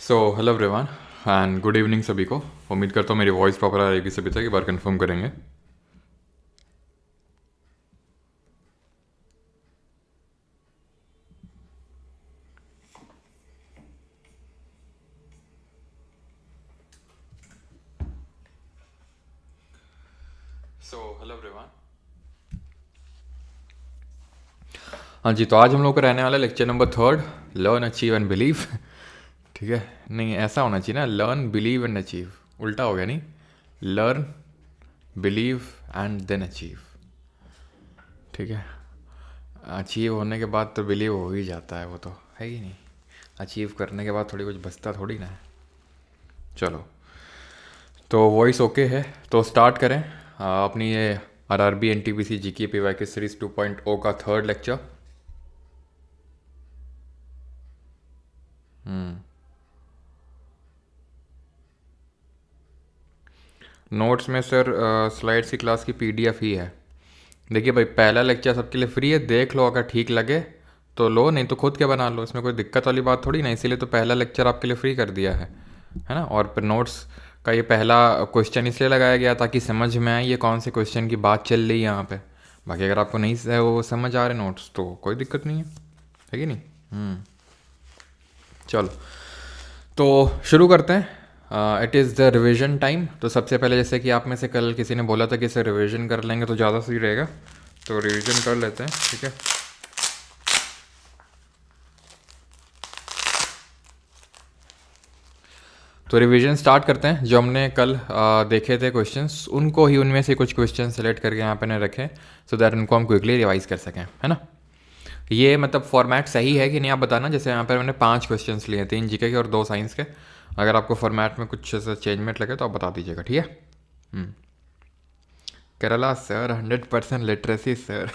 So hello everyone and good evening सभी को। उम्मीद करता हूँ मेरी वॉइस प्रॉपर आ रहेगी सभी तक। एक बार कंफर्म करेंगे। So hello everyone. हाँ जी, तो आज हम लोग का रहने वाला lecture number 3, learn achieve and believe. ठीक है, नहीं ऐसा होना चाहिए ना, लर्न बिलीव एंड अचीव। उल्टा हो गया नहीं, learn believe and then achieve. ठीक है, अचीव होने के बाद तो बिलीव हो ही जाता है, वो तो है ही नहीं। अचीव करने के बाद थोड़ी कुछ बचता थोड़ी ना है। चलो, तो वॉइस ओके है तो स्टार्ट करें अपनी ये RRB NTPC GK PYQ series 2.0 का थर्ड लेक्चर। नोट्स में सर स्लाइड्स की क्लास की पीडीएफ ही है। देखिए भाई, पहला लेक्चर सबके लिए फ्री है, देख लो, अगर ठीक लगे तो लो, नहीं तो खुद के बना लो, इसमें कोई दिक्कत वाली बात थोड़ी ना। इसीलिए तो पहला लेक्चर आपके लिए फ्री कर दिया है ना। और फिर नोट्स का ये पहला क्वेश्चन इसलिए लगाया गया ताकि समझ में आए ये कौन से क्वेश्चन की बात चल रही है यहाँ पे। बाकी अगर आपको नहीं वो समझ आ रहे नोट्स तो कोई दिक्कत नहीं है कि नहीं। चलो, तो शुरू करते हैं। It is the revision time. तो सबसे पहले, जैसे कि आप में से कल किसी ने बोला था कि इसे रिवीजन कर लेंगे तो ज़्यादा सही रहेगा, तो रिवीजन कर लेते हैं। ठीक है, तो रिवीजन स्टार्ट करते हैं। जो हमने कल देखे थे क्वेश्चंस, उनको ही उनमें से कुछ क्वेश्चन सेलेक्ट करके यहाँ पे ने रखे, सो दैट उनको हम क्विकली रिवाइज कर सकें, है ना। ये मतलब फॉर्मेट सही है कि नहीं आप बताना। जैसे यहाँ पर मैंने 5 क्वेश्चंस लिए, 3 जीके के और 2 साइंस के। अगर आपको फॉर्मेट में कुछ ऐसा चेंजमेंट लगे तो आप बता दीजिएगा, ठीक है। Kerala sir, 100% literacy sir.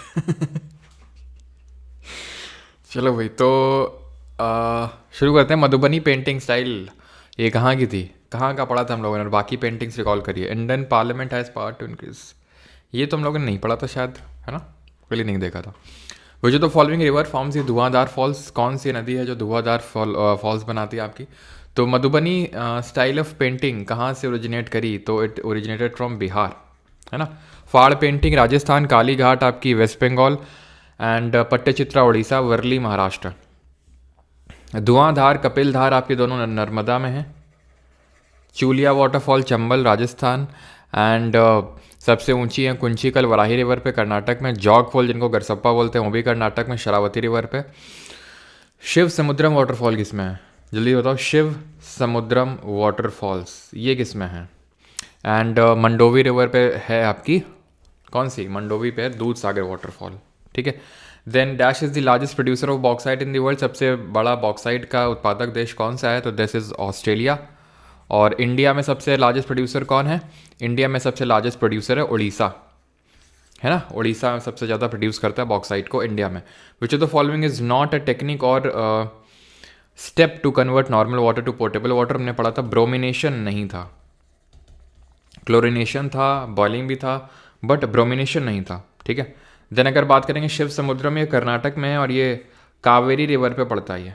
चलो भाई, तो शुरू करते हैं। मधुबनी पेंटिंग स्टाइल ये कहाँ की थी, कहाँ का पढ़ा था हम लोगों ने, और बाकी पेंटिंग्स रिकॉल करिए। Indian parliament has power to increase, ये तो हम लोगों ने नहीं पढ़ा था शायद, है ना, पहले नहीं देखा था। वो जो तो फॉलोइंग रिवर फॉर्म्स, ये धुआंधार फॉल्स, कौन सी नदी है जो धुआंधार फॉल्स बनाती है आपकी। तो मधुबनी स्टाइल ऑफ पेंटिंग कहाँ से ओरिजिनेट करी, तो इट ओरिजिनेटेड फ्रॉम बिहार, है ना। फाड़ पेंटिंग राजस्थान, काली घाट आपकी वेस्ट बंगाल, एंड पट्टचित्रा उड़ीसा, वर्ली महाराष्ट्र। धुआंधार कपिलधार आपके दोनों नर्मदा में हैं। चूलिया वाटरफॉल चंबल राजस्थान, एंड सबसे ऊंची है कुंचिकल वराही रिवर पे कर्नाटक में। जॉग फॉल जिनको गरसप्पा बोलते हैं वो भी कर्नाटक में शरावती रिवर पे। शिव समुद्रम वाटरफॉल किस में है, जल्दी बताओ। शिव समुद्रम वाटरफॉल्स ये किस में है। एंड मंडोवी रिवर पे है आपकी, कौन सी, मंडोवी पे है दूध सागर वाटरफॉल, ठीक है। Then dash is the largest producer of bauxite in the world, सबसे बड़ा बॉक्साइट का उत्पादक देश कौन सा है, तो दिस इज ऑस्ट्रेलिया। और इंडिया में सबसे लार्जेस्ट प्रोड्यूसर कौन है, इंडिया में सबसे लार्जेस्ट प्रोड्यूसर है उड़ीसा, है ना। उड़ीसा सबसे ज़्यादा प्रोड्यूस करता है बॉक्साइट को इंडिया में। Which of the following is not a technique और step to convert normal water to portable water, हमने पढ़ा था। ब्रोमिनेशन नहीं था, क्लोरिनेशन था, बॉइलिंग भी था, बट ब्रोमिनेशन नहीं था, ठीक है। देन अगर बात करेंगे शिव समुद्रम, ये कर्नाटक में है और ये कावेरी रिवर पे पड़ता है ये,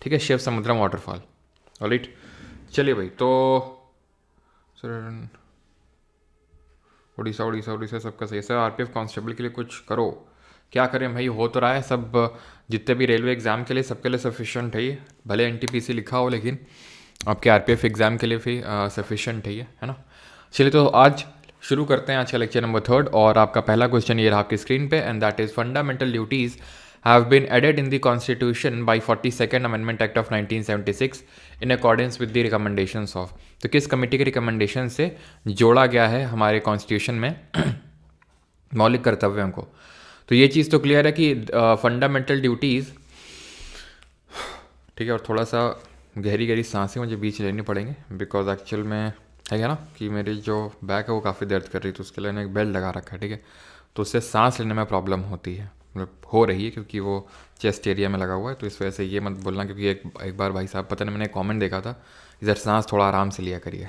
ठीक है, शिव समुद्रम वाटरफॉल। ऑलराइट, चलिए भाई, तो सर उड़ीसा उड़ीसा उड़ीसा सबका सही है सर। आरपीएफ कांस्टेबल के लिए कुछ करो, क्या करें भाई, हो तो रहा है सब, जितने भी रेलवे एग्ज़ाम के लिए सबके लिए सफिशेंट है ये। भले एनटीपीसी लिखा हो लेकिन आपके आरपीएफ एग्ज़ाम के लिए भी सफिशेंट है ये, है ना। चलिए, तो आज शुरू करते हैं आज का लेक्चर नंबर 3, और आपका पहला क्वेश्चन ये रहा आपकी स्क्रीन पे, and that is fundamental duties have been added in the constitution by 42nd amendment act of 1976 in accordance with the recommendations of. तो किस कमेटी के रिकमेंडेशन से जोड़ा गया है हमारे कॉन्स्टिट्यूशन में मौलिक कर्तव्यों को। तो ये चीज़ तो क्लियर है कि फंडामेंटल ड्यूटीज़, ठीक है। और थोड़ा सा गहरी गहरी सांसें मुझे बीच लेनी पड़ेंगी, बिकॉज एक्चुअल में है क्या ना कि मेरी जो बैक है वो काफ़ी दर्द कर रही, तो उसके लिए मैंने एक बेल्ट लगा रखा है, ठीक है। तो उससे सांस लेने में प्रॉब्लम होती है, मतलब हो रही है, क्योंकि वो चेस्ट एरिया में लगा हुआ है। तो इस वजह से ये मत बोलना, क्योंकि एक बार भाई साहब, पता नहीं मैंने कमेंट देखा था, इधर सांस थोड़ा आराम से लिया करिए।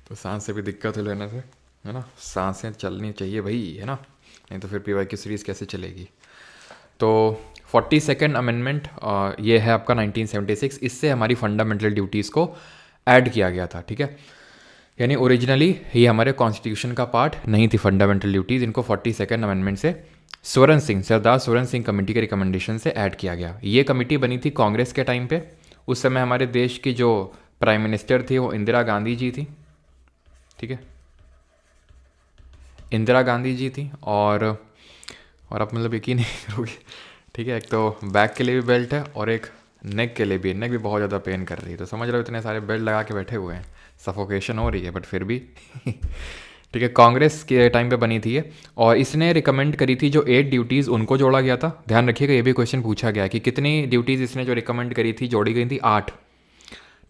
तो सांस से भी दिक्कत हो लेने से, है ना, सांसें चलनी चाहिए भाई, है ना, नहीं तो फिर पीवाई की सीरीज़ कैसे चलेगी। तो 42nd अमेंडमेंट ये है आपका 1976, इससे हमारी फंडामेंटल ड्यूटीज़ को ऐड किया गया था, ठीक है। यानी ओरिजिनली ये हमारे कॉन्स्टिट्यूशन का पार्ट नहीं थी फंडामेंटल ड्यूटीज़, इनको 42nd अमेंडमेंट से सरदार स्वरण सिंह कमेटी के रिकमेंडेशन से ऐड किया गया। ये कमेटी बनी थी कांग्रेस के टाइम पे। उस समय हमारे देश की जो प्राइम मिनिस्टर थी वो इंदिरा गांधी जी थी, ठीक है, इंदिरा गांधी जी थी। और आप मतलब यकीन नहीं करोगे, ठीक है, एक तो बैक के लिए भी बेल्ट है और एक नेक के लिए भी, नेक भी बहुत ज़्यादा पेन कर रही है, तो समझ रहे हो इतने सारे बेल्ट लगा के बैठे हुए हैं, सफोकेशन हो रही है, बट फिर भी ठीक है। कांग्रेस के टाइम पे बनी थी ये, और इसने रिकमेंड करी थी जो 8 ड्यूटीज़ उनको जोड़ा गया था। ध्यान रखिएगा, ये भी क्वेश्चन पूछा गया कि कितनी ड्यूटीज़ इसने जो रिकमेंड करी थी जोड़ी गई थी, 8,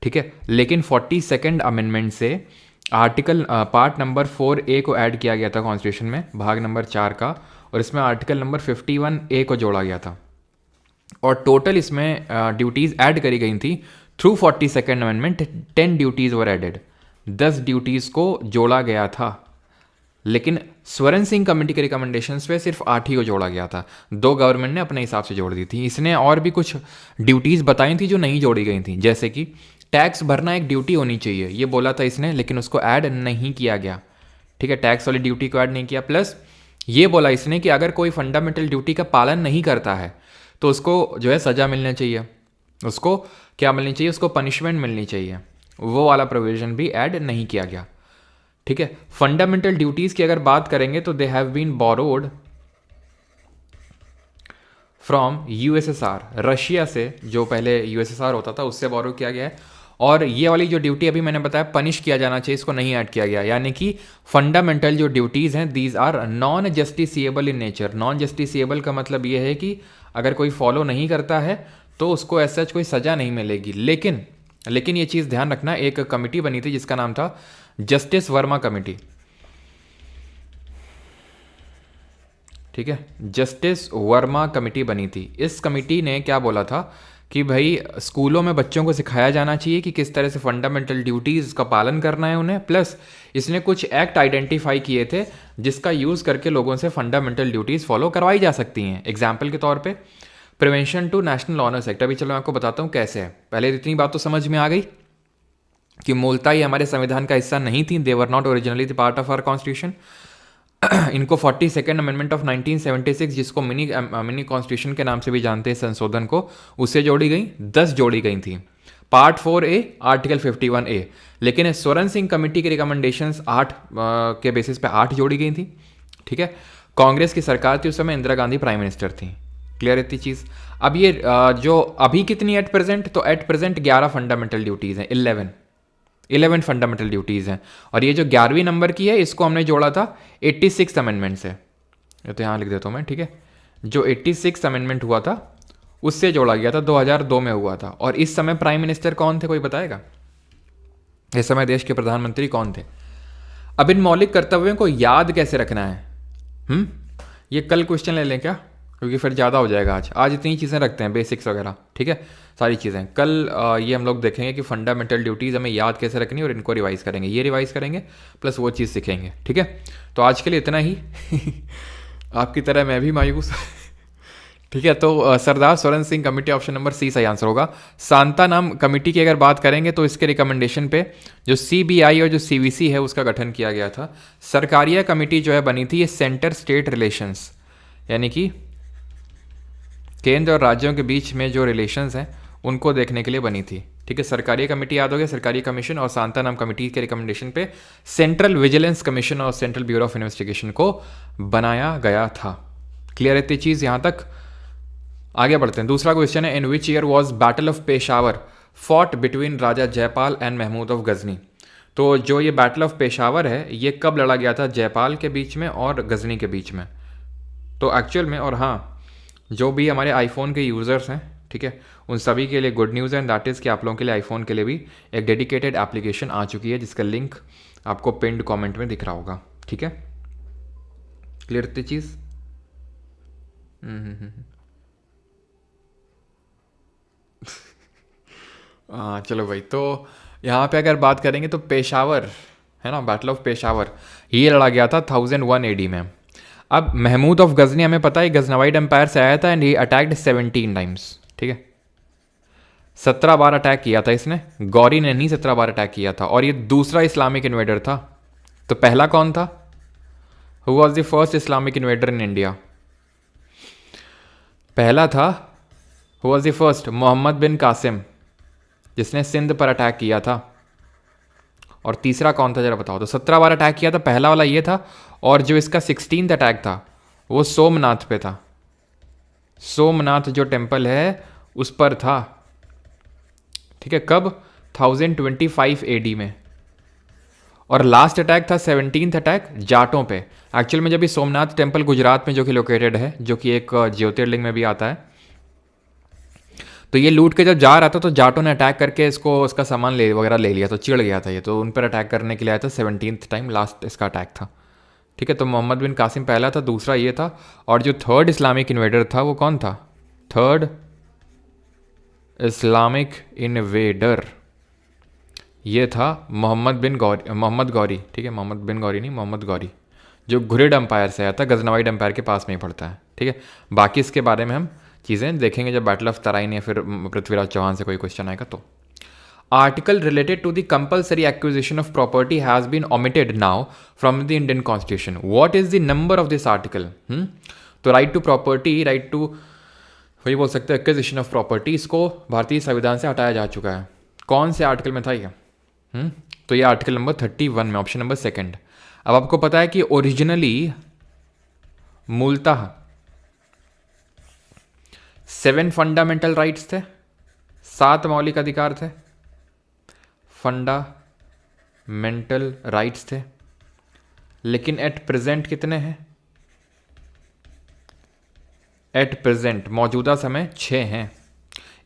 ठीक है। लेकिन 42nd अमेंडमेंट से आर्टिकल पार्ट नंबर 4A को ऐड किया गया था कॉन्स्टिट्यूशन में, भाग नंबर 4 का, और इसमें आर्टिकल नंबर 51A को जोड़ा गया था। और टोटल इसमें ड्यूटीज़ ऐड करी गई थी थ्रू 42nd अमेंडमेंट। 10 ड्यूटीज़ वर एडेड, 10 ड्यूटीज़ को जोड़ा गया था। लेकिन स्वरण सिंह कमेटी के रिकमेंडेशंस पे सिर्फ 8 ही को जोड़ा गया था, 2 गवर्नमेंट ने अपने हिसाब से जोड़ दी थी। इसने और भी कुछ ड्यूटीज़ बताई थी जो नहीं जोड़ी गई थी, जैसे कि टैक्स भरना एक ड्यूटी होनी चाहिए, ये बोला था इसने, लेकिन उसको ऐड नहीं किया गया, ठीक है, टैक्स वाली ड्यूटी को ऐड नहीं किया। प्लस ये बोला इसने कि अगर कोई फंडामेंटल ड्यूटी का पालन नहीं करता है तो उसको जो है सज़ा मिलनी चाहिए, उसको क्या मिलनी चाहिए, उसको पनिशमेंट मिलनी चाहिए, वो वाला प्रोविज़न भी ऐड नहीं किया गया, ठीक है। फंडामेंटल ड्यूटीज़ की अगर बात करेंगे तो they have been borrowed from USSR, Russia से, जो पहले यूएसएसआर होता था उससे बोरो किया गया है। और ये वाली जो ड्यूटी अभी मैंने बताया पनिश किया जाना चाहिए, इसको नहीं ऐड किया गया। यानी कि फंडामेंटल जो ड्यूटीज़ हैं these are non justiciable in nature. Non justiciable का मतलब ये है कि अगर कोई फॉलो नहीं करता है तो उसको ऐसा कोई सज़ा नहीं मिलेगी। लेकिन ये चीज़ ध्यान रखना, एक कमेटी बनी थी जिसका नाम था जस्टिस वर्मा कमेटी, ठीक है, जस्टिस वर्मा कमेटी बनी थी। इस कमेटी ने क्या बोला था कि भाई स्कूलों में बच्चों को सिखाया जाना चाहिए कि किस तरह से फंडामेंटल ड्यूटीज़ का पालन करना है उन्हें। प्लस इसने कुछ एक्ट आइडेंटिफाई किए थे जिसका यूज़ करके लोगों से फंडामेंटल ड्यूटीज़ फॉलो करवाई जा सकती हैं। एग्जाम्पल के तौर पे prevention to national honours act. अभी चलो मैं आपको बताता हूँ कैसे है। पहले इतनी बात तो समझ में आ गई कि मूलतः ये हमारे संविधान का हिस्सा नहीं थी, they were not originally the part of our constitution. इनको 42nd अमेंडमेंट ऑफ 1976, जिसको मिनी कॉन्स्टिट्यूशन के नाम से भी जानते हैं संशोधन को, उससे जोड़ी गई, 10 जोड़ी गई थी। Part 4A article 51A। लेकिन स्वरण सिंह कमेटी के रिकमेंडेशंस 8 के बेसिस पे 8 जोड़ी गई थी, ठीक है। कांग्रेस की सरकार थी उस समय, इंदिरा गांधी प्राइम मिनिस्टर थी। क्लियर इतनी चीज़। अब ये जो अभी कितनी एट प्रेजेंट, तो एट प्रेजेंट 11 फंडामेंटल ड्यूटीज़ हैं, 11 फंडामेंटल ड्यूटीज़ हैं। और ये जो 11वीं नंबर की है इसको हमने जोड़ा था 86 अमेंडमेंट से, ये तो यहाँ लिख देता हूँ मैं, ठीक है। जो 86 अमेंडमेंट हुआ था उससे जोड़ा गया था, 2002 में हुआ था। और इस समय प्राइम मिनिस्टर कौन थे, कोई बताएगा? इस समय देश के प्रधानमंत्री कौन थे? अब इन मौलिक कर्तव्यों को याद कैसे रखना है, ये कल क्वेश्चन ले लें क्या, क्योंकि फिर ज़्यादा हो जाएगा। आज इतनी चीज़ें रखते हैं, बेसिक्स वगैरह, ठीक है, सारी चीज़ें। कल ये हम लोग देखेंगे कि फंडामेंटल ड्यूटीज़ हमें याद कैसे रखनी है और इनको रिवाइज़ करेंगे, ये रिवाइज़ करेंगे प्लस वो चीज़ सीखेंगे, ठीक है। तो आज के लिए इतना ही। आपकी तरह मैं भी मायूस। ठीक है, तो Sardar Swaran Singh committee, option number C सही आंसर होगा। सांता नाम कमेटी की अगर बात करेंगे तो इसके रिकमेंडेशन पे जो CBI और जो CVC है उसका गठन किया गया था। सरकारिया कमेटी जो है बनी थी, ये सेंटर स्टेट रिलेशंस, यानी कि केंद्र और राज्यों के बीच में जो रिलेशंस हैं उनको देखने के लिए बनी थी, ठीक है। सरकारी कमेटी याद हो गया, सरकारी कमीशन। और सांता नाम कमेटी के रिकमेंडेशन पे सेंट्रल विजिलेंस कमीशन और सेंट्रल ब्यूरो ऑफ इन्वेस्टिगेशन को बनाया गया था। क्लियर है ये चीज़ यहाँ तक? आगे बढ़ते हैं। दूसरा क्वेश्चन है, in which year was battle of Peshawar fought between Raja Jaipal and Mahmud of Ghazni. तो जो ये बैटल ऑफ पेशावर है ये कब लड़ा गया था? जयपाल के बीच में और गजनी के बीच में। तो एक्चुअल में, और हाँ, जो भी हमारे आईफोन के यूज़र्स हैं, ठीक है, उन सभी के लिए गुड न्यूज़ है, दैट इज़ कि आप लोगों के लिए आईफोन के लिए भी एक डेडिकेटेड एप्लीकेशन आ चुकी है जिसका लिंक आपको पिन्ड कमेंट में दिख रहा होगा, ठीक है। क्लियर थी चीज़? हाँ चलो भाई, तो यहाँ पे अगर बात करेंगे तो पेशावर है ना, बैटल ऑफ पेशावर ये लड़ा गया था 1001 AD में। अब महमूद ऑफ गजनी हमें पता है गजनवाइड एम्पायर से आया था एंड ही अटैक्ड 17 टाइम्स, ठीक है, 17 बार अटैक किया था इसने, गौरी ने नहीं 17 बार अटैक किया था, और ये दूसरा इस्लामिक इन्वेडर था। तो पहला कौन था? Who was the first Islamic invader in India? पहला था, who was the first? Mohammad bin Qasim, जिसने सिंध पर अटैक किया था। और तीसरा कौन था जरा बताओ? तो 17 बार अटैक किया था, पहला वाला ये था, और जो इसका 16th अटैक था वो सोमनाथ पे था। सोमनाथ जो टेम्पल है उस पर था, ठीक है, कब? 1025 AD में। और लास्ट अटैक था 17th अटैक जाटों पे। एक्चुअल में जब ये सोमनाथ टेम्पल गुजरात में जो कि लोकेटेड है, जो कि एक ज्योतिर्लिंग में भी आता है, तो ये लूट के जब जा रहा था तो जाटों ने अटैक करके इसको उसका सामान वगैरह ले लिया, तो चिढ़ गया था ये, तो उन पर अटैक करने के लिए आया था। 17th टाइम लास्ट इसका अटैक था, ठीक है। तो मोहम्मद बिन कासिम पहला था, दूसरा ये था, और जो थर्ड इस्लामिक इन्वेडर था वो कौन था? थर्ड इस्लामिक इन्वेडर ये था मोहम्मद गौरी, ठीक है, मोहम्मद बिन गौरी नहीं, मोहम्मद गौरी, जो घुरिड एम्पायर से आया था, गजनवाइड एम्पायर के पास में ही पड़ता है, ठीक है। बाकी इसके बारे में हम चीज़ें देखेंगे जब बैटल ऑफ तराइन या फिर पृथ्वीराज चौहान से कोई क्वेश्चन आएगा तो। Article related to the compulsory acquisition of property has been omitted now from the Indian constitution. What is the number of this article? तो right to property, right to, वही बोल सकते हैं एक्विजिशन ऑफ प्रॉपर्टी, इसको भारतीय संविधान से हटाया जा चुका है। कौन से आर्टिकल में था ये? तो ये आर्टिकल नंबर 31 में, ऑप्शन नंबर सेकंड। अब आपको पता है कि ओरिजिनली मूलतः 7 फंडामेंटल राइट्स थे, 7 मौलिक अधिकार थे, फंडामेंटल राइट्स थे, लेकिन एट प्रेजेंट कितने हैं? एट प्रेजेंट मौजूदा समय 6 हैं।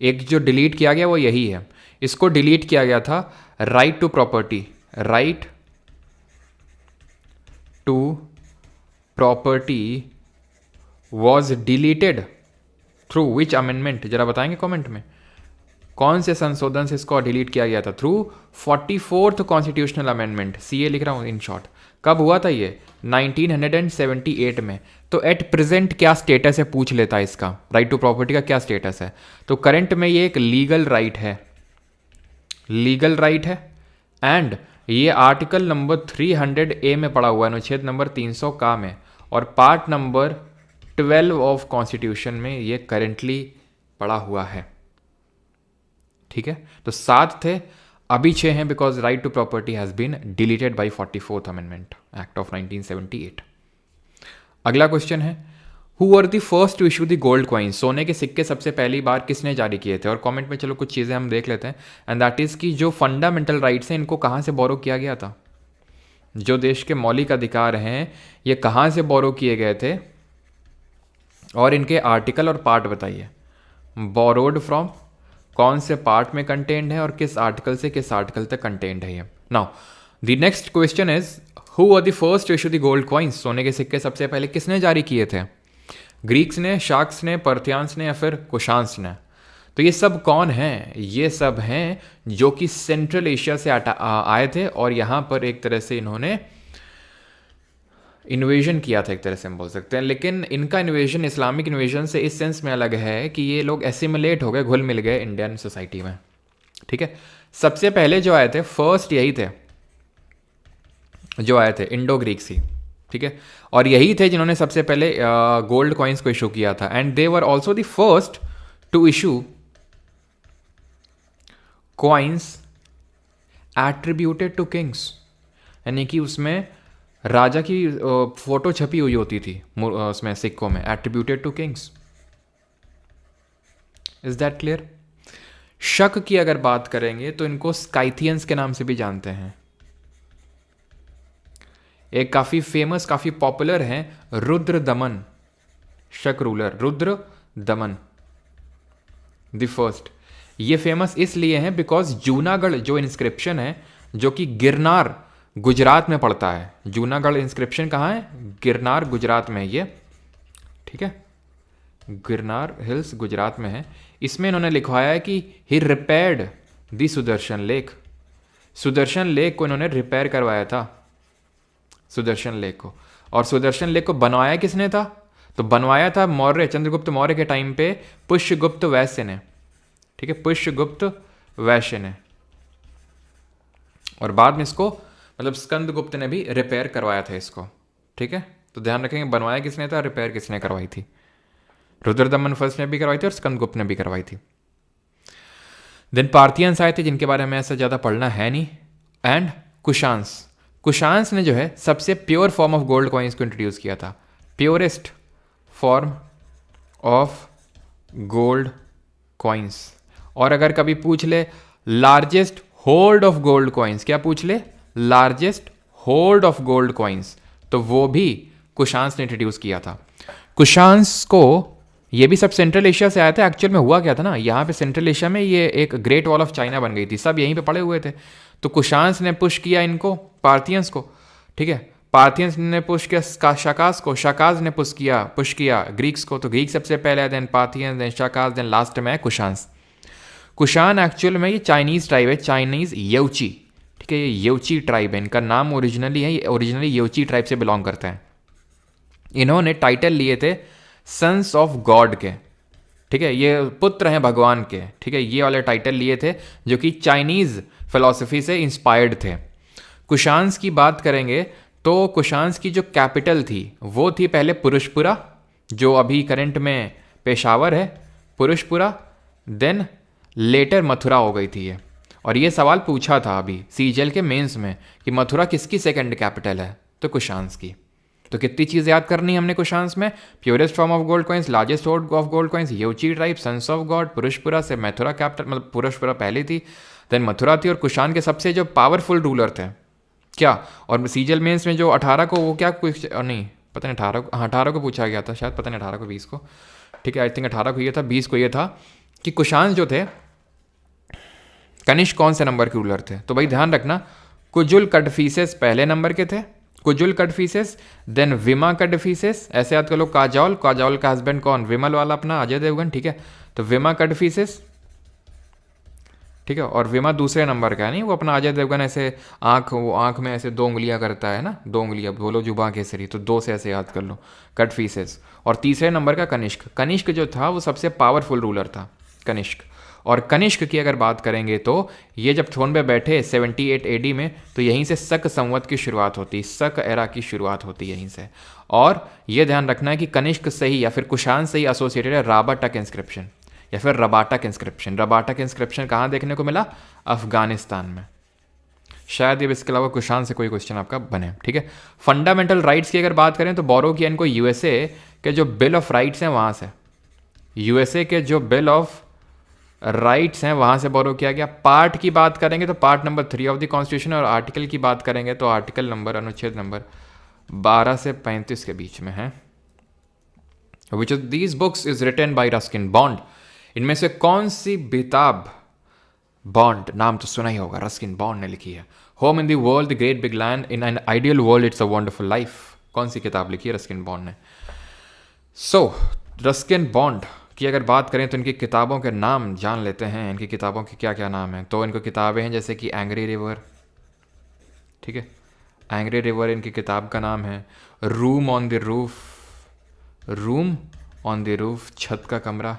एक जो डिलीट किया गया वो यही है, इसको डिलीट किया गया था। Right to property, right to property was deleted through which amendment? जरा बताएंगे कमेंट में, कौन से संशोधन से इसको डिलीट किया गया था? Through 44th constitutional amendment, CA लिख रहा हूं इन शॉर्ट। कब हुआ था ये? 1978 में। तो एट प्रेजेंट क्या स्टेटस है पूछ लेता है इसका, राइट टू प्रॉपर्टी का क्या स्टेटस है? तो करंट में ये एक लीगल राइट है, लीगल राइट है, एंड ये आर्टिकल नंबर 300A में पड़ा हुआ है, अनुच्छेद नंबर 300 का में, और पार्ट नंबर 12 ऑफ कॉन्स्टिट्यूशन में ये करेंटली पड़ा हुआ है, ठीक है। तो 7 थे, अभी 6 हैं, because right to property has been deleted by 44th amendment act of 1978। अगला क्वेश्चन है, who were the first to issue the gold coin? सोने के सिक्के सबसे पहली बार किसने जारी किए थे? और कमेंट में चलो कुछ चीज़ें हम देख लेते हैं, एंड दैट इज़ कि जो फंडामेंटल राइट्स हैं इनको कहाँ से बोरो किया गया था? जो देश के मौलिक अधिकार हैं ये कहाँ से बोरो किए गए थे, और इनके आर्टिकल और पार्ट बताइए। बोरोड फ्रॉम, कौन से पार्ट में कंटेंट है, और किस आर्टिकल से किस आर्टिकल तक कंटेंट है ये। Now the next question is, who were the first to issue the gold coins? सोने के सिक्के सबसे पहले किसने जारी किए थे? ग्रीक्स ने, शाक्स ने, पर्थियान्स ने, या फिर कुशांस ने? तो ये सब कौन हैं? ये सब हैं जो कि सेंट्रल एशिया से आए थे, और यहाँ पर एक तरह से इन्होंने इन्वेजन किया था, एक तरह से हम बोल सकते हैं। लेकिन इनका इन्वेजन इस्लामिक इन्वेजन से इस सेंस में अलग है कि ये लोग एसिमुलेट हो गए, घुल मिल गए इंडियन सोसाइटी में, ठीक है। सबसे पहले जो आए थे फर्स्ट यही थे, जो आए थे इंडो ग्रीक्स ही, ठीक है, और यही थे जिन्होंने सबसे पहले गोल्ड कॉइन्स को इशू किया था, and they were also the first to issue coins attributed to kings, यानी कि उसमें राजा की फोटो छपी हुई होती थी उसमें सिक्कों में, attributed to kings. Is that clear? Shaka की अगर बात करेंगे तो इनको स्काइथियंस के नाम से भी जानते हैं। एक काफी फेमस, काफी पॉपुलर हैं रुद्र दमन, शक ruler Rudra Daman the first. ये फेमस इसलिए हैं बिकॉज जूनागढ़ जो इंस्क्रिप्शन है, जो कि गिरनार गुजरात में पड़ता है। जूनागढ़ इंस्क्रिप्शन कहाँ है? गिरनार गुजरात में है ये, ठीक है, गिरनार हिल्स गुजरात में है। इसमें इन्होंने लिखवाया है कि he repaired the Sudarshan lake, Sudarshan lake को इन्होंने रिपेयर करवाया था। सुदर्शन लेक को। और सुदर्शन लेक को बनवाया किसने था? तो बनवाया था मौर्य, चंद्रगुप्त मौर्य के टाइम पे पुष्यगुप्त वैश्य ने, ठीक है, पुष्यगुप्त वैश्य ने। और बाद में इसको मतलब स्कंदगुप्त ने भी रिपेयर करवाया था इसको, ठीक है। तो ध्यान रखेंगे बनवाया किसने था, रिपेयर किसने करवाई थी। रुद्रदमन फर्स्ट ने भी करवाई थी और स्कंदगुप्त ने भी करवाई थी। देन पार्थियंस आए थे जिनके बारे में ऐसा ज़्यादा पढ़ना है नहीं। एंड कुशांस, कुशांस ने जो है सबसे pure form of gold coins को इंट्रोड्यूस किया था, purest form of gold coins. और अगर कभी पूछ ले largest hold of gold coins, क्या पूछ ले, largest hold of gold coins, तो वो भी कुशांस ने इंट्रोड्यूस किया था। कुशांस को ये भी सब सेंट्रल एशिया से आया था। एक्चुअल में हुआ क्या था ना, यहाँ पे सेंट्रल एशिया में ये एक ग्रेट वॉल ऑफ चाइना बन गई थी, सब यहीं पे पड़े हुए थे। तो कुशांस ने पुश किया इनको, पार्थियंस को, ठीक है, पार्थियंस ने पुश किया शाकास को, शाकाज ने पुश किया ग्रीक्स को। तो ग्रीक सबसे पहले, then Parthians, then Shakas, then last में है कुशांस। कुशान एक्चुअल में ये चाइनीज ट्राइब है, चाइनीज येउची, ठीक है, ये येउची ट्राइब है, इनका नाम ओरिजिनली है, ओरिजिनली येउची ट्राइब से बिलोंग करते हैं। इन्होंने टाइटल लिए थे सन्स ऑफ गॉड के, ठीक है, ये पुत्र हैं भगवान के, ठीक है, ये वाले टाइटल लिए थे जो कि चाइनीज फिलॉसफी से इंस्पायर्ड थे। कुशांस की बात करेंगे तो कुशांस की जो कैपिटल थी वो थी पहले पुरुषपुरा, जो अभी करंट में पेशावर है, पुरुषपुरा, देन लेटर मथुरा हो गई थी ये। और ये सवाल पूछा था अभी सीजीएल के मेंस में कि मथुरा किसकी सेकंड कैपिटल है, तो कुशांस की। तो कितनी चीज़ याद करनी है हमने कुशांस में, purest form of gold coins, largest hold of gold coins, Yuezhi tribe, sons of god, Purushapura से मथुरा कैपिटल, मतलब पुरुषपुरा पहले थी, देन मथुरा थी। और कुशान के सबसे जो पावरफुल रूलर थे क्या, और सीजीएल मेंस में जो 18 को, वो क्या कुछ नहीं पता नहीं, 18 को पूछा गया था शायद, पता नहीं 18 को 20 को, ठीक है, आई थिंक 18 को ये था, 20 को ये था कि कुशान जो थे कनिष्क कौन से नंबर के रूलर थे। तो भाई ध्यान रखना, कुजुल कडफीसेस पहले नंबर के थे, कुजुल कडफीसेस, देन विमा कडफीसेस, ऐसे याद कर लो, काजौल, काजौल का हस्बैंड कौन, विमल वाला अपना अजय देवगन, ठीक है, तो विमा कडफीसेस, ठीक है। और विमा दूसरे नंबर का है, नहीं वो अपना अजय देवगन ऐसे वो आंख में ऐसे 2 उंगलियां करता है ना, 2 उंगलियां बोलो जुबां केसरी, तो 2 से ऐसे याद कर लो, कडफीसेस। और तीसरे नंबर का कनिष्क, कनिष्क जो था वो सबसे पावरफुल रूलर था, कनिष्क। और कनिष्क की अगर बात करेंगे तो ये जब थ्रोन पे बैठे 78 एडी में, तो यहीं से शक संवत की शुरुआत होती, शक एरा की शुरुआत होती यहीं से। और ये ध्यान रखना है कि कनिष्क से ही या फिर कुशान से ही एसोसिएटेड है राबाटक इंस्क्रिप्शन या फिर रबाटक इंस्क्रिप्शन। रबाटक इंस्क्रिप्शन कहाँ देखने को मिला, अफगानिस्तान में। शायद ये इसके अलावा कुशान से कोई क्वेश्चन आपका बने, ठीक है। फंडामेंटल राइट्स की अगर बात करें तो बोरो किया इनको यूएसए के जो बिल ऑफ राइट्स हैं वहाँ से, यूएसए के जो बिल ऑफ राइट्स हैं वहाँ से बोरो किया गया। पार्ट की बात करेंगे तो part number 3 of the constitution, और आर्टिकल की बात करेंगे तो आर्टिकल नंबर, अनुच्छेद नंबर 12 से 35 के बीच में है। Which of these books is written by Ruskin Bond, इनमें से कौन सी किताब, बॉन्ड नाम तो सुना ही होगा, रस्किन बॉन्ड ने लिखी है। Home in the world, the great big land, in an ideal world, it's a wonderful life, कौन सी किताब लिखी है रस्किन बॉन्ड ने। सो रस्किन बॉन्ड की अगर बात करें तो इनकी किताबों के नाम जान लेते हैं, इनकी किताबों के क्या क्या नाम हैं। तो इनको किताबें हैं जैसे कि एंग्री रिवर, ठीक है, एंग्री रिवर इनकी किताब का नाम है। Room on the roof, room on the roof, छत का कमरा,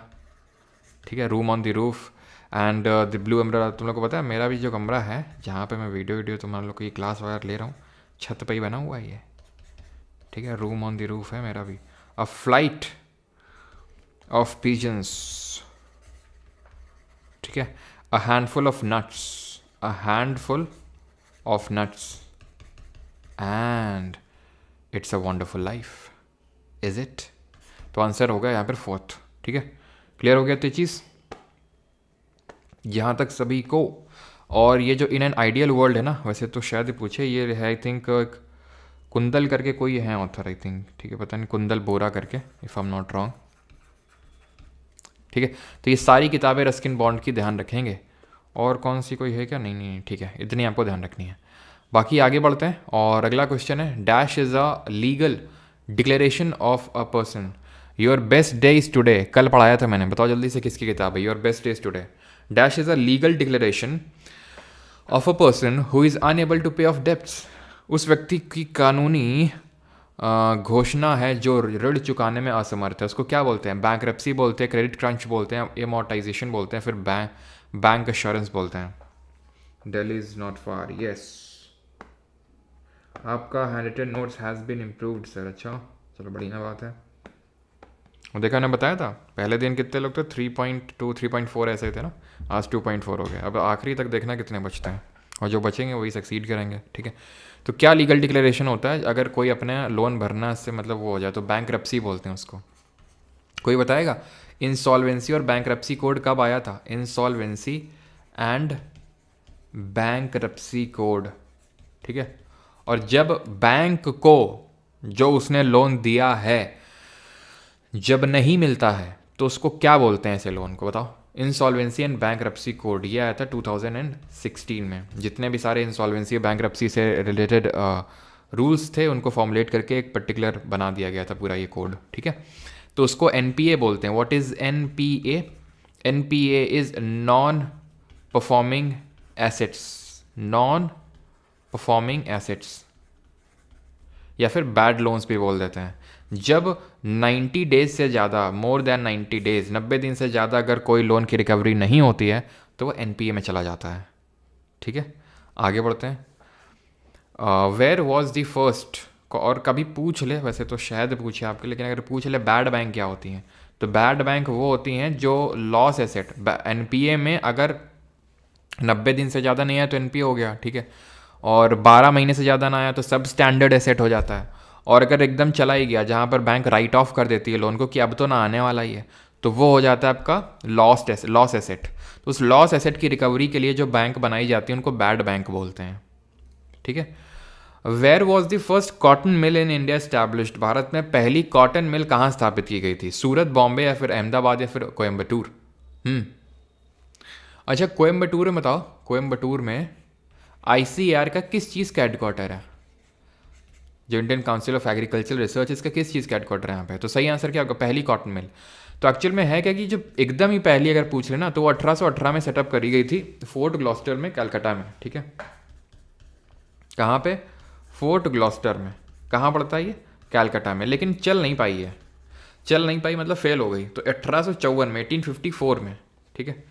ठीक है, room on the roof. And the blue umbrella, तुम लोग को पता है मेरा भी जो कमरा है जहाँ पे मैं वीडियो तुम लोग को ये क्लास वगैरह ले रहा हूँ, छत पे ही बना हुआ है ये, ठीक है, रूम ऑन द रूफ है मेरा भी। अ फ्लाइट ऑफ पिजन्स, ठीक है, a handful of nuts, a handful of nuts, and it's a wonderful life, is it. तो आंसर होगा यहाँ पर 4th, ठीक है, क्लियर हो गया तो ये चीज़ यहाँ तक सभी को। और ये जो इन एन आइडियल वर्ल्ड है ना, वैसे तो शायद पूछे, ये है आई थिंक कुंदल करके कोई है ऑथर आई थिंक, ठीक है, पता नहीं, कुंदल बोरा करके, if I am not wrong, ठीक है। तो ये सारी किताबें रस्किन बॉन्ड की ध्यान रखेंगे। और कौन सी कोई है क्या, नहीं नहीं, ठीक है, इतनी आपको ध्यान रखनी है। बाकी आगे बढ़ते हैं और अगला क्वेश्चन है, dash is a legal declaration of a person, your best day is today, कल पढ़ाया था मैंने, बताओ जल्दी से किसकी किताब है, your best day is today. Dash is a legal declaration of a person who is unable to pay off debts, उस व्यक्ति की कानूनी घोषणा है जो ऋण चुकाने में असमर्थ है, उसको क्या बोलते हैं? बैंकरप्सी बोलते हैं, क्रेडिट क्रंच बोलते हैं, एमोर्टाइजेशन बोलते हैं, फिर बैंक एश्योरेंस बोलते हैं। Delhi is not far, yes. आपका handwritten notes has been improved sir. अच्छा, चलो बढ़िया बात है। वो देखा, मैंने बताया था पहले दिन कितने लोग थे, 3.2 3.4 ऐसे थे ना, आज 2.4 हो गए। अब आखिरी तक देखना कितने बचते हैं, और जो बचेंगे वही सक्सीड करेंगे, ठीक है। तो क्या लीगल डिक्लेरेशन होता है अगर कोई अपने लोन भरना से मतलब वो हो जाए, तो बैंकरप्सी बोलते हैं उसको। कोई बताएगा इंसॉल्वेंसी और बैंकरप्सी कोड कब आया था? इंसॉल्वेंसी एंड बैंकरप्सी कोड, ठीक है। और जब बैंक को जो उसने लोन दिया है जब नहीं मिलता है तो उसको क्या बोलते हैं? ऐसे लोन को बताओ। इंसॉल्वेंसी एंड बैंकरप्सी कोड ये आया था 2016 में। जितने भी सारे इंसॉल्वेंसी और बैंकरप्सी से रिलेटेड रूल्स थे उनको फॉर्मुलेट करके एक पर्टिकुलर बना दिया गया था पूरा ये कोड, ठीक है। तो उसको एनपीए बोलते हैं। What is NPA? NPA is non performing assets, non performing assets, या फिर बैड लोन्स भी बोल देते हैं। जब 90 डेज से ज़्यादा, मोर देन 90 डेज, 90 दिन से ज़्यादा अगर कोई लोन की रिकवरी नहीं होती है तो वो एनपीए में चला जाता है, ठीक है। आगे बढ़ते हैं। वेयर वॉज द फर्स्ट, और कभी पूछ ले, वैसे तो शायद पूछे आपके, लेकिन अगर पूछ ले बैड बैंक क्या होती हैं, तो बैड बैंक वो होती हैं जो लॉस एसेट, एनपीए में अगर 90 दिन से ज़्यादा नहीं आया तो एनपीए हो गया, ठीक है। और 12 महीने से ज़्यादा ना आया तो सब स्टैंडर्ड एसेट हो जाता है। और अगर एकदम चला ही गया, जहाँ पर बैंक राइट ऑफ कर देती है लोन को कि अब तो ना आने वाला ही है, तो वो हो जाता है आपका लॉस एसेट। तो उस लॉस एसेट की रिकवरी के लिए जो बैंक बनाई जाती है उनको बैड बैंक बोलते हैं, ठीक है। Where was the first cotton mill in India established? Bharat में पहली कॉटन मिल कहाँ स्थापित की गई थी? सूरत, बॉम्बे, या फिर अहमदाबाद, या फिर कोयम्बटूर? अच्छा, कोयम्बटूर में बताओ, कोयम्बटूर में आईसीएआर का किस चीज़ का हेडक्वार्टर है? जो Indian council of agriculture research, इसका किस चीज़ का हेडक्वार्टर है यहाँ पे? तो सही आंसर क्या होगा? पहली कॉटन मिल। तो एक्चुअल में है क्या कि जो एकदम ही पहली अगर पूछ लेना तो वो 1818 में सेटअप करी गई थी फोर्ट ग्लॉस्टर में, कलकत्ता में, ठीक है। कहाँ पे? फोर्ट ग्लॉस्टर में। कहाँ पड़ता है ये? कलकत्ता में। लेकिन चल नहीं पाई है, चल नहीं पाई मतलब फेल हो गई। तो 1854 में, 1854 में, ठीक है,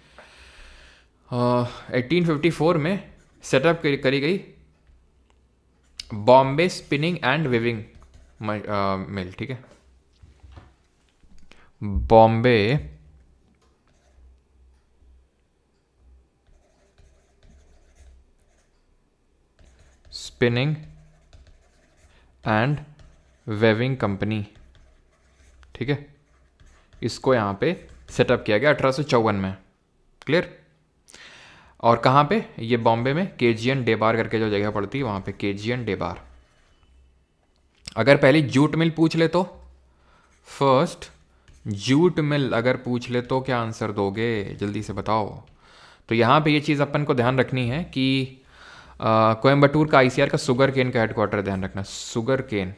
1854 में सेटअप करी गई Bombay spinning and weaving mill, ठीक है। Bombay spinning and weaving company, ठीक है। इसको यहाँ पे सेटअप किया गया 1854 में। क्लियर? और कहाँ पे? ये बॉम्बे में केजीएन डेबार करके जो जगह पड़ती है वहाँ पे, केजीएन डेबार। अगर पहली जूट मिल पूछ ले तो, फर्स्ट जूट मिल अगर पूछ ले तो क्या आंसर दोगे? जल्दी से बताओ। तो यहाँ पे ये चीज़ अपन को ध्यान रखनी है कि कोयम्बटूर का आईसीआर का शुगर केन का हेडक्वार्टर ध्यान रखना, शुगर केन।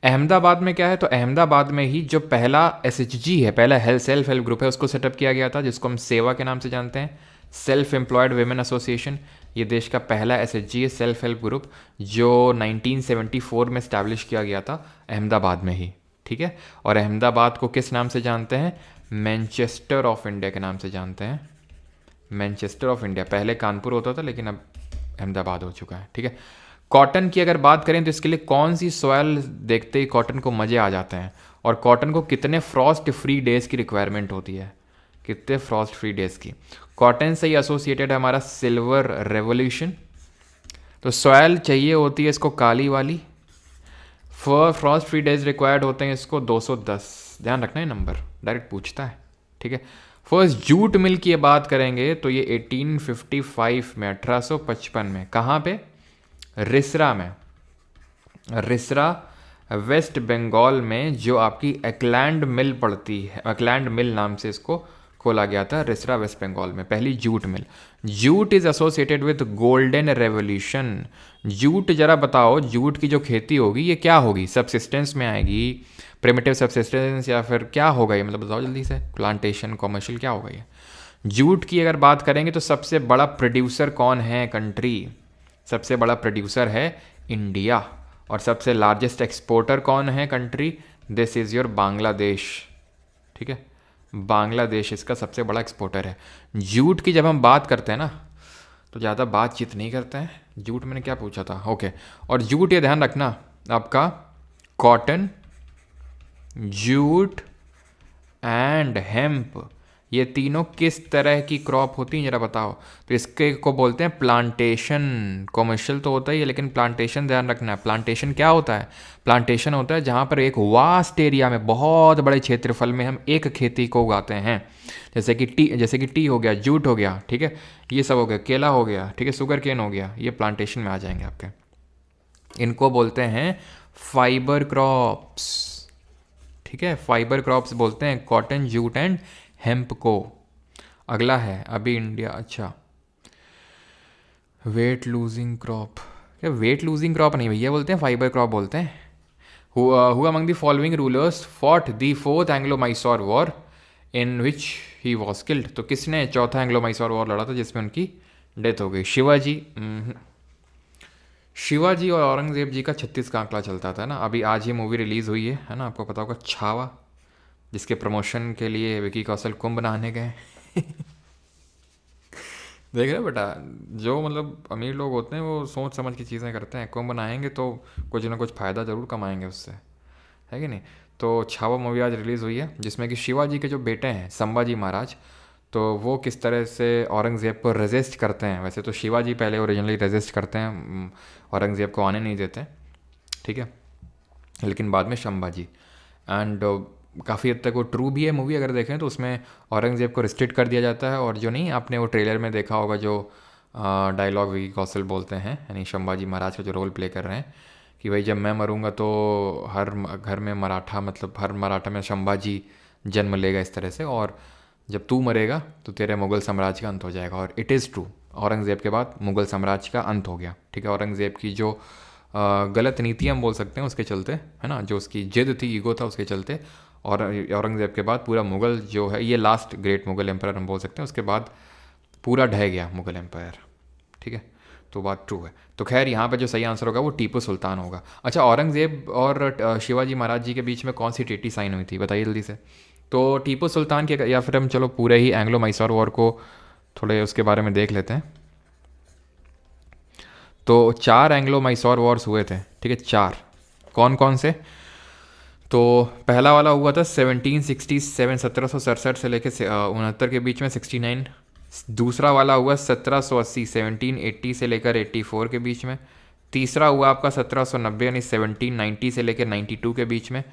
अहमदाबाद में क्या है? तो अहमदाबाद में ही जो पहला एसएचजी है, पहला सेल्फ हेल्प ग्रुप है, उसको सेटअप किया गया था, जिसको हम सेवा के नाम से जानते हैं, सेल्फ एम्प्लॉयड वेमेन एसोसिएशन। ये देश का पहला एसएचजी है, सेल्फ हेल्प ग्रुप, जो 1974 में स्टैब्लिश किया गया था अहमदाबाद में ही, ठीक है। और अहमदाबाद को किस नाम से जानते हैं? मैनचेस्टर ऑफ इंडिया के नाम से जानते हैं, मैनचेस्टर ऑफ इंडिया। पहले कानपुर होता था लेकिन अब अहमदाबाद हो चुका है, ठीक है। कॉटन की अगर बात करें तो इसके लिए कौन सी सॉयल देखते ही कॉटन को मज़े आ जाते हैं? और कॉटन को कितने फ्रॉस्ट फ्री डेज़ की रिक्वायरमेंट होती है? कितने फ्रॉस्ट फ्री डेज़ की? कॉटन से ही एसोसिएटेड है हमारा सिल्वर रेवोल्यूशन। तो सॉयल चाहिए होती है इसको काली वाली। फ्रॉस्ट फ्री डेज रिक्वायर्ड होते हैं इसको 210। ध्यान रखना है, नंबर डायरेक्ट पूछता है, ठीक है। फर्स्ट जूट मिल की बात करेंगे तो ये 1855 में, 1855 में। कहाँ पे? रिसरा में। रिसरा वेस्ट बंगाल में जो आपकी एकलैंड मिल पड़ती है, एकलैंड मिल नाम से इसको खोला गया था, रिसरा वेस्ट बंगाल में पहली jute mill. Jute is associated with golden revolution. Jute जरा बताओ, जूट की जो खेती होगी ये क्या होगी? सबसिस्टेंस में आएगी, प्रिमिटिव सबसिस्टेंस, या फिर क्या होगा ये? मतलब बताओ जल्दी से, प्लांटेशन, कॉमर्शियल, क्या होगा ये? जूट की अगर बात करेंगे तो सबसे बड़ा प्रोड्यूसर कौन है कंट्री? सबसे बड़ा प्रोड्यूसर है इंडिया। और सबसे लार्जेस्ट एक्सपोर्टर कौन है country? This is your Bangladesh. ठीक है, बांग्लादेश इसका सबसे बड़ा एक्सपोर्टर है। जूट की जब हम बात करते हैं ना तो ज़्यादा बातचीत नहीं करते हैं। जूट मैंने क्या पूछा था, ओके। और जूट ये ध्यान रखना आपका कॉटन, जूट एंड हेम्प, ये तीनों किस तरह की क्रॉप होती हैं जरा बताओ। तो इसके को बोलते हैं प्लांटेशन। कॉमर्शियल तो होता ही है लेकिन प्लांटेशन ध्यान रखना है। प्लांटेशन क्या होता है? प्लांटेशन होता है जहाँ पर एक वास्ट एरिया में, बहुत बड़े क्षेत्रफल में हम एक खेती को उगाते हैं। जैसे कि टी हो गया, जूट हो गया, ठीक है, ये सब हो गया, केला हो गया, ठीक है, शुगर केन हो गया, ये प्लांटेशन में आ जाएंगे आपके। इनको बोलते हैं फाइबर क्रॉप्स। ठीक है, फाइबर क्रॉप्स बोलते हैं कॉटन, जूट एंड हेम्प को। अगला है अभी इंडिया, अच्छा, वेट लूजिंग क्रॉप। क्या वेट लूजिंग क्रॉप नहीं भैया, बोलते हैं फाइबर क्रॉप बोलते हैं। Who among the following rulers fought the fourth Anglo Mysore war in which he was killed. तो किसने चौथा एंग्लो मैसूर वॉर लड़ा था जिसमें उनकी डेथ हो गई? शिवाजी। शिवाजी और औरंगजेब जी का 36 का आंकड़ा चलता था ना। अभी आज ये मूवी रिलीज़ हुई है ना, आपको पता होगा, छावा, जिसके प्रमोशन के लिए विकी कौशल कुंभ नहाने गए। देख रहे हो बेटा, जो मतलब अमीर लोग होते हैं वो सोच समझ की चीज़ें करते हैं। कुंभ नहाएंगे तो कुछ ना कुछ फ़ायदा ज़रूर कमाएंगे उससे, है कि नहीं। तो छावा मूवी आज रिलीज़ हुई है जिसमें कि शिवाजी के जो बेटे हैं संभाजी महाराज, तो वो किस तरह से औरंगज़ेब को रेजिस्ट करते हैं। वैसे तो शिवाजी पहले ओरिजिनली रेजिस्ट करते हैं, औरंगज़ेब को आने नहीं देते, ठीक है, लेकिन बाद में संभाजी। एंड काफ़ी हद तक वो ट्रू भी है मूवी, अगर देखें तो उसमें औरंगज़ेब को रिस्ट्रिक्ट कर दिया जाता है। और जो नहीं, आपने वो ट्रेलर में देखा होगा जो डायलॉग विकी कौशल बोलते हैं, यानी संभाजी महाराज का जो रोल प्ले कर रहे हैं कि भाई जब मैं मरूंगा तो हर घर में मराठा, मतलब हर मराठा में संभाजी जन्म लेगा इस तरह से, और जब तू मरेगा तो तेरे मुग़ल साम्राज्य का अंत हो जाएगा। और इट इज़ ट्रू, औरंगज़ेब के बाद मुग़ल साम्राज्य का अंत हो गया। ठीक है, औरंगज़ेब की जो गलत नीति हम बोल सकते हैं उसके चलते, है ना, जो उसकी जिद थी, ईगो था, उसके चलते, और औरंगज़ेब के बाद पूरा मुग़ल जो है, ये लास्ट ग्रेट मुग़ल एम्पायर हम बोल सकते हैं, उसके बाद पूरा ढह गया मुग़ल एम्पायर। ठीक है, तो बात ट्रू है। तो खैर यहाँ पे जो सही आंसर होगा वो टीपू सुल्तान होगा। अच्छा, औरंगज़ेब और शिवाजी महाराज जी के बीच में कौन सी ट्रीटी साइन हुई थी बताइए जल्दी से। तो टीपू सुल्तान के, या फिर हम चलो पूरे ही एंग्लो मैसूर वॉर को थोड़े उसके बारे में देख लेते हैं। तो 4 एंग्लो मैसूर वॉर्स हुए थे, ठीक है, 4। कौन कौन से? तो पहला वाला हुआ था 1767, 1767 से लेकर 69 के बीच में, 69। दूसरा वाला हुआ 1780, 1780 से लेकर 84 के बीच में। तीसरा हुआ आपका 1790 यानी 1790 से लेकर 92 के बीच में।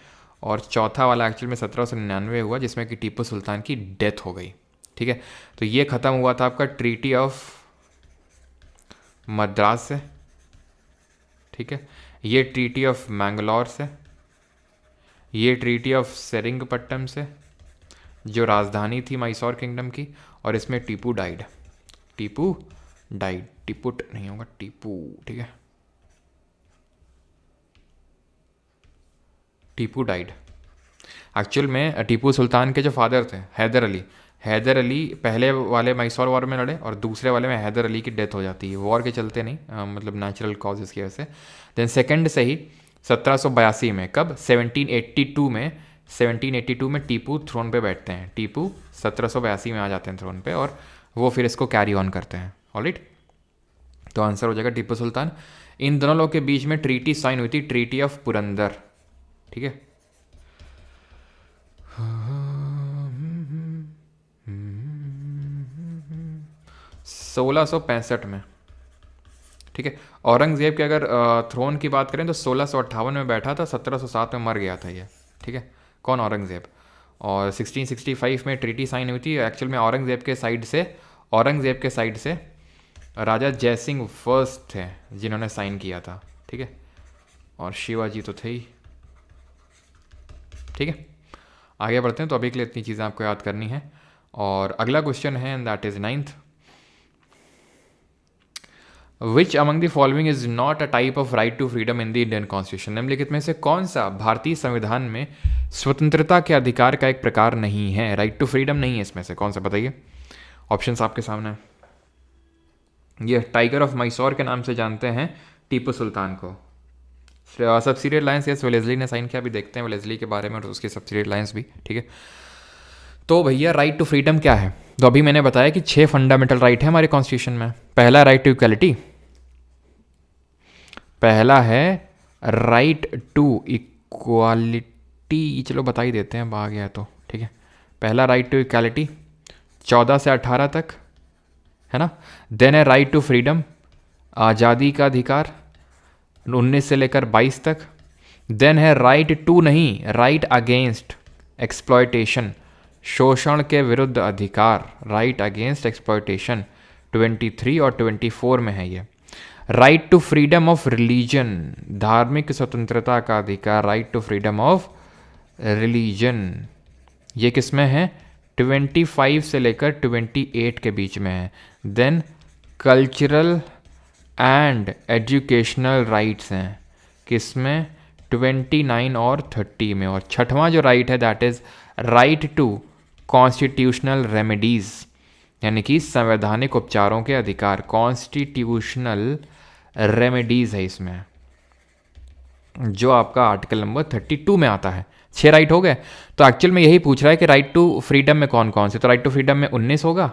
और चौथा वाला एक्चुअल में 1799 हुआ जिसमें कि टीपू सुल्तान की डेथ हो गई। ठीक है, तो ये ख़त्म हुआ था आपका ट्रीटी ऑफ मद्रास से, ठीक है, ये ट्रीटी ऑफ मैंगलोर से, ये ट्रीटी ऑफ सेरिंगपट्टम से जो राजधानी थी मैसूर किंगडम की, और इसमें टीपू डाइड। टीपू डाइड, टिपुट नहीं होगा, टीपू, ठीक है, टीपू डाइड। एक्चुअल में टीपू सुल्तान के जो फादर थे हैदर अली, हैदर अली पहले वाले मैसूर वॉर में लड़े और दूसरे वाले में हैदर अली की डेथ हो जाती है, वॉर के चलते नहीं, मतलब नेचुरल कॉजेज़ की वजह से। देन सेकंड से ही 1782 में, कब, 1782 में, 1782 में टीपू थ्रोन पे बैठते हैं। टीपू 1782 में आ जाते हैं थ्रोन पे और वो फिर इसको कैरी ऑन करते हैं। ऑलराइट, तो आंसर हो जाएगा टीपू सुल्तान। इन दोनों लोग के बीच में ट्रीटी साइन हुई थी, ट्रीटी ऑफ पुरंदर। ठीक है, 1665 में। ठीक है, औरंगज़ेब के अगर थ्रोन की बात करें तो 1658 में बैठा था, 1707 में मर गया था ये। ठीक है, कौन, औरंगज़ेब। और 1665 में ट्रीटी साइन हुई थी एक्चुअल में औरंगज़ेब के साइड से, औरंगज़ेब के साइड से राजा जयसिंह फर्स्ट थे जिन्होंने साइन किया था। ठीक है, और शिवाजी तो थे ही। ठीक है, आगे बढ़ते हैं। तो अभी के लिए इतनी चीज़ें आपको याद करनी है। और अगला क्वेश्चन है and that is 9th। Which among the following is not a type of right to freedom in the Indian constitution. निम्नलिखित में से कौन सा भारतीय संविधान में स्वतंत्रता के अधिकार का एक प्रकार नहीं है? राइट टू फ्रीडम नहीं है इसमें से, कौन सा बताइए। ऑप्शंस आपके सामने हैं। ये टाइगर ऑफ मैसूर के नाम से जानते हैं टीपू सुल्तान को। सब्सिडियरी लाइन्स यस वेलेस्ली ने साइन किया, अभी देखते हैं वेलेस्ली के बारे में और उसकी सब्सिडियरी लाइन्स भी, ठीक है। तो भैया राइट टू फ्रीडम क्या है? तो अभी मैंने बताया कि 6 फंडामेंटल राइट है हमारे कॉन्स्टिट्यूशन में। पहला राइट टू इक्वलिटी, पहला है राइट टू इक्वालिटी, चलो बता ही देते हैं, आ गया तो ठीक है। पहला राइट टू इक्वालिटी 14 से 18 तक है ना। देन है राइट टू फ्रीडम, आज़ादी का अधिकार 19 से लेकर 22 तक। देन है राइट टू नहीं, राइट अगेंस्ट एक्सप्लॉयटेशन, शोषण के विरुद्ध अधिकार, राइट अगेंस्ट एक्सप्लॉयटेशन 23 और 24 में है ये। Right to freedom of religion, धार्मिक स्वतंत्रता का अधिकार, right to freedom of religion, ये किस में है? 25 से लेकर 28 के बीच में है। Then cultural and educational rights हैं, किस में? 29 और 30 में। और छठवां जो राइट है that is right to constitutional remedies, यानी कि संवैधानिक उपचारों के अधिकार, कॉन्स्टिट्यूशनल रेमेडीज है इसमें, जो आपका आर्टिकल नंबर 32 में आता है। 6 राइट हो गए। तो एक्चुअल में यही पूछ रहा है कि राइट टू फ्रीडम में कौन कौन से। तो राइट टू फ्रीडम में 19 होगा,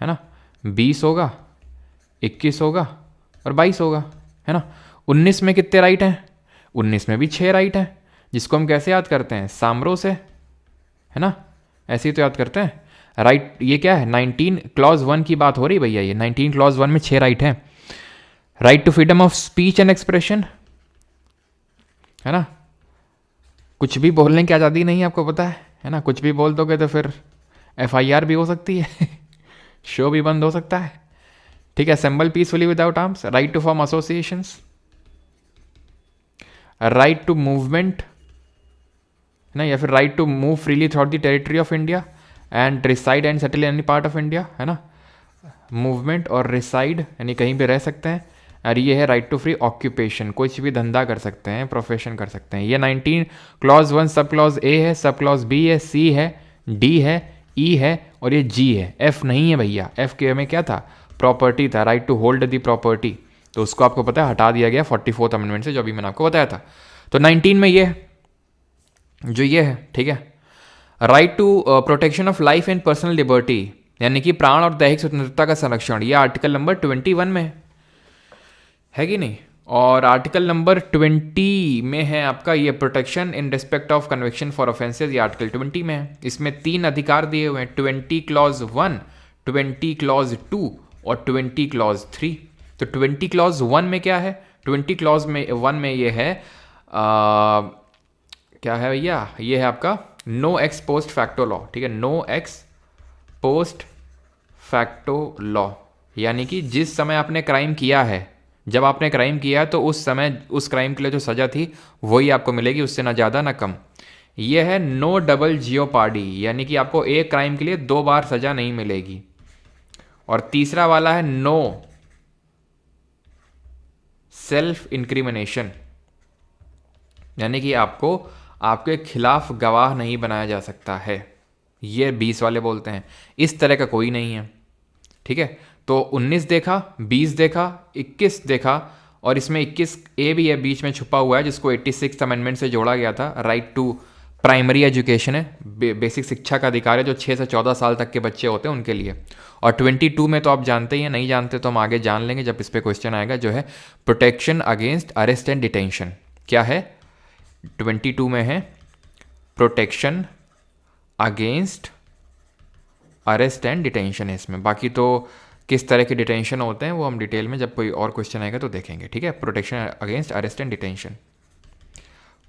है ना, 20 होगा, 21 होगा और 22 होगा, है ना। 19 में कितने राइट हैं? 19 में भी 6 राइट हैं, जिसको हम कैसे याद करते हैं? सामरो से, है ना, ऐसे ही तो याद करते हैं। राइट ये क्या है? 19 क्लॉज 1 की बात हो रही भैया, ये 19 क्लॉज 1 में 6 राइट हैं। Right to freedom of speech and expression, है ना, कुछ भी बोलने की आज़ादी नहीं है, आपको पता है ना। कुछ भी बोल दोगे तो फिर FIR भी हो सकती है शो भी बंद हो सकता है, ठीक है। Assemble peacefully without arms, right to form associations, right to movement ना, या फिर right to move freely throughout the territory of India and reside and settle in any part of India, है ना। मूवमेंट और reside यानी कहीं भी रह सकते हैं। और ये है राइट टू फ्री ऑक्यूपेशन, कुछ भी धंधा कर सकते हैं, प्रोफेशन कर सकते हैं। ये 19 क्लॉज 1 सब क्लॉज A है, सब क्लॉज B है, C है, D है, E है और ये G है। F नहीं है भैया, F के में क्या था? प्रॉपर्टी था, right to hold the property. तो उसको आपको पता है हटा दिया गया 44th अमेंडमेंट से, जो अभी मैंने आपको बताया था। तो 19 में ये जो ये है, ठीक है, right to protection of life and personal liberty, यानी कि प्राण और दैहिक स्वतंत्रता का संरक्षण, ये आर्टिकल नंबर 21 में है कि नहीं। और आर्टिकल नंबर 20 में है आपका ये protection in respect of conviction for offences, ये आर्टिकल 20 में है। इसमें 3 अधिकार दिए हुए हैं, 20 क्लॉज 1, 20 क्लॉज 2 और 20 क्लॉज 3। तो 20 क्लॉज 1 में क्या है? 20 क्लॉज में 1 में ये है क्या है भैया? ये है आपका no ex post facto law, ठीक है, no ex post facto law, यानी कि जिस समय आपने क्राइम किया है, जब आपने क्राइम किया तो उस समय उस क्राइम के लिए जो सज़ा थी वही आपको मिलेगी, उससे ना ज़्यादा ना कम। यह है नो डबल जियोपार्डी, यानी कि आपको एक क्राइम के लिए 2 बार सज़ा नहीं मिलेगी। और तीसरा वाला है नो सेल्फ इंक्रिमिनेशन, यानी कि आपको आपके खिलाफ गवाह नहीं बनाया जा सकता है। ये 20 वाले बोलते हैं, इस तरह का कोई नहीं है, ठीक है। तो 19 देखा, 20 देखा, 21 देखा और इसमें 21A भी है बीच में छुपा हुआ है, जिसको 86th अमेंडमेंट से जोड़ा गया था। राइट टू प्राइमरी एजुकेशन है, बेसिक शिक्षा का अधिकार है, जो 6 से 14 साल तक के बच्चे होते हैं उनके लिए। और 22 में तो आप जानते ही हैं, नहीं जानते तो हम आगे जान लेंगे जब इस पर क्वेश्चन आएगा, जो है protection against arrest and detention. क्या है? 22 में है protection against arrest and detention है इसमें। बाकी तो किस तरह के डिटेंशन होते हैं वो हम डिटेल में जब कोई और क्वेश्चन आएगा तो देखेंगे, ठीक है। Protection against arrest and detention.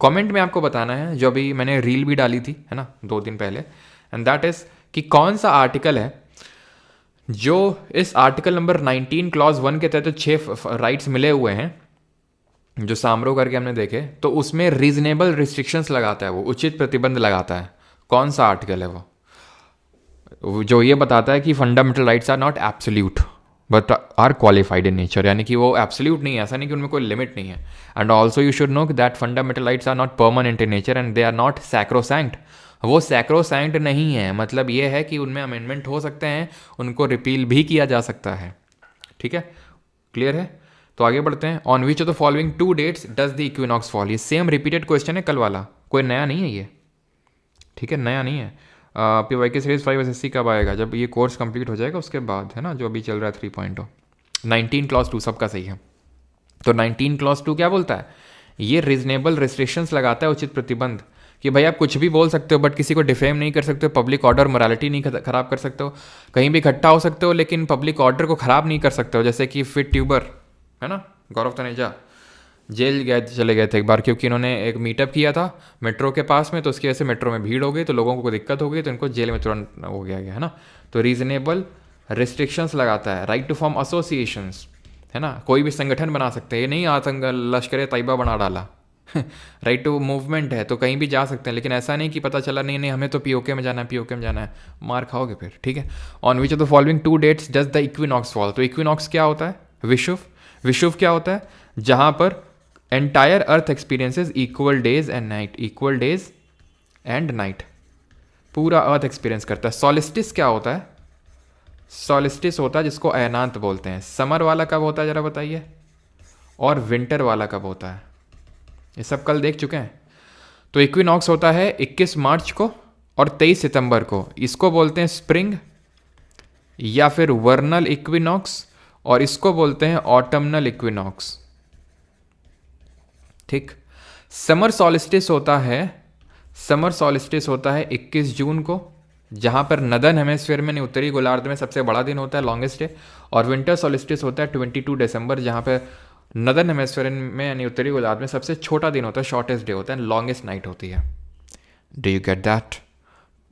Comment में आपको बताना है, जो अभी मैंने रील भी डाली थी, है ना, 2 दिन पहले, एंड दैट इज कि कौन सा आर्टिकल है जो इस आर्टिकल नंबर 19 क्लॉज 1 के तहत 6 राइट्स मिले हुए हैं, जो सामरो करके हमने देखे, तो उसमें रीजनेबल रिस्ट्रिक्शंस लगाता है, वो उचित प्रतिबंध लगाता है। कौन सा आर्टिकल है वो? जो ये बताता है कि fundamental rights are not absolute but are qualified in nature, यानी कि वो एब्सोल्यूट नहीं है, ऐसा नहीं कि उनमें कोई लिमिट नहीं है। And also you should know that fundamental rights are not permanent in nature and they are not sacrosanct. वो सैक्रोसैंक्ट नहीं है, मतलब ये है कि उनमें अमेंडमेंट हो सकते हैं, उनको रिपील भी किया जा सकता है, ठीक है, क्लियर है। तो आगे बढ़ते हैं। On which of the following 2 dates does the equinox fall. ये सेम रिपीटेड क्वेश्चन है कल वाला, कोई नया नहीं है ये, ठीक है, नया नहीं है। PYQ सीरीज 5 SSC कब आएगा? जब ये कोर्स कंप्लीट हो जाएगा उसके बाद, है ना, जो अभी चल रहा है 3.0। 19 क्लॉज 2 सबका सही है। तो 19 क्लॉज 2 क्या बोलता है? ये रीजनेबल रिस्ट्रिक्शंस लगाता है, उचित प्रतिबंध, कि भाई आप कुछ भी बोल सकते हो बट किसी को डिफेम नहीं कर सकते हो, पब्लिक ऑर्डर मोरालिटी नहीं खराब कर सकते हो, कहीं भी इकट्ठा हो सकते हो लेकिन पब्लिक ऑर्डर को खराब नहीं कर सकते हो। जैसे कि फिट ट्यूबर है ना, गौरव तनेजा जेल चले गए थे एक बार क्योंकि इन्होंने एक मीटअप किया था मेट्रो के पास में, तो उसकी वजह से मेट्रो में भीड़ हो गई तो लोगों को दिक्कत हो गई तो इनको जेल में तुरंत हो गया है ना। तो रीजनेबल रिस्ट्रिक्शंस लगाता है। राइट टू फॉर्म एसोसिएशंस, है ना, कोई भी संगठन बना सकते हैं, ये नहीं आतंक लश्कर तैयबा बना डाला। राइट टू मूवमेंट है तो कहीं भी जा सकते हैं, लेकिन ऐसा नहीं कि पता चला नहीं हमें तो POK में जाना है, POK में जाना है, मार खाओगे फिर, ठीक है। On which of the following 2 dates does the equinox fall. तो इक्विनॉक्स क्या होता है? विषुव। विषुव क्या होता है? जहां पर entire earth experiences equal days and night, equal days and night, पूरा अर्थ एक्सपीरियंस करता है। सॉलिस्टिस क्या होता है? सॉलिस्टिस होता है जिसको अयनांत बोलते हैं। समर वाला कब होता है जरा बताइए, और विंटर वाला कब होता है? ये सब कल देख चुके हैं। तो इक्विनॉक्स होता है 21 मार्च को और 23 सितंबर को, इसको बोलते हैं स्प्रिंग या फिर वर्नल इक्विनॉक्स, और इसको बोलते हैं ऑटमनल इक्विनॉक्स, ठीक। समर सॉलिस्टिस होता है, समर सॉलिस्टिस होता है 21 जून को, जहां पर नदर्न हेमिस्फीयर में, उत्तरी गोलार्ध में सबसे बड़ा दिन होता है, लॉन्गेस्ट डे। और विंटर सॉलिस्टिस होता है 22 दिसंबर, जहां पर नदर्न हेमिस्फीयर में यानी उत्तरी गोलार्ध में सबसे छोटा दिन होता है, शॉर्टेस्ट डे होता है, लॉन्गेस्ट नाइट होती है। Do you get that?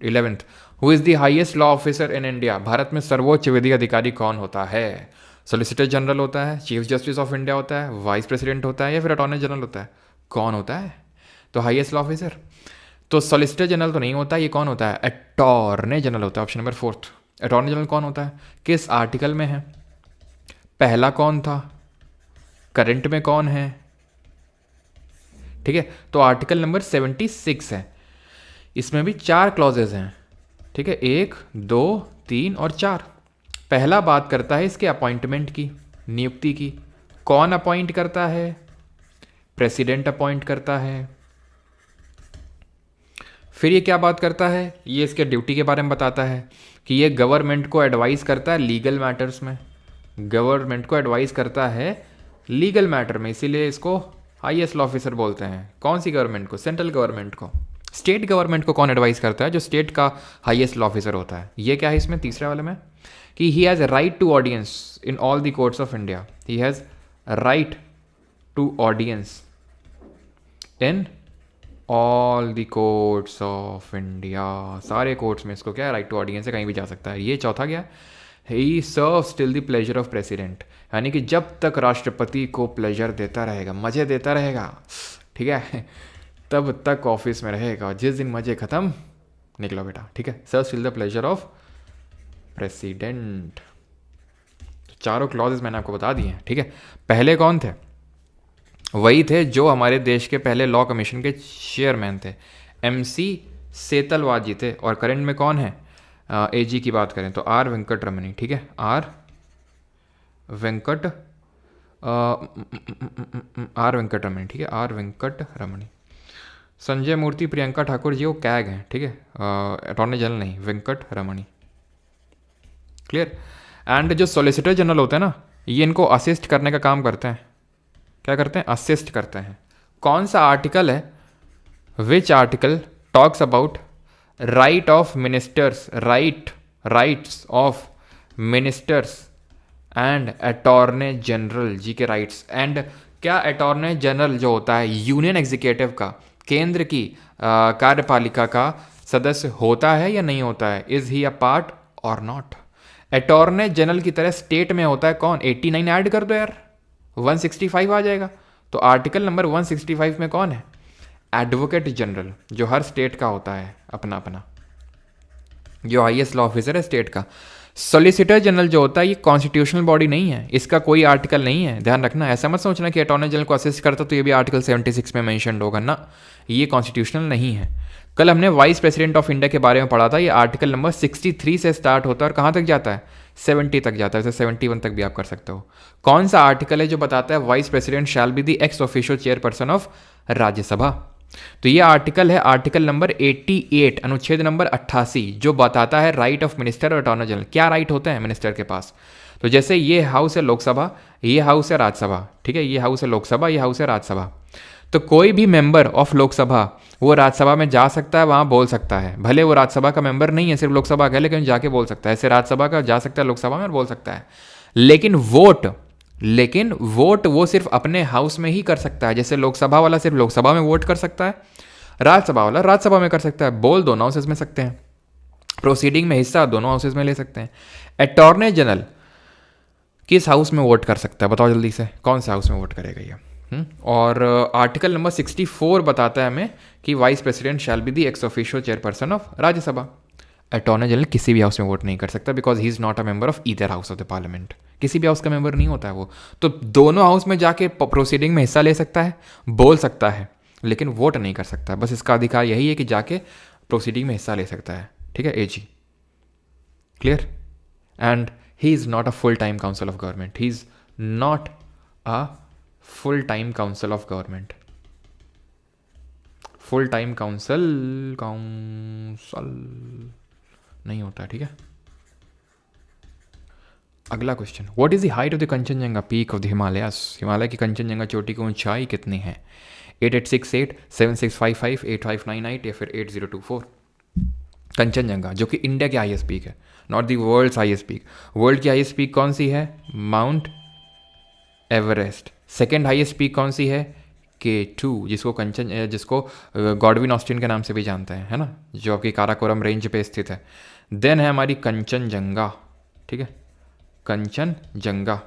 11th, who is the highest law officer in India. Bharat में सर्वोच्च विधि अधिकारी कौन होता है? सॉलिसिटर जनरल होता है, चीफ जस्टिस ऑफ इंडिया होता है, वाइस प्रेसिडेंट होता है, या फिर अटॉर्नी जनरल होता है? कौन होता है? तो हाईएस्ट लॉ ऑफिसर तो सॉलिसिटर जनरल तो नहीं होता, ये कौन होता है? अटॉर्नी जनरल होता है। Option number 4। अटॉर्नी जनरल कौन होता है? किस आर्टिकल में है? पहला कौन था? करंट में कौन है? ठीक है, तो आर्टिकल नंबर 76 है। इसमें भी 4 क्लॉजेज हैं, ठीक है, 1, 2, 3 और 4। पहला बात करता है इसके अपॉइंटमेंट की, नियुक्ति की। कौन अपॉइंट करता है? प्रेसिडेंट अपॉइंट करता है। फिर ये क्या बात करता है? ये इसके ड्यूटी के बारे में बताता है कि ये गवर्नमेंट को एडवाइस करता है लीगल मैटर्स में, गवर्नमेंट को एडवाइस करता है लीगल मैटर में, इसीलिए इसको हाईएस्ट लॉ ऑफिसर बोलते हैं। कौन सी गवर्नमेंट को? सेंट्रल गवर्नमेंट को। स्टेट गवर्नमेंट को कौन एडवाइस करता है? जो स्टेट का हाईएस्ट लॉ ऑफिसर होता है। ये क्या है इसमें तीसरे वाले में कि he has right to audience in all the courts of India. He has right to audience in all the courts of India. सारे कोर्ट्स में इसको क्या है? राइट टू ऑडियंस है, कहीं भी जा सकता है। ये चौथा क्या? He serves till the pleasure of president, यानी कि जब तक राष्ट्रपति को प्लेजर देता रहेगा, मज़े देता रहेगा, ठीक है, तब तक ऑफिस में रहेगा। जिस दिन मज़े ख़त्म, निकलो बेटा, ठीक है। Serves till the pleasure of president. तो चारों क्लॉजेस मैंने आपको बता दिए हैं, ठीक है। पहले कौन थे? वही थे जो हमारे देश के पहले लॉ कमीशन के चेयरमैन थे, MC सेतलवाद जी थे। और करंट में कौन है? AG की बात करें तो R वेंकट रमनी, ठीक है, R वेंकट रमनी, ठीक है, R वेंकट रमनी। संजय मूर्ति, प्रियंका ठाकुर जी वो कैग हैं, ठीक है, अटॉर्नी जनरल नहीं, वेंकट रमनी, क्लियर। एंड जो सॉलिसिटर जनरल होते हैं ना, ये इनको असिस्ट करने का काम करते हैं। क्या करते हैं? असिस्ट करते हैं। कौन सा आर्टिकल है? Which article talks about right of ministers, rights of ministers and attorney general ji के राइट्स। एंड क्या अटॉर्नी जनरल जो होता है यूनियन एग्जीक्यूटिव का, केंद्र की कार्यपालिका का सदस्य होता है या नहीं होता है? इज ही अ पार्ट और नॉट? अटॉर्नी जनरल की तरह स्टेट में होता है कौन? 89 ऐड कर दो यार, 165 आ जाएगा। तो आर्टिकल नंबर 165 में कौन है? एडवोकेट जनरल, जो हर स्टेट का होता है अपना अपना, जो हाईएस्ट लॉ ऑफिसर है स्टेट का। सॉलिसिटर जनरल जो होता है ये कॉन्स्टिट्यूशनल बॉडी नहीं है, इसका कोई आर्टिकल नहीं है, ध्यान रखना। ऐसा मत सोचना कि अटॉर्नी जनरल को असिस्ट करता तो ये भी आर्टिकल 76 में मेंशन्ड होगा ना, ये कॉन्स्टिट्यूशनल नहीं है। कल हमने वाइस प्रेसिडेंट ऑफ इंडिया के बारे में पढ़ा था, ये आर्टिकल नंबर 63 से स्टार्ट होता है और कहाँ तक जाता है? 70 तक जाता है, जैसे 71 तक भी आप कर सकते हो। कौन सा आर्टिकल है जो बताता है vice president shall be the x official chairperson of Rajya Sabha? तो ये आर्टिकल है आर्टिकल नंबर 88, अनुच्छेद नंबर 88, जो बताता है राइट ऑफ मिनिस्टर और अटॉर्नी जनरल, क्या राइट होते हैं मिनिस्टर के पास। तो जैसे ये हाउस है लोकसभा, ये हाउस है राज्यसभा, ठीक है, ये हाउस है लोकसभा, ये हाउस है राज्यसभा। तो कोई भी मेंबर ऑफ लोकसभा वो राज्यसभा में जा सकता है, वहाँ बोल सकता है, भले वो राज्यसभा का मेंबर नहीं है, सिर्फ लोकसभा का, लेकिन जाके बोल सकता है। ऐसे राज्यसभा का जा सकता है लोकसभा में और बोल सकता है। लेकिन वोट वो सिर्फ अपने हाउस में ही कर सकता है। जैसे लोकसभा वाला सिर्फ लोकसभा में वोट कर सकता है, राज्यसभा वाला राज्यसभा में कर सकता है। बोल दोनों हाउसेज में सकते हैं, प्रोसीडिंग में हिस्सा दोनों हाउसेज में ले सकते हैं। अटॉर्नी जनरल किस हाउस में वोट कर सकता है, बताओ जल्दी से, कौन सा हाउस में वोट करेगा ये? और आर्टिकल नंबर 64 बताता है हमें कि vice president shall be the x official chairperson of Rajya Sabha. Attorney general किसी भी हाउस में वोट नहीं कर सकता, because he is not a member of either house of the parliament. किसी भी हाउस का मेंबर नहीं होता है वो। तो दोनों हाउस में जाके प्रोसीडिंग में हिस्सा ले सकता है, बोल सकता है, लेकिन वोट नहीं कर सकता है। बस इसका अधिकार यही है कि जाके प्रोसीडिंग में हिस्सा ले सकता है, ठीक है, AG, clear. And he is not a full time counsel of government, he is not a full time counsel of government. Full time counsel नहीं होता, ठीक है। अगला question, what is the height of the Kanchenjunga peak of the Himalayas? Himalaya की कंचनजंगा चोटी की ऊंचाई कितनी है? 8868, 7655, 8598 या फिर 8024? कंचनजंगा जो कि इंडिया की हाईएस्ट पीक है, not the world's highest peak. World की हाईएस्ट पीक कौन सी है? Mount Everest. Second highest peak कौन सी है? K2, जिसको गॉडविन ऑस्टिन के नाम से भी जानते हैं, है ना, जो आपकी काराकोरम रेंज पे स्थित है। देन है हमारी कंचनजंगा, ठीक है, कंचनजंगा।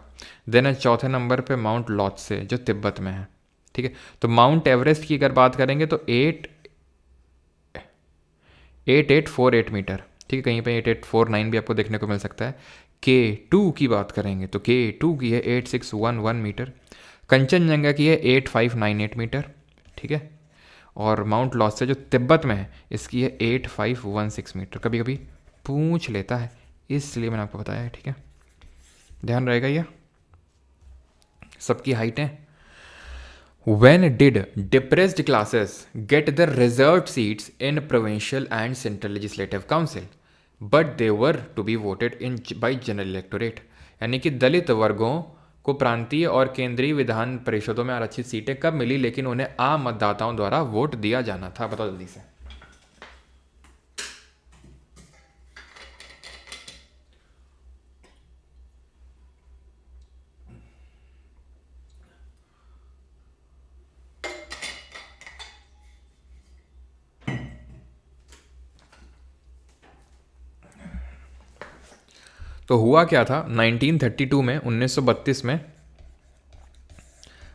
देन है चौथे नंबर पे माउंट लॉत्से जो तिब्बत में है, ठीक है। तो माउंट एवरेस्ट की अगर बात करेंगे तो 8848 मीटर, ठीक है, कहीं पे 8849 भी आपको देखने को मिल सकता है। K2 की बात करेंगे तो K2 की है 8611 मीटर, कंचनजंगा की है 8598 मीटर, ठीक है। और माउंट लॉत्से जो तिब्बत में है इसकी है 8516 मीटर। कभी कभी पूछ लेता है, इसलिए मैंने आपको बताया है, ठीक है, ध्यान रहेगा ये सबकी हाइट है। When did depressed classes get the reserved seats in provincial and central legislative council, but they were to be voted in by general electorate? यानी कि दलित वर्गों को प्रांतीय और केंद्रीय विधान परिषदों में आरक्षित सीटें कब मिली, लेकिन उन्हें आम मतदाताओं द्वारा वोट दिया जाना था? बताओ जल्दी से। तो हुआ क्या था 1932 में, 1932 में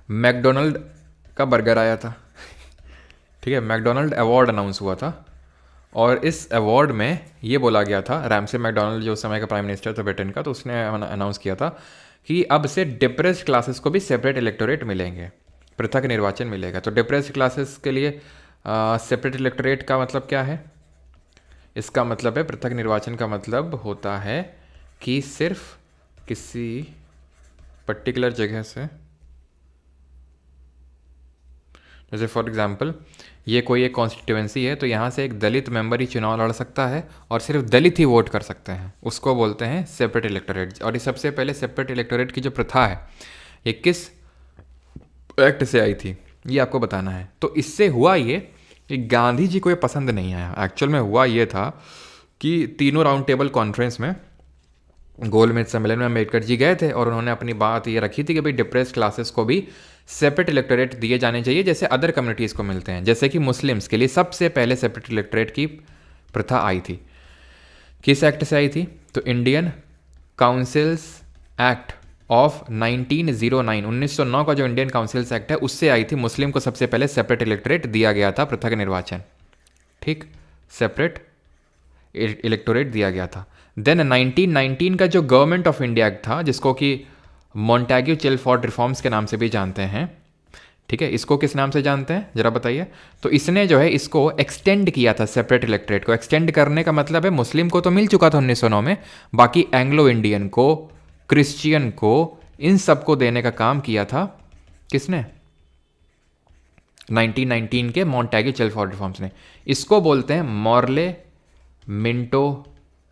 मैकडोनल्ड का बर्गर आया था, ठीक है, मैकडोनल्ड अवार्ड अनाउंस हुआ था। और इस अवार्ड में ये बोला गया था, रैमसे मैकडोनल्ड जो उस समय का प्राइम मिनिस्टर था ब्रिटेन का, तो उसने अनाउंस किया था कि अब से डिप्रेस्ड क्लासेस को भी सेपरेट इलेक्टोरेट मिलेंगे, पृथक निर्वाचन मिलेगा। तो डिप्रेस्ड क्लासेस के लिए सेपरेट इलेक्टोरेट का मतलब क्या है? इसका मतलब है, पृथक निर्वाचन का मतलब होता है कि सिर्फ किसी पर्टिकुलर जगह से, जैसे फॉर एग्जांपल ये कोई एक कॉन्स्टिट्यूएंसी है, तो यहाँ से एक दलित मेंबर ही चुनाव लड़ सकता है और सिर्फ दलित ही वोट कर सकते हैं, उसको बोलते हैं सेपरेट इलेक्टोरेट। और ये सबसे पहले सेपरेट इलेक्टोरेट की जो प्रथा है ये किस एक्ट से आई थी, ये आपको बताना है। तो इससे हुआ ये कि गांधी जी को ये पसंद नहीं आया। एक्चुअल में हुआ ये था कि तीनों राउंड टेबल कॉन्फ्रेंस में, गोलमेज सम्मेलन में अम्बेडकर जी गए थे और उन्होंने अपनी बात ये रखी थी कि भाई डिप्रेस्ड क्लासेस को भी सेपरेट इलेक्टोरेट दिए जाने चाहिए जैसे अदर कम्युनिटीज़ को मिलते हैं। जैसे कि मुस्लिम्स के लिए सबसे पहले सेपरेट इलेक्टोरेट की प्रथा आई थी। किस एक्ट से आई थी? तो इंडियन काउंसिल्स एक्ट ऑफ 1909, 1909 का जो इंडियन काउंसिल्स एक्ट है उससे आई थी। मुस्लिम को सबसे पहले सेपरेट इलेक्टोरेट दिया गया था, पृथक निर्वाचन, ठीक, सेपरेट इलेक्टोरेट दिया गया था। देन 1919 का जो गवर्नमेंट ऑफ इंडिया एक्ट था, जिसको कि मॉन्टेग्यू चिलफोर्ड रिफॉर्म्स के नाम से भी जानते हैं, ठीक है, इसको किस नाम से जानते हैं जरा बताइए। तो इसने जो है इसको एक्सटेंड किया था, सेपरेट इलेक्टोरेट को एक्सटेंड करने का मतलब है मुस्लिम को तो मिल चुका था 1909 में, बाकी एंग्लो इंडियन को, क्रिश्चियन को, इन सबको देने का काम किया था किसने, 1919 के मॉन्टेग्यू चेल्मस्फोर्ड रिफॉर्म्स ने। इसको बोलते हैं मॉर्ले मिंटो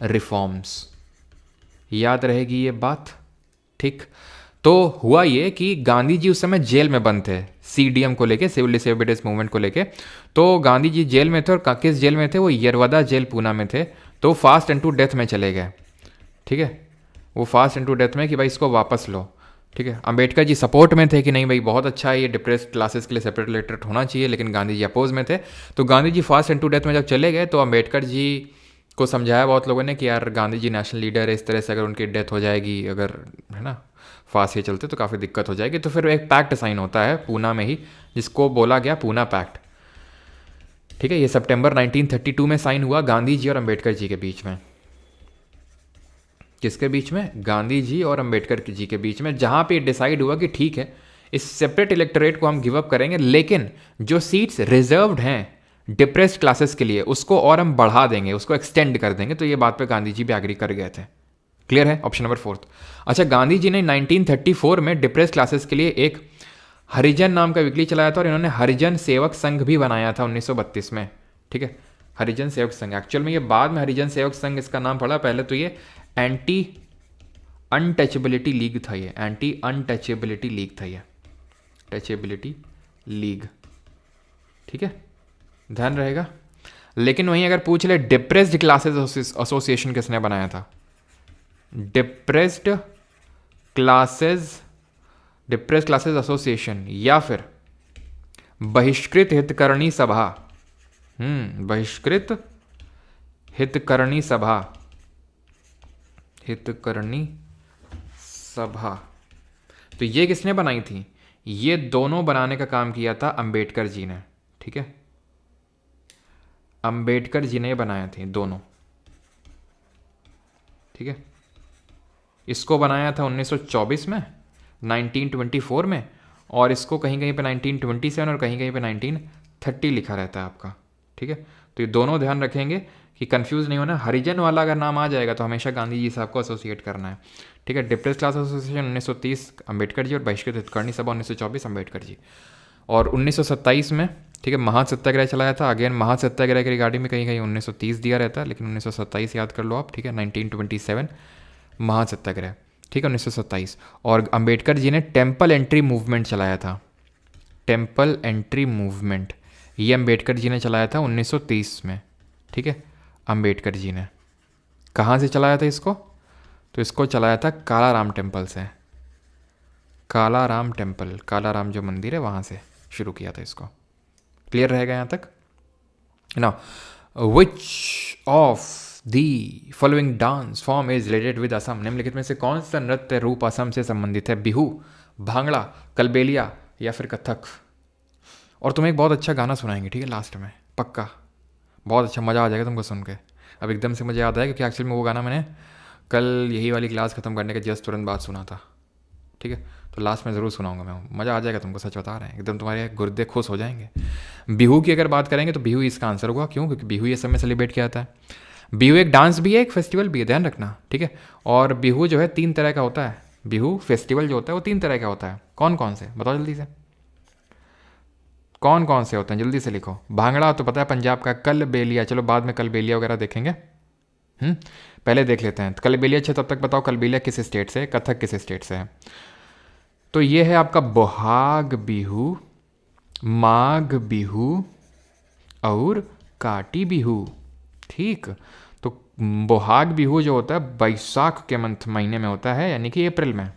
रिफॉर्म्स, याद रहेगी ये बात, ठीक। तो हुआ ये कि गांधी जी उस समय जेल में बंद थे, सीडीएम को लेके, सिविल डिसोबीडियंस मूवमेंट को लेके। तो गांधी जी जेल में थे, और किस जेल में थे, वो यरवदा जेल पूना में थे। तो फास्ट एंड टू डेथ में चले गए, ठीक है, वो फास्ट एंड टू डेथ में कि भाई इसको वापस लो, ठीक है। अंबेडकर जी सपोर्ट में थे कि नहीं भाई बहुत अच्छा है, ये डिप्रेस्ड क्लासेस के लिए सेपरेट इलेक्टोरेट होना चाहिए, लेकिन गांधी जी अपोज में थे। तो Gandhi ji fast and to death में जब चले गए तो अंबेडकर जी को समझाया बहुत लोगों ने कि यार गांधी जी नेशनल लीडर है, इस तरह से अगर उनकी डेथ हो जाएगी, अगर है ना फास्ट ये चलते तो काफ़ी दिक्कत हो जाएगी। तो फिर एक पैक्ट साइन होता है पूना में ही, जिसको बोला गया पूना पैक्ट, ठीक है। ये सितंबर 1932 में साइन हुआ गांधी जी और अंबेडकर जी के बीच में। किसके बीच में, गांधी जी और अंबेडकर जी के बीच में, जहां पे डिसाइड हुआ कि ठीक है इस सेपरेट इलेक्टोरेट को हम गिव अप करेंगे, लेकिन जो सीट्स रिजर्व्ड हैं डिप्रेस्ड क्लासेस के लिए उसको और हम बढ़ा देंगे, उसको एक्सटेंड कर देंगे। तो ये बात पे गांधी जी भी एग्री कर गए थे। क्लियर है, ऑप्शन नंबर 4। अच्छा, गांधी जी ने 1934 में डिप्रेस्ड क्लासेस के लिए एक हरिजन नाम का वीकली चलाया था, और इन्होंने हरिजन सेवक संघ भी बनाया था 1932 में, ठीक है। हरिजन सेवक संघ, एक्चुअल में ये बाद में हरिजन सेवक संघ इसका नाम पड़ा, पहले तो ये एंटी अनटचेबिलिटी लीग था, ये एंटी अनटचेबिलिटी लीग था, ये टचेबिलिटी लीग, ठीक है, ध्यान रहेगा। लेकिन वहीं अगर पूछ ले डिप्रेस्ड क्लासेस एसोसिएशन किसने बनाया था, डिप्रेस्ड क्लासेस एसोसिएशन, या फिर बहिष्कृत हितकरणी सभा, बहिष्कृत हितकरणी सभा, हितकरणी सभा, तो ये किसने बनाई थी, ये दोनों बनाने का काम किया था अंबेडकर जी ने, ठीक है। अंबेडकर जी ने बनाए थे दोनों, ठीक है। इसको बनाया था 1924 में, 1924 में, और इसको कहीं कहीं पे 1927 और कहीं कहीं पे 1930 लिखा रहता है आपका, ठीक है। तो ये दोनों ध्यान रखेंगे कि कंफ्यूज नहीं होना, हरिजन वाला अगर नाम आ जाएगा तो हमेशा गांधी जी साहब को एसोसिएट करना है, ठीक है। Depress class association 1930 Ambedkar ji, और बहिष्कृत हितकरणी सभा 1924 अंबेडकर जी। और 1927 में, ठीक है, महासत्याग्रह चलाया था। अगेन महासत्याग्रह की रिगार्डिंग में कहीं कहीं 1930 दिया रहता है, लेकिन 1927 याद कर लो आप, ठीक है। 1927 महासत्याग्रह, ठीक है, 1927। और अंबेडकर जी ने टेम्पल एंट्री मूवमेंट चलाया था, टेम्पल एंट्री मूवमेंट, ये अंबेडकर जी ने चलाया था 1930 में, ठीक है। अंबेडकर जी ने कहाँ से चलाया था इसको, तो इसको चलाया था कालाराम टेम्पल से, कालाराम टेम्पल, कालाराम जो मंदिर है वहाँ से शुरू किया था इसको। क्लियर रहेगा यहाँ तक ना। Which of the following dance form is related with Assam, निम्नलिखित में से कौन सा नृत्य रूप असम से संबंधित है, बिहू, भांगड़ा, कलबेलिया या फिर कथक। और तुम्हें एक बहुत अच्छा गाना सुनाएंगे, ठीक है, लास्ट में पक्का, बहुत अच्छा मज़ा आ जाएगा तुमको सुन के। अब एकदम से मुझे याद आया क्योंकि एक्चुअली में वो गाना मैंने कल यही वाली क्लास खत्म करने के जस्ट तुरंत बाद सुना था, ठीक है। तो लास्ट में ज़रूर सुनाऊंगा मैं, मज़ा आ जाएगा तुमको, सच बता रहे हैं, एकदम तुम्हारे गुर्दे खुश हो जाएंगे। बिहू की अगर बात करेंगे तो बिहू इसका आंसर होगा, क्यों, क्योंकि बिहू ये सब में सेलिब्रेट किया जाता है। बिहू एक डांस भी है, एक फेस्टिवल भी है, ध्यान रखना, ठीक है। और बिहू जो है 3 तरह का होता है, बिहू फेस्टिवल जो होता है वो 3 तरह का होता है। कौन कौन से बताओ जल्दी से, कौन कौन से होते हैं जल्दी से लिखो। भांगड़ा तो पता है पंजाब का, कलबेलिया, चलो बाद में कलबेलिया वगैरह देखेंगे, पहले देख लेते हैं कलबेलिया। अच्छा तब तक बताओ कलबेलिया किस स्टेट से है, कथक किस स्टेट से है। तो ये है आपका बोहाग बिहू, माघ बिहू और काटी बिहू, ठीक। तो बोहाग बिहू जो होता है बैसाख के महीने में होता है, यानी कि अप्रैल में,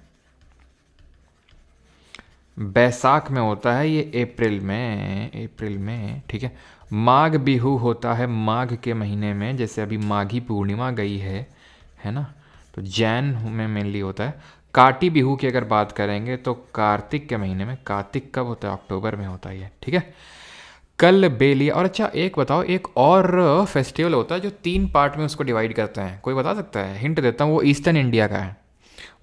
बैसाख में होता है ये, अप्रैल में, ठीक है। माघ बिहू होता है माघ के महीने में, जैसे अभी माघी पूर्णिमा गई है ना, तो जैन में मेनली होता है। काटी बिहू की अगर बात करेंगे तो कार्तिक के महीने में, कार्तिक कब होता है, अक्टूबर में होता है ये, ठीक है। कलबेलिया, और अच्छा एक बताओ, एक और फेस्टिवल होता है जो 3 पार्ट में उसको डिवाइड करते हैं, कोई बता सकता है, हिंट देता हूँ, वो ईस्टर्न इंडिया का है,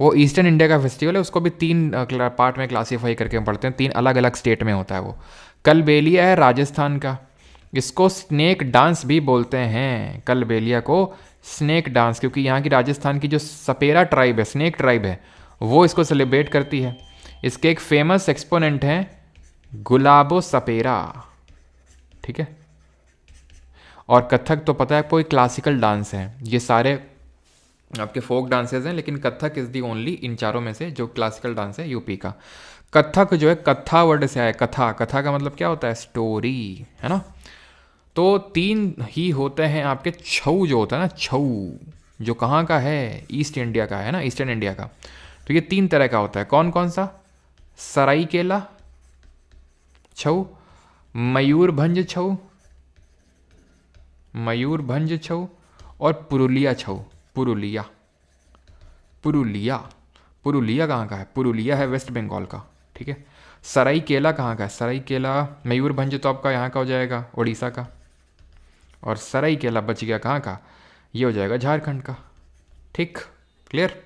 वो ईस्टर्न इंडिया का फेस्टिवल है, उसको भी 3 पार्ट में क्लासीफाई करके हम पढ़ते हैं, 3 अलग अलग स्टेट में होता है वो। कलबेलिया है राजस्थान का, इसको स्नेक डांस भी बोलते हैं, कलबेलिया को स्नेक डांस, क्योंकि यहाँ की राजस्थान की जो सपेरा ट्राइब है, स्नेक ट्राइब है, वो इसको सेलिब्रेट करती है। इसके एक फेमस एक्सपोनेंट हैं गुलाबो सपेरा, ठीक है। और कथक तो पता है कोई क्लासिकल डांस है, ये सारे आपके फोक डांसेस हैं, लेकिन Kathak is the only in चारों में से जो क्लासिकल डांस है यूपी का। कथक जो है कथा वर्ड से आया है, कथा, कथा का मतलब क्या होता है, स्टोरी, है ना। तो 3 ही होते हैं आपके छऊ, जो होता है ना छऊ, जो कहाँ का है, ईस्ट इंडिया का है ना, ईस्टर्न इंडिया का। तो ये 3 तरह का होता है, कौन कौन सा, सराइकेला छऊ, मयूरभंज छऊ, मयूरभंज छऊ, और पुरुलिया छऊ, पुरुलिया, पुरुलिया, पुरुलिया कहाँ का है, पुरुलिया है वेस्ट बंगाल का, ठीक है। सराइकेला कहाँ का है, सराइकेला, मयूरभंज तो आपका यहाँ का हो जाएगा उड़ीसा का, और सराइकेला बच गया कहाँ का, ये हो जाएगा झारखंड का, ठीक, clear.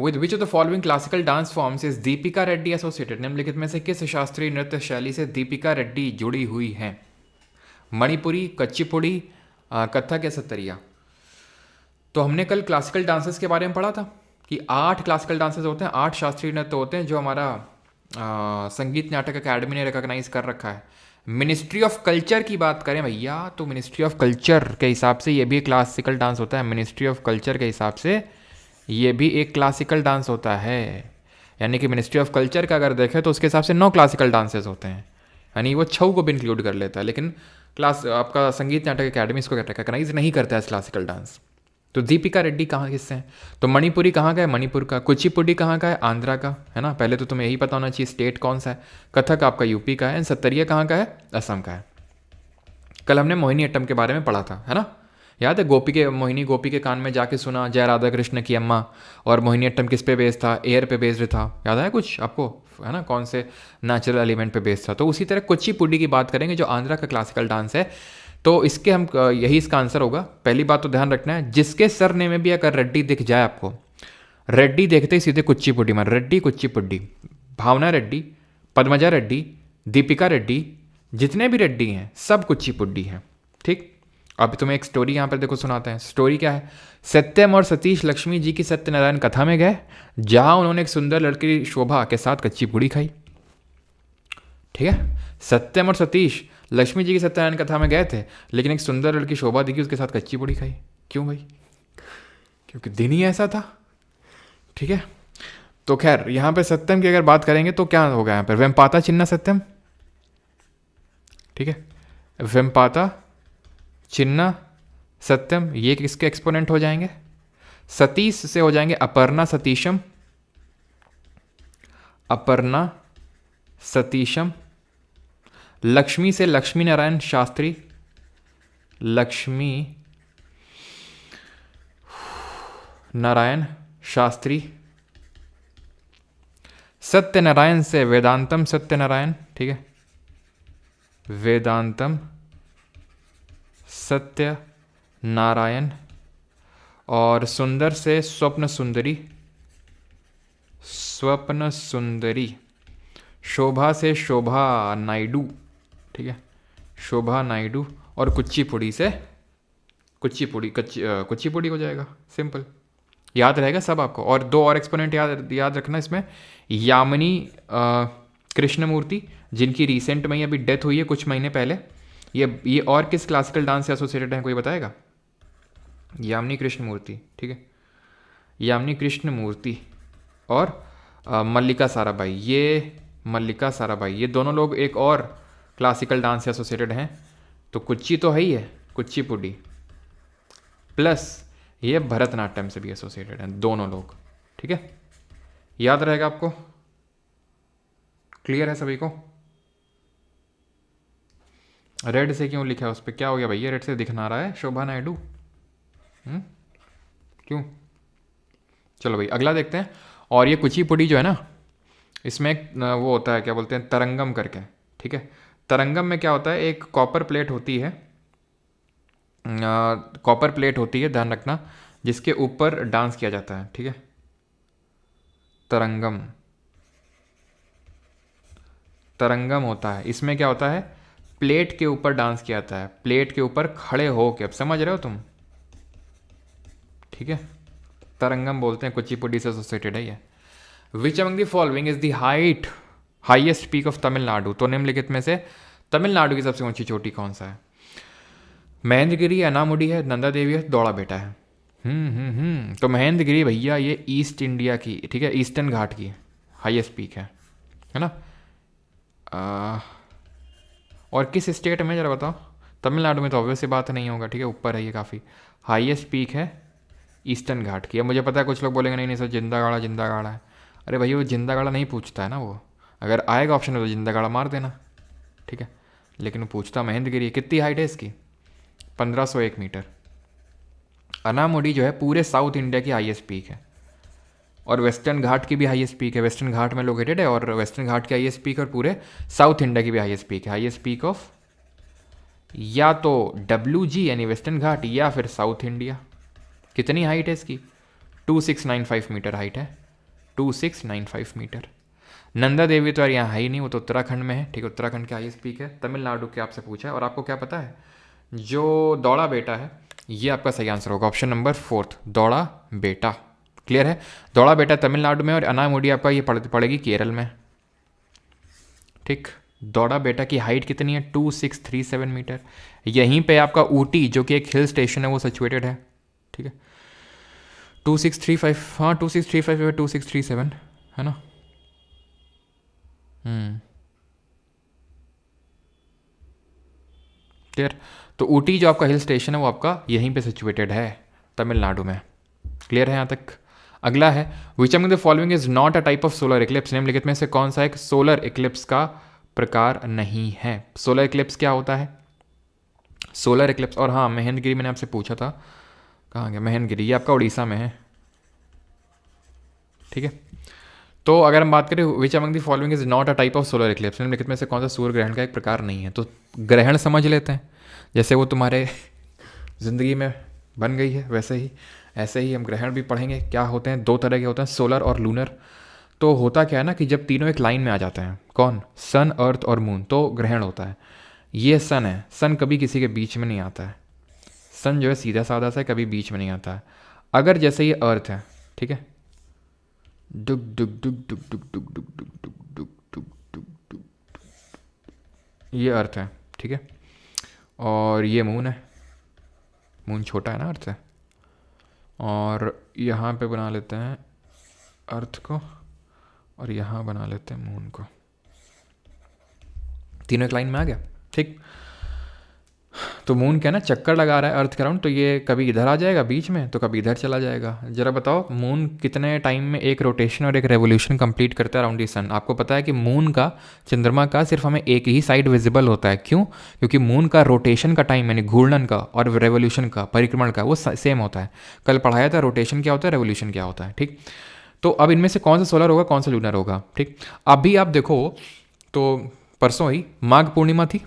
With which of the following classical dance forms is Deepika Reddy associated, निम्नलिखित में से किस शास्त्रीय नृत्य शैली से दीपिका रेड्डी जुड़ी हुई हैं, मणिपुरी, कच्चीपुड़ी, कथक या सत्तरिया। तो हमने कल क्लासिकल डांसेस के बारे में पढ़ा था कि 8 क्लासिकल डांसेस होते हैं, 8 शास्त्रीय नृत्य होते हैं जो हमारा संगीत नाटक अकेडमी ने रिकॉग्नाइज कर रखा है। मिनिस्ट्री ऑफ कल्चर की बात करें भैया, तो मिनिस्ट्री ऑफ कल्चर के हिसाब से ये भी एक क्लासिकल डांस होता है, मिनिस्ट्री ऑफ कल्चर के हिसाब से ये भी एक क्लासिकल डांस होता है। यानी कि मिनिस्ट्री ऑफ कल्चर का अगर देखें तो उसके हिसाब से 9 क्लासिकल डांसेस होते हैं, यानी वो छऊ को भी इंक्लूड कर लेता है, लेकिन आपका संगीत नाटक अकेडमी इसको रिकॉग्नाइज नहीं करता है क्लासिकल डांस। तो दीपिका रेड्डी कहाँ किससे हैं, तो मणिपुरी कहाँ का है, मणिपुर का, कुचिपुड़ी कहाँ का है, आंध्रा का, है ना, पहले तो तुम्हें यही पता होना चाहिए स्टेट कौन सा है। कथक आपका यूपी का है, सत्तरिया कहाँ का है, असम का है। कल हमने मोहिनी अट्टम के बारे में पढ़ा था, है ना, याद है, मोहिनी गोपी के कान में जाके सुना जय राधा कृष्ण की अम्मा, और मोहिनी अट्टम किस पे बेस्ड था, एयर पे बेस्ड था, याद है कुछ आपको, है ना, कौन से नेचुरल एलिमेंट पे बेस्ड था। तो उसी तरह कुचिपुड़ी की बात करेंगे जो आंध्रा का क्लासिकल डांस है, तो इसके हम यही इसका आंसर होगा। पहली बात तो ध्यान रखना है, जिसके सरनेम में भी अगर रेड्डी दिख जाए आपको, रेड्डी देखते ही सीधे कुचिपुड़ी में, रेड्डी कुचिपुड़ी, भावना रेड्डी, पद्मजा रेड्डी, दीपिका रेड्डी, जितने भी रेड्डी हैं सब कुचिपुड़ी हैं, ठीक। अब तुम्हें एक स्टोरी यहाँ पर देखो सुनाते हैं। स्टोरी क्या है, सत्यम और सतीश लक्ष्मी जी की सत्यनारायण कथा में गए, जहाँ उन्होंने एक सुंदर लड़की शोभा के साथ कच्ची पूड़ी खाई, ठीक है। सत्यम और सतीश लक्ष्मी जी की सत्यनारायण कथा में गए थे, लेकिन एक सुंदर लड़की शोभा दिखी, उसके साथ कच्ची पूड़ी खाई। क्यों भाई, क्योंकि दिन ही ऐसा था, ठीक है। तो खैर यहाँ पे सत्यम की अगर बात करेंगे तो क्या होगा यहाँ पर, वेम्पाता चिन्ना सत्यम, ठीक है, वेम्पाता चिन्ना सत्यम, ये किसके एक्सपोनेंट हो जाएंगे, सतीश से हो जाएंगे अपर्णा सतीशम, अपर्णा सतीशम, लक्ष्मी से लक्ष्मी नारायण शास्त्री, लक्ष्मी नारायण शास्त्री, सत्यनारायण से वेदांतम सत्यनारायण, ठीक है, वेदांतम सत्य नारायण, और सुंदर से स्वप्न सुंदरी, स्वप्न सुंदरी, शोभा से शोभा नायडू, ठीक है, शोभा नायडू, और कुचिपुड़ी से कुचिपुड़ी हो जाएगा, सिंपल, याद रहेगा सब आपको। और 2 और एक्सपोनेंट याद रखना इसमें, यामिनी कृष्णमूर्ति, जिनकी रिसेंट में अभी डेथ हुई है कुछ महीने पहले, ये और किस क्लासिकल डांस से एसोसिएटेड हैं, कोई बताएगा, यामिनी कृष्णमूर्ति, ठीक है, यामिनी कृष्णमूर्ति, और मल्लिका साराभाई, ये मल्लिका साराभाई, ये दोनों लोग एक और क्लासिकल डांस से एसोसिएटेड हैं। तो कुच्ची तो है ही है, कुचिपुड़ी, प्लस ये भरतनाट्यम से भी एसोसिएटेड हैं दोनों लोग, ठीक है, याद रहेगा आपको, क्लियर है सभी को। रेड से क्यों लिखा है उस पर, क्या हो गया भैया, रेड से दिखना रहा है शोभा नायडू, क्यों, चलो भाई अगला देखते हैं। और ये कुचिपुड़ी जो है ना, इसमें वो होता है क्या बोलते हैं, तरंगम करके, ठीक है। तरंगम में क्या होता है, एक कॉपर प्लेट होती है, ध्यान रखना, जिसके ऊपर डांस किया जाता है, ठीक है, तरंगम, तरंगम होता है। इसमें क्या होता है, प्लेट के ऊपर डांस किया जाता है, प्लेट के ऊपर खड़े हो के, अब समझ रहे हो तुम, ठीक है। तरंगम बोलते हैं, कुचिपुड़ी से एसोसिएटेड है ये। विच among the following is the highest peak of Tamil Nadu, तो निम्नलिखित में से तमिलनाडु की सबसे ऊंची चोटी कौन सा है? महेंद्रगिरी, अनामुडी है, नंदा देवी है, दौड़ा बेटा है। तो महेंद्रगिरी भैया ये ईस्ट इंडिया की, ठीक है, ईस्टर्न घाट की हाईएस्ट पीक है ना। और किस स्टेट में जरा बताओ? तमिलनाडु में तो ऑब्वियस सी बात नहीं होगा, ठीक है, ऊपर है ये काफ़ी। हाईएस्ट पीक है ईस्टर्न घाट की। अब मुझे पता है कुछ लोग बोलेंगे नहीं नहीं सर जिंदा गाड़ा है। अरे भैया वो जिंदा गाड़ा नहीं पूछता है ना, वो अगर आएगा ऑप्शन में तो जिंदा गाड़ा मार देना, ठीक है, लेकिन वो पूछता महेंद्रगिरी। कितनी हाइट है इसकी? 1501 मीटर। अनामुडी जो है पूरे साउथ इंडिया की हाईएस्ट पीक है, और वेस्टर्न घाट की भी हाईएस्ट पीक है, वेस्टर्न घाट में लोकेटेड है, और वेस्टर्न घाट की हाईएस्ट पीक और पूरे साउथ इंडिया की भी हाईएस्ट पीक है। हाईएस्ट पीक ऑफ या तो WG यानी वेस्टर्न घाट या फिर साउथ इंडिया। कितनी हाइट है इसकी? 2695 मीटर हाइट है, 2695 मीटर। नंदा देवी तो यार यहाँ है ही नहीं, वो तो उत्तराखंड में है, ठीक है, उत्तराखंड की हाईएस्ट पीक है। तमिलनाडु के आपसे पूछा है। और आपको क्या पता है, जो दौड़ा बेटा है ये आपका सही आंसर होगा, ऑप्शन नंबर 4, दौड़ा बेटा। क्लियर है? दौड़ा बेटा तमिलनाडु में, और अनामुडी आपका ये पड़ेगी केरल में, ठीक। दौड़ा बेटा की हाइट कितनी है? 2637 मीटर। यहीं पे आपका ऊटी जो कि एक हिल स्टेशन है वो सिचुएटेड है, ठीक है। 2635, हाँ 2635 या 2637 है ना। क्लियर? तो ऊटी जो आपका हिल स्टेशन है वो आपका यहीं पे सिचुएटेड है तमिलनाडु में। क्लियर है यहाँ तक? अगला है, विच among the following is not a type of solar Eclipse, निम्नलिखित में से कौन सा एक सोलर इक्लिप्स का प्रकार नहीं है? सोलर इक्लिप्स क्या होता है? सोलर इक्लिप्स, और हाँ महेंद्रगिरी मैंने आपसे पूछा था, कहाँ गया महेंद्रगिरी? ये आपका उड़ीसा में है, ठीक है। तो अगर हम बात करें विच among the following is not a type of solar Eclipse, निम्नलिखित में से कौन सा सूर्य ग्रहण का एक प्रकार नहीं है? तो ग्रहण समझ लेते हैं, जैसे वो तुम्हारे ज़िंदगी में बन गई है वैसे ही ऐसे ही हम ग्रहण भी पढ़ेंगे। क्या होते हैं? 2 तरह के होते हैं, सोलर और लूनर। तो होता क्या है ना कि जब तीनों एक लाइन में आ जाते हैं, कौन? सन, अर्थ और मून, तो ग्रहण होता है। ये सन है, सन कभी किसी के बीच में नहीं आता है, सन जो है सीधा साधा सा कभी बीच में नहीं आता है। अगर जैसे ये अर्थ है, ठीक है, डुक डुक डुक डुक डुक डुक डुक डुक डुक डुक डुक डुक डुक, ये अर्थ है, ठीक है, और ये मून है, मून छोटा है ना अर्थ से, और यहाँ पे बना लेते हैं अर्थ को, और यहाँ बना लेते हैं मून को। तीनों एक लाइन में आ गया, ठीक। तो मून क्या ना चक्कर लगा रहा है अर्थ के राउंड, तो ये कभी इधर आ जाएगा बीच में तो कभी इधर चला जाएगा। जरा बताओ मून कितने टाइम में एक रोटेशन और एक रेवोल्यूशन कंप्लीट करता है अराउंड दी सन? आपको पता है कि मून का, चंद्रमा का सिर्फ हमें एक ही साइड विजिबल होता है। क्यों? क्योंकि मून का रोटेशन का टाइम यानी घूर्णन का और रेवोल्यूशन का, परिक्रमण का, वो सेम होता है। कल पढ़ाया था रोटेशन क्या होता है, रेवोल्यूशन क्या होता है, ठीक। तो अब इनमें से कौन सा सोलर होगा, कौन सा लूनर होगा, ठीक। अभी आप देखो तो परसों ही माघ पूर्णिमा थी,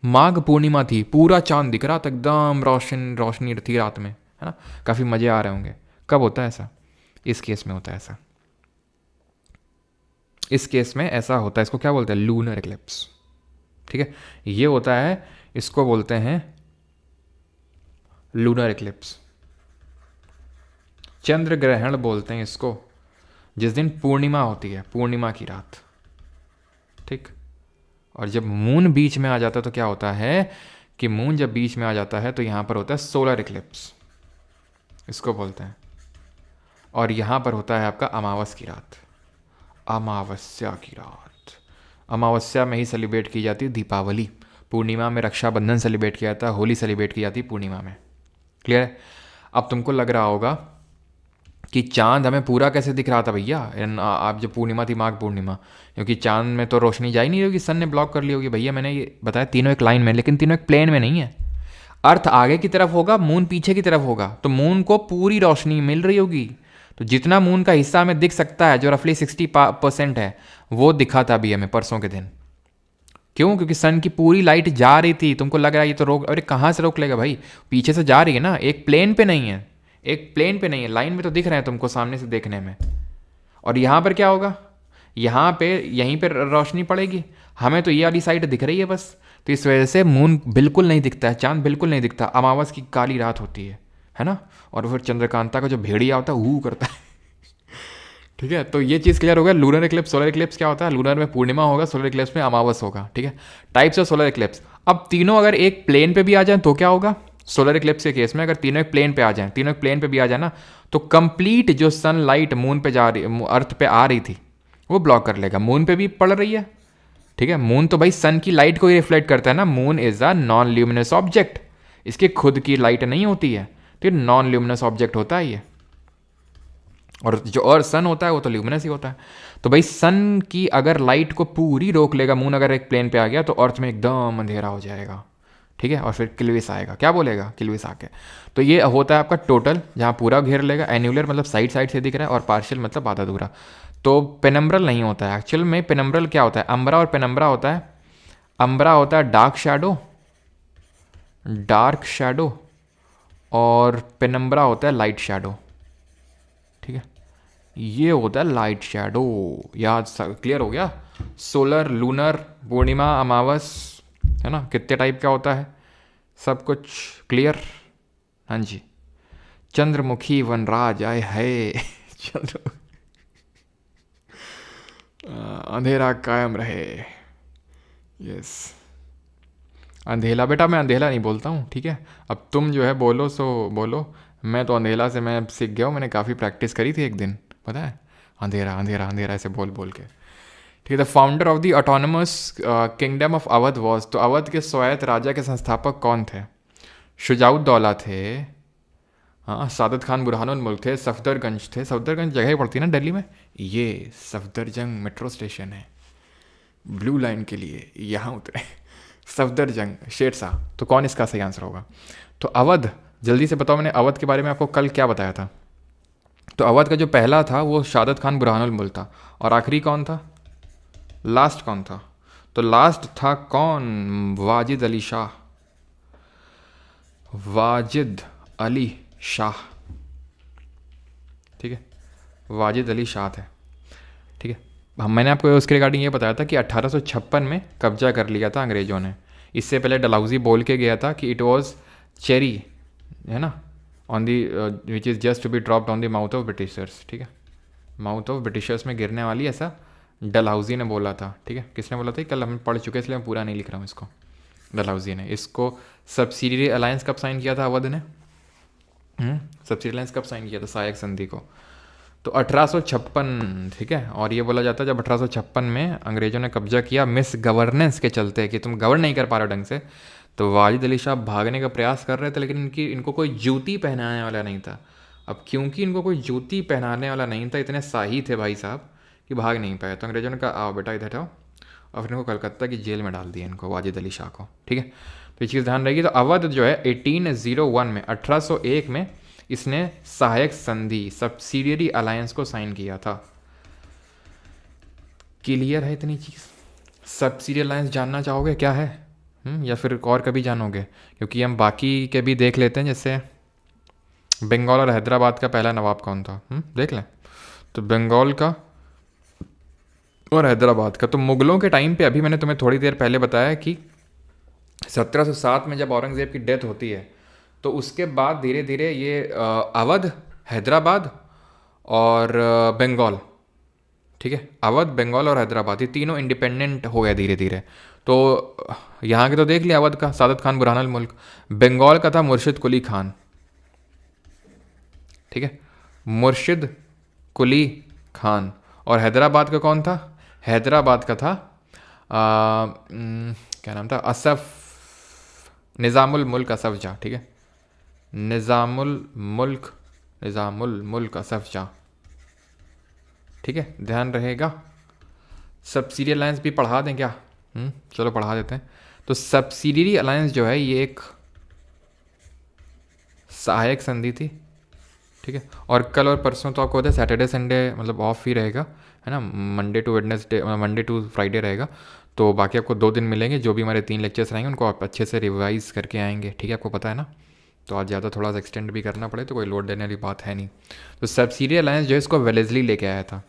माघ पूर्णिमा थी, पूरा चांद दिख रहा था, एकदम रोशनी थी रात में, है ना, काफ़ी मज़े आ रहे होंगे। कब होता है ऐसा? इस केस में होता है ऐसा, इस केस में ऐसा होता है। इसको क्या बोलते हैं? लूनर इक्लिप्स, ठीक है, ये होता है, इसको बोलते हैं लूनर इक्लिप्स। चंद्र ग्रहण बोलते हैं इसको, जिस दिन पूर्णिमा होती है, पूर्णिमा की रात, ठीक। और जब मून बीच में आ जाता है तो क्या होता है कि मून जब बीच में आ जाता है तो यहाँ पर होता है सोलर इक्लिप्स, इसको बोलते हैं। और यहाँ पर होता है आपका अमावस की रात, अमावस्या की रात। अमावस्या में ही सेलिब्रेट की जाती है दीपावली, पूर्णिमा में रक्षाबंधन सेलिब्रेट किया जाता है, होली सेलिब्रेट की जाती है पूर्णिमा में। क्लियर है? अब तुमको लग रहा होगा कि चांद हमें पूरा कैसे दिख रहा था भैया, आप जब पूर्णिमा थी, माघ पूर्णिमा, क्योंकि चांद में तो रोशनी जा ही नहीं रही होगी, सन ने ब्लॉक कर ली होगी। भैया मैंने ये बताया तीनों एक लाइन में, लेकिन तीनों एक प्लेन में नहीं है। अर्थ आगे की तरफ होगा, मून पीछे की तरफ होगा, तो मून को पूरी रोशनी मिल रही होगी। तो जितना मून का हिस्सा हमें दिख सकता है, जो रफली 60% है, वो दिखा था अभी हमें परसों के दिन। क्यों? क्योंकि सन की पूरी लाइट जा रही थी। तुमको लग रहा है ये तो रोक, अरे कहाँ से रोक लेगा भाई, पीछे से जा रही है ना, एक प्लेन पे नहीं है, एक प्लेन पे नहीं है, लाइन में तो दिख रहे हैं तुमको सामने से देखने में। और यहाँ पर क्या होगा, यहाँ पे यहीं पर रोशनी पड़ेगी, हमें तो ये वाली साइड दिख रही है बस। तो इस वजह से मून बिल्कुल नहीं दिखता है, चांद बिल्कुल नहीं दिखता, अमावस की काली रात होती है ना। और फिर चंद्रकांता का जो भेड़िया होता है वो करता है। ठीक है, तो ये चीज़ क्लियर हो गया। लूनर इक्लिप्स, सोलर इक्लिप्स क्या होता है, लूनर में पूर्णिमा होगा, सोलर इक्लिप्स में अमावस होगा। ठीक है, टाइप्स ऑफ सोलर इक्लिप्स। अब तीनों अगर एक प्लेन पे भी आ जाए तो क्या होगा, सोलर इक्लिप्स के केस में अगर तीनों एक प्लेन पे आ जाए, तीनों एक प्लेन पे भी आ जाए ना, तो कंप्लीट जो सनलाइट मून पे जा रही, अर्थ पे आ रही थी, वो ब्लॉक कर लेगा। मून पे भी पड़ रही है, ठीक है, मून तो भाई सन की लाइट को ही रिफ्लेक्ट करता है ना। Moon is a non luminous object, इसकी खुद की लाइट नहीं होती है, तो ये नॉन ल्यूमिनस ऑब्जेक्ट होता है ये। और सन होता है वो तो ल्यूमिनस ही होता है। तो भाई सन की अगर लाइट को पूरी रोक लेगा मून, अगर एक प्लेन पे आ गया, तो अर्थ में एकदम अंधेरा हो जाएगा। ठीक है, और फिर किल्विस आएगा, क्या बोलेगा किल्विस आके। तो ये होता है आपका टोटल, जहाँ पूरा घेर लेगा। एन्यूलर मतलब साइड साइड से दिख रहा है, और पार्शियल मतलब आधा अधूरा। तो पेनम्ब्रल नहीं होता है एक्चुअल में। पेनम्ब्रल क्या होता है, अम्ब्रा और पेनम्ब्रा होता है। अम्ब्रा होता है डार्क शैडो, डार्क शैडो, और पेनम्ब्रा होता है लाइट शैडो। ठीक है, ये होता है लाइट शैडो। याद क्लियर हो गया। सोलर, लूनर, पूर्णिमा, अमावस, है ना, कितने टाइप का होता है, सब कुछ क्लियर। हाँ जी, चंद्रमुखी वनराज आए है। चंद्र अंधेरा कायम रहे। यस, अंधेला बेटा, मैं अंधेला नहीं बोलता हूँ, ठीक है। अब तुम जो है बोलो सो बोलो, मैं तो अंधेला से मैं सीख गया हूँ, मैंने काफ़ी प्रैक्टिस करी थी एक दिन, पता है। अंधेरा अंधेरा अंधेरा ऐसे बोल बोल के। ठीक है, the founder of the autonomous kingdom of Awadh was, तो अवध के स्वायत्त राजा के संस्थापक कौन थे। शुजाउद्दौला थे, हाँ, सादत खान बुरहानुल मुल्क थे, सफदरगंज थे। सफदरगंज जगह ही पड़ती है ना दिल्ली में, ये सफदरजंग मेट्रो स्टेशन है ब्लू लाइन के लिए, यहाँ उतरे। सफदरजंग, शेरशाह। तो कौन इसका सही आंसर होगा। तो अवध, जल्दी से बताओ, मैंने अवध के बारे में आपको कल क्या बताया था। तो अवध का जो पहला था वो सादत खान बुरहानुल मुल्क था, और आखिरी कौन था, लास्ट कौन था। तो लास्ट था कौन, वाजिद अली शाह, वाजिद अली शाह। ठीक है, वाजिद अली शाह थे। ठीक है, मैंने आपको उसके रिगार्डिंग ये बताया था कि 1856 में कब्जा कर लिया था अंग्रेज़ों ने। इससे पहले डलहौजी बोल के गया था कि इट वाज चेरी, है ना, on the which is just to be dropped on the mouth of Britishers. ठीक है, माउथ ऑफ ब्रिटिशर्स में गिरने वाली, ऐसा डलहौजी ने बोला था। ठीक है, किसने बोला था, कल हम पढ़ चुके हैं, इसलिए मैं पूरा नहीं लिख रहा हूँ इसको। डलहौजी ने इसको सब्सिडियरी अलायंस कब साइन किया था अवध ने, सब्सिडी अलायंस कब साइन किया था, सहायक संधि को, तो 1856। ठीक है, और ये बोला जाता है जब 1856 में अंग्रेज़ों ने कब्जा किया मिस गवर्नेंस के चलते, कि तुम गवर्न नहीं कर पा रहे ढंग से, तो वाजिद अली शाह भागने का प्रयास कर रहे थे, लेकिन इनको कोई जूती पहनाने वाला नहीं था। अब क्योंकि इनको कोई जूती पहनाने वाला नहीं था, इतने शाही थे भाई साहब कि भाग नहीं पाए, तो अंग्रेज़ों ने कहा आओ बेटा इधर आओ, और फिर इनको कलकत्ता की जेल में डाल दिया इनको, वाजिद अली शाह को। ठीक है, तो ये चीज़ ध्यान रहेगी। तो अवध जो है 1801 में, 1801 में इसने सहायक संधि, सब्सिडियरी अलायंस को साइन किया था। क्लियर है इतनी चीज़। सब्सिडियरी अलायंस जानना चाहोगे क्या है, या फिर और कभी जानोगे, क्योंकि हम बाकी के भी देख लेते हैं। जैसे बंगाल और हैदराबाद का पहला नवाब कौन था, देख लें। तो बंगाल का और हैदराबाद का, तो मुगलों के टाइम पे, अभी मैंने तुम्हें थोड़ी देर पहले बताया कि 1707 में जब औरंगज़ेब की डेथ होती है, तो उसके बाद धीरे धीरे ये अवध, हैदराबाद और बंगाल, ठीक है, अवध, बंगाल और हैदराबाद, ये तीनों इंडिपेंडेंट हो गए धीरे धीरे। तो यहाँ के तो देख लिया, अवध का सादत खान बुरहानुल मुल्क, बंगाल का था मुर्शिद कुली खान। ठीक है, मुर्शिद कुली खान। और हैदराबाद का कौन था, हैदराबाद का था क्या नाम था, असफ, निज़ामुल मुल्क असफ जा। ठीक है, निज़ामुल मुल्क असफ जा। ठीक है, ध्यान रहेगा। सब्सिडियरी अलायंस भी पढ़ा दें क्या, चलो पढ़ा देते हैं। तो सब्सिडियरी अलायंस जो है ये एक सहायक संधि थी। ठीक है, और कल और परसों तो आपको होता है सैटरडे संडे मतलब ऑफ ही रहेगा, है ना, Monday to Wednesday, Monday to Friday रहेगा। तो बाकी आपको 2 दिन मिलेंगे, जो भी हमारे 3 लेक्चर्स रहेंगे उनको आप अच्छे से रिवाइज़ करके आएंगे। ठीक है, आपको पता है ना। तो आज ज़्यादा थोड़ा सा एक्सटेंड भी करना पड़े तो कोई लोड देने वाली बात है नहीं। तो सब्सिडियरी अलायंस जो है इसको वेलेस्ली लेके आया था।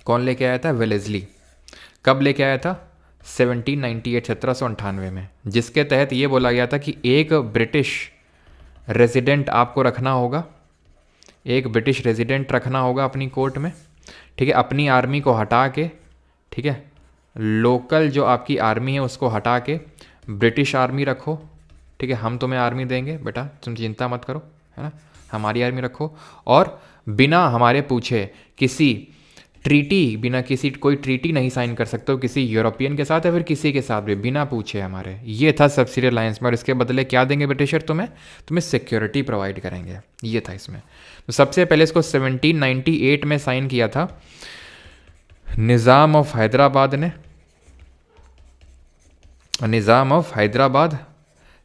कौन लेके आया था? वेलेस्ली। कब लेके आया था? 1798, 1798 में, जिसके तहत ये बोला गया था कि एक ब्रिटिश रेजिडेंट आपको रखना होगा, एक ब्रिटिश रेजिडेंट रखना होगा अपनी कोर्ट में, ठीक है, अपनी आर्मी को हटा के, ठीक है, लोकल जो आपकी आर्मी है उसको हटा के ब्रिटिश आर्मी रखो, ठीक है, हम तुम्हें आर्मी देंगे बेटा, तुम चिंता मत करो, है ना, हमारी आर्मी रखो, और बिना हमारे पूछे किसी ट्रीटी, बिना किसी कोई ट्रीटी नहीं साइन कर सकते हो किसी यूरोपियन के साथ या फिर किसी के साथ भी, बिना पूछे हमारे। ये था सबसिडी अलायंस में, और इसके बदले क्या देंगे ब्रिटिशर तुम्हें? तुम्हें सिक्योरिटी प्रोवाइड करेंगे, ये था इसमें। तो सबसे पहले इसको 1798 में साइन किया था निज़ाम ऑफ हैदराबाद ने, निज़ाम ऑफ हैदराबाद।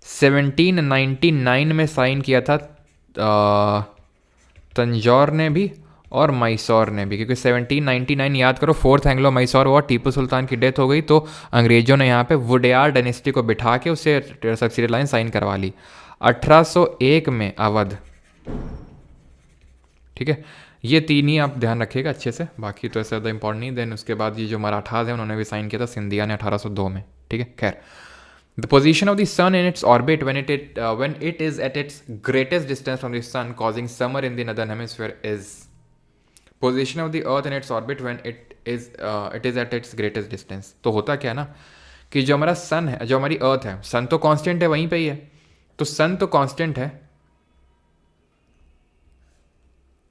1799 में साइन किया था तंजौर ने भी और मैसूर ने भी, क्योंकि 1799 याद करो, fourth Anglo Mysore war, Tipu Sultan की डेथ हो गई तो अंग्रेजों ने यहाँ पे वुडेयार डायनेस्टी को बिठा के उससे सबसिडी लाइन साइन करवा ली। 1801 में अवध, ठीक है, ये तीन ही आप ध्यान रखिएगा अच्छे से, बाकी तो ऐसा ज़्यादा इंपॉर्टेंट नहीं। देन उसके बाद ये जो मराठाज हैं उन्होंने भी साइन किया था, सिंधिया ने 1802 में, ठीक है। खैर, the position of the sun in its orbit when it is at its greatest distance from the sun causing summer in the northern hemisphere is position of the earth in its orbit when it is at its greatest distance। तो होता क्या ना कि जो हमारा सन है, जो हमारी अर्थ है, सन तो कांस्टेंट है, वहीं पे ही है, तो सन तो कांस्टेंट है,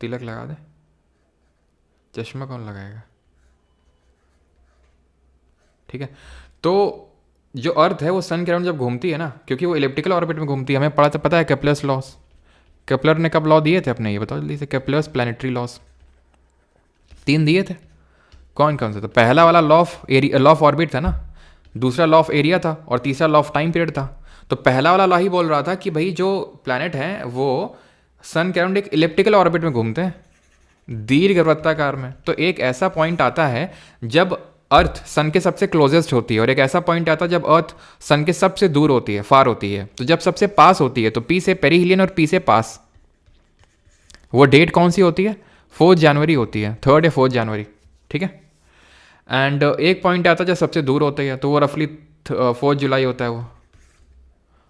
तिलक लगा दे, चश्मा कौन लगाएगा, ठीक है। तो जो अर्थ है वो सन के अराउंड जब घूमती है ना, क्योंकि वो इलेप्टिकल ऑर्बिट में घूमती है, हमें पता है केपलर्स लॉस, केपलर ने कब लॉ दिए थे अपने, ये बताओ जल्दी से, केपलर्स प्लानिटरी लॉस 3 दिए थे, कौन कौन से? तो पहला वाला लॉ ऑफ ऑर्बिट था ना, दूसरा लॉ ऑफ एरिया था, और तीसरा लॉ ऑफ टाइम पीरियड था। तो पहला वाला लॉ ही बोल रहा था कि भाई जो प्लैनेट हैं वो सन के अराउंड एक इलेप्टिकल ऑर्बिट में घूमते हैं, दीर्घवृत्ताकार में। तो एक ऐसा पॉइंट आता है जब अर्थ सन के सबसे क्लोजेस्ट होती है, और एक ऐसा पॉइंट आता है जब अर्थ सन के सबसे दूर होती है, फार होती है। तो जब सबसे पास होती है तो पी से पेरीहिलियन और पी से पास, वो डेट कौन सी होती है? 4 जनवरी होती है, 3 या 4 जनवरी, ठीक है। एंड एक पॉइंट आता है जब सबसे दूर होती है, तो वो रफली 4 जुलाई होता है वो,